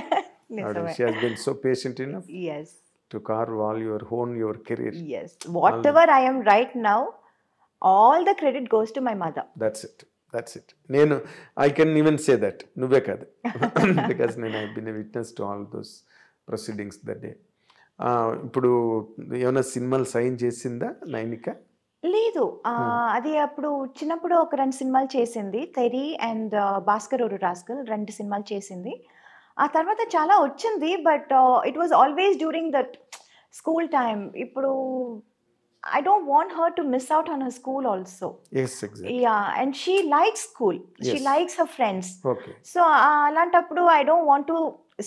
ఆవిడ నిజమే. She has been so patient enough Yes, to carve all your own your career. yes. Whatever I am right now, all the credit goes to my mother. That's it. నేను I can even say that, నువ్వే కాదు, because నేను I been a witness to all those proceedings that day. ఇప్పుడు ఏమైనా సినిమాలు sign చేసిందా నైనిక? లేదు, అది అప్పుడు చిన్నప్పుడు ఒక 2 సినిమాలు చేసింది, తెరి అండ్ భాస్కర్ ఒక రాస్కల్, 2 సినిమాలు చేసింది. ఆ తర్వాత చాలా వచ్చింది, but it was always during that school time. ఇప్పుడు I don't want her to miss out on her school also. Yes, exactly. Yeah, and she likes school. She Yes. likes her friends. Okay. So alantappudu I don't want to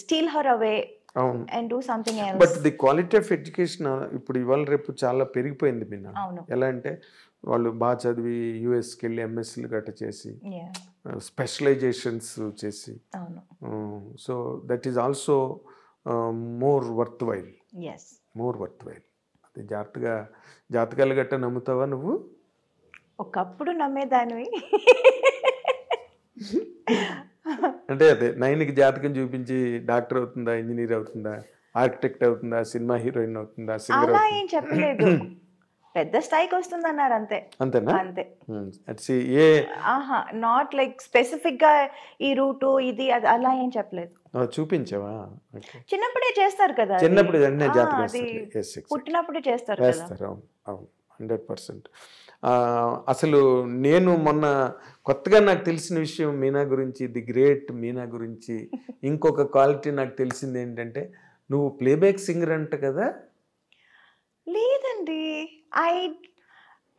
steal her away అవును. and do something else. But the quality of education ఇప్పుడు ఇవాళ రేపు చాలా పెరిగిపోయింది మీనా. అవును. ఎలా అంటే వాళ్ళు బాగా చదివి యూఎస్కి వెళ్ళి ఎంఎస్సీలు గట్ట చేసి Yeah. స్పెషలైజేషన్స్ చేసి, అవును. So that is also more worth while. Yes. More worth while. అది జాతకాలు గట్ట నమ్ముతావా నువ్వు? ఒకప్పుడు నమ్మేదానివి. అంటే అదే నైన్కి జాతకం చూపించి డాక్టర్ అవుతుందా, ఇంజనీర్ అవుతుందా, ఆర్కిటెక్ట్ అవుతుందా, సినిమా హీరోయిన్ అవుతుందా, సింగర్ అలా అవుతుందా? ఏం చెప్పలేదు. పెద్ద స్థాయికి వస్తుందన్నారు అంతే. అంతేనా? అంతే. అట్సి ఏ ఆహా, నాట్ లైక్ స్పెసిఫిక్ గా ఈ రూటు ఇది అది అలా ఏం చెప్పలేదు. చూపించావా? ఓకే. చిన్నప్పుడే చేస్తారు కదా అది. చిన్నప్పుడు వెంటనే ఆ, జాతకం అది వేస్తారు. Yes, exactly. పుట్టినప్పుడే చేస్తారు కదా. వేస్తారు. అవును అవును 100%. అసలు నేను మొన్న కొత్తగా నాకు తెలిసిన విషయం మీనా గురించి, ది గ్రేట్ మీనా గురించి ఇంకొక క్వాలిటీ నాకు తెలిసింది ఏంటంటే, నువ్వు ప్లేబ్యాక్ సింగర్ అంట కదా? లేదండి,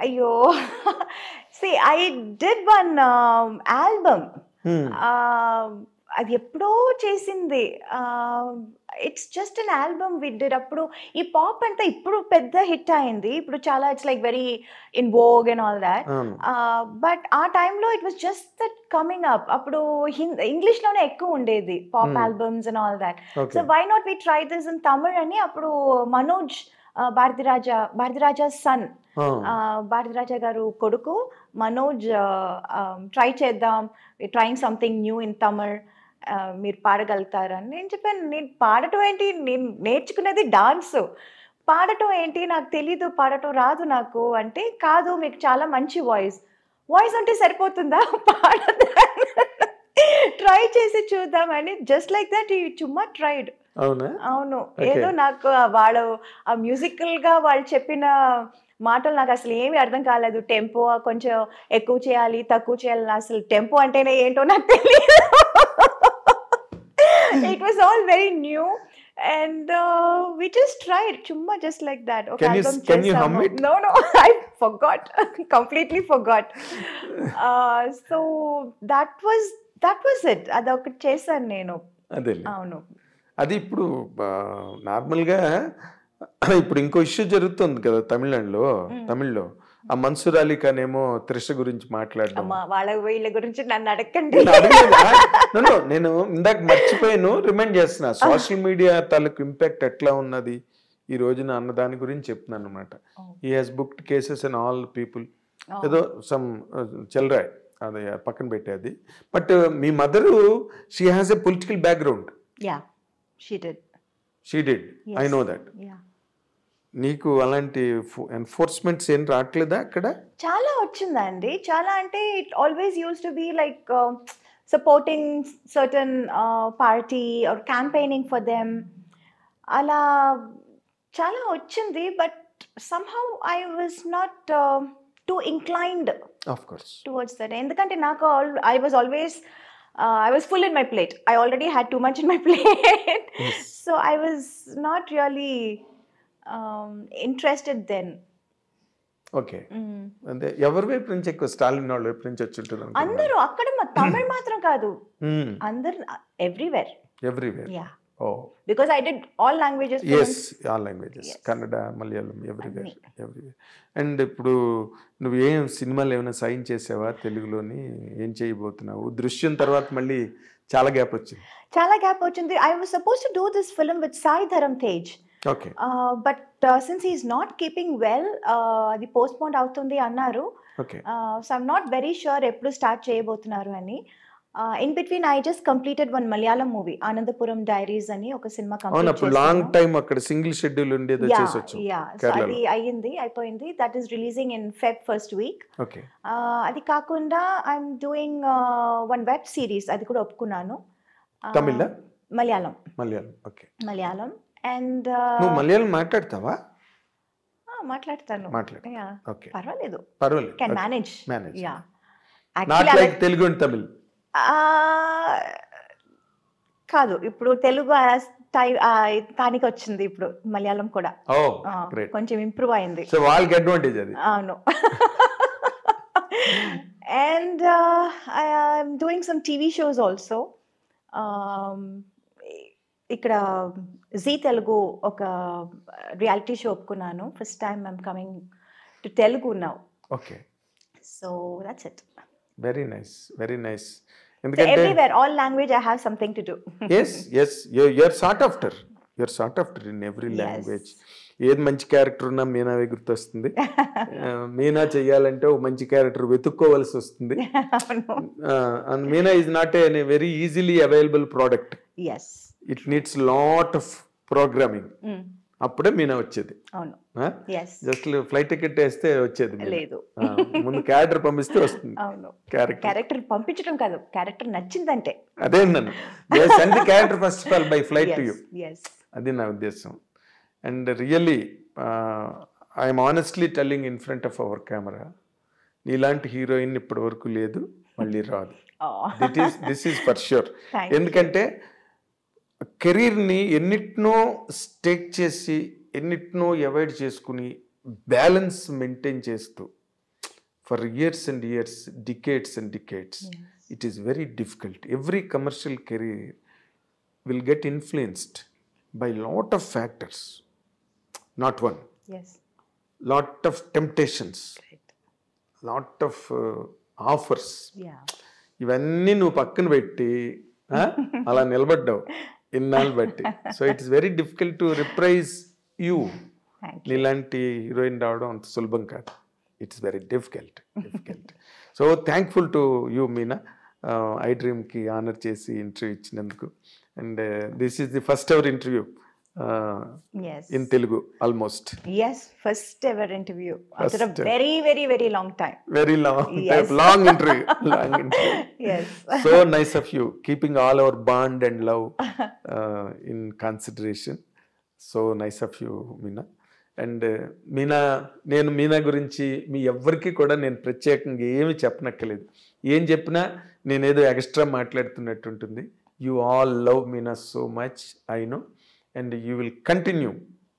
అయ్యో ఐ డిడ్ వన్ ఆల్బమ్. అది ఎప్పుడో చేసింది. It's just an album we did. అప్పుడు ఈ పాప్ అంతా ఇప్పుడు పెద్ద హిట్ అయింది. ఇప్పుడు చాలా it's like very in vogue and all that. అవును. బట్ ఆ టైంలో it was just that coming up. అప్పుడు ఇంగ్లీష్లోనే ఎక్కువ ఉండేది pop albums and all that. Okay. So why not we try this in Tamil అని అప్పుడు మనోజ్ భారతిరాజా సన్, భారతిరాజా గారు కొడుకు మనోజ్ ట్రై చేద్దాం, trying something new in Tamil, మీరు పాడగలుగుతారని నేను చెప్పాను. నేను పాడటం ఏంటి, నేను నేర్చుకునేది డాన్స్, పాడటం ఏంటి నాకు తెలీదు, పాడటం రాదు నాకు అంటే, కాదు మీకు చాలా మంచి వాయిస్ అంటే సరిపోతుందా, పాడదా, ట్రై చేసి చూద్దామని జస్ట్ లైక్ దట్ చుమ్మా ట్రైడ్. అవునా? అవును. ఏదో నాకు వాళ్ళు ఆ మ్యూజికల్ గా వాళ్ళు చెప్పిన మాటలు నాకు అసలు ఏమీ అర్థం కాలేదు. టెంపో కొంచెం ఎక్కువ చేయాలి, తక్కువ చేయాలి, అసలు టెంపో అంటేనే ఏంటో నాకు తెలియదు. It was all very new and we just tried chumma just like that. Okay, Can you hum it? No, I forgot. Completely forgot. So that was it. adokati chesanu nenu. అదే అవును. అది ఇప్పుడు నార్మల్గా ఇప్పుడు ఇంకో ఇష్యూ జరుగుతుంది కదా తమిళ్లో ఆ మన్సూర్ అలీ ఖాన్ ఏమో త్రిష గురించి మాట్లాడడం. వీళ్ళ గురించి నన్ను అడగండి. నేను ఇందాక మర్చిపోయాను, రిమైండ్ చేస్తున్నా. సోషల్ మీడియా తాలూకు ఇంపాక్ట్ ఎట్లా ఉన్నది ఈ రోజున అన్న దాని గురించి చెప్తున్నాను అనమాట. He has booked cases and all people, ఏదో సమ్ చెల్రాయ్, అది పక్కన పెట్టేది. But me mother she has a political background. Yeah, she did. I know that. నీకు అలాంటి ఎన్ఫోర్స్మెంట్స్ ఏం రావట్లేదా అక్కడ? చాలా వచ్చిందండి. చాలా అంటే it always use to be like supporting certain party or campaigning for them, అలా చాలా వచ్చింది. But somehow I was not too inclined of course. towards that. ఎందుకంటే నాకు I was full in my plate. I already had too much in my plate. Yes. So I was not really interested then. Okay. అంటే ఎవరి వైపు నుంచి ఎక్కువ, స్టాలిన్ వాళ్ళ వైపు నుంచి వచ్చి ఉంటారు అందరూ అక్కడ తమిళ్ మాత్రం కాదు, అందరు everywhere. Yeah. Oh, because I did all languages. yes, all languages. Kannada, Malayalam, everywhere. And ఇప్పుడు నువ్వు ఏం సినిమాలు ఏమైనా సైన్ చేసావా తెలుగులోని? ఏం చేయబోతున్నావు? దృశ్యం తర్వాత మళ్ళీ చాలా గ్యాప్ వచ్చింది. I was supposed to do this film with Sai Dharam Tej. Okay. But since he's not keeping well, అది పోస్ట్పోన్ అవుతుంది అన్నారు. Okay. So I'm not very sure ఎప్పుడు స్టార్ట్ చేయబోతున్నారు అని. In between I just completed one Malayalam movie, Anandapuram Diaries అని ఒక cinema complete చేశాను. Long time అక్కడ సింగిల్ షెడ్యూల్ ఉండేది చేసొచ్చు. సో అది అయిపోయింది. That is releasing in Feb first week. Okay. అది కాకుండా I'm doing one web series, అది కూడా ఒప్పుకున్నాను. తమిళ? మలయాళం. ఓకే. మలయాళం. అండ్ నువ్వు మలయాళం మాట్లాడతావా? మాట్లాడతాను. ఓకే. పర్వాలేదు. Can manage. Yeah. Not like Telugu and Tamil కాదు, ఇప్పుడు తెలుగు తానికి వచ్చింది, ఇప్పుడు మలయాళం కూడా కొంచెం ఇంప్రూవ్ అయింది. సో వాళ్ళకి అడ్వాంటేజ్ అది. అవును. And I'm doing some TV shows also. ఇక్కడ జీ తెలుగు ఒక రియాలిటీ షో ఒప్పుకున్నాను. First time I'm coming to Telugu now. Okay. So that's it. Very nice. So everywhere, all language, I have something to do. yes, you're sought after in every language. ఏది మంచి character ఉన్నా మీనావే గుర్తొస్తుంది. మీనా చెయ్యాలంటే ఒక మంచి character వెతుక్కోవాల్సి వస్తుంది. And Meena is not a very easily available product. It needs lot of programming. అప్పుడే మీనా వచ్చేది. అవును. జస్ట్ ఫ్లైట్ టికెట్ వేస్తే వచ్చేది లేదు, ముందు క్యారెక్టర్ పంపిస్తే వస్తుంది. అవును. క్యారెక్టర్ పంపించడం కాదు, క్యారెక్టర్ నచ్చిందంటే అదే నన్ను send the character first of all by flight to you. అది నా ఉద్దేశం. And really I'm honestly telling in front of our camera, నీలాంటి హీరోయిన్ ఇప్పటి వరకు లేదు, మళ్ళీ రాదు. This is for sure. ఎందుకంటే కెరీర్ని ఎన్నిటినో స్టేక్ చేసి ఎన్నిటినో అవాయిడ్ చేసుకుని బ్యాలెన్స్ మెయింటైన్ చేస్తూ for years and years, decades and decades, it is very difficult. Every commercial career will get influenced by lot of factors, not one. Lot of temptations, lot of offers. ఇవన్నీ నువ్వు పక్కన పెట్టి అలా నిలబడ్డావు ఇన్నాళ్ళు బట్టి. So it's very difficult to replace you. నీలాంటి heroine రావడం అంత సులభం కాదు. It's very difficult. So thankful to you Meena, I డ్రీమ్కి ఆనర్ చేసి ఇంటర్వ్యూ ఇచ్చినందుకు. And this is the first ever interview in Telugu almost. Yes, first ever interview after a very long time. Very long time, long interview. Yes. So nice of you, keeping all our bond and love in consideration. So nice of you, Meena. And నేను మీనా గురించి మీ ఎవ్వరికి కూడా నేను ప్రత్యేకంగా ఏమి చెప్పనక్కర్లేదు. ఏం చెప్పినా నేనేదో ఎక్స్ట్రా మాట్లాడుతున్నట్టు ఉంటుంది. You all love Meena so much, I know. And you will continue.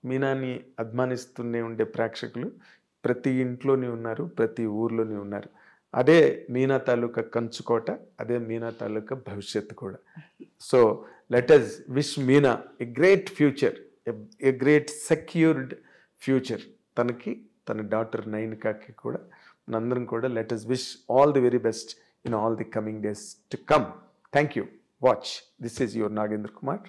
మీనాని అభిమానిస్తూనే ఉండే ప్రేక్షకులు ప్రతి ఇంట్లోనే ఉన్నారు, ప్రతి ఊర్లోనే ఉన్నారు. అదే మీనా తాలూకా కంచుకోట, అదే మీనా తాలూకా భవిష్యత్తు కూడా. So let us wish Meena a great future, a great secured future. తనకి, తన డాటర్ నైనికాకి కూడా మనందరం కూడా let us wish all the very best in all the coming days to come. Thank you. Watch. This is your Nagendra Kumar.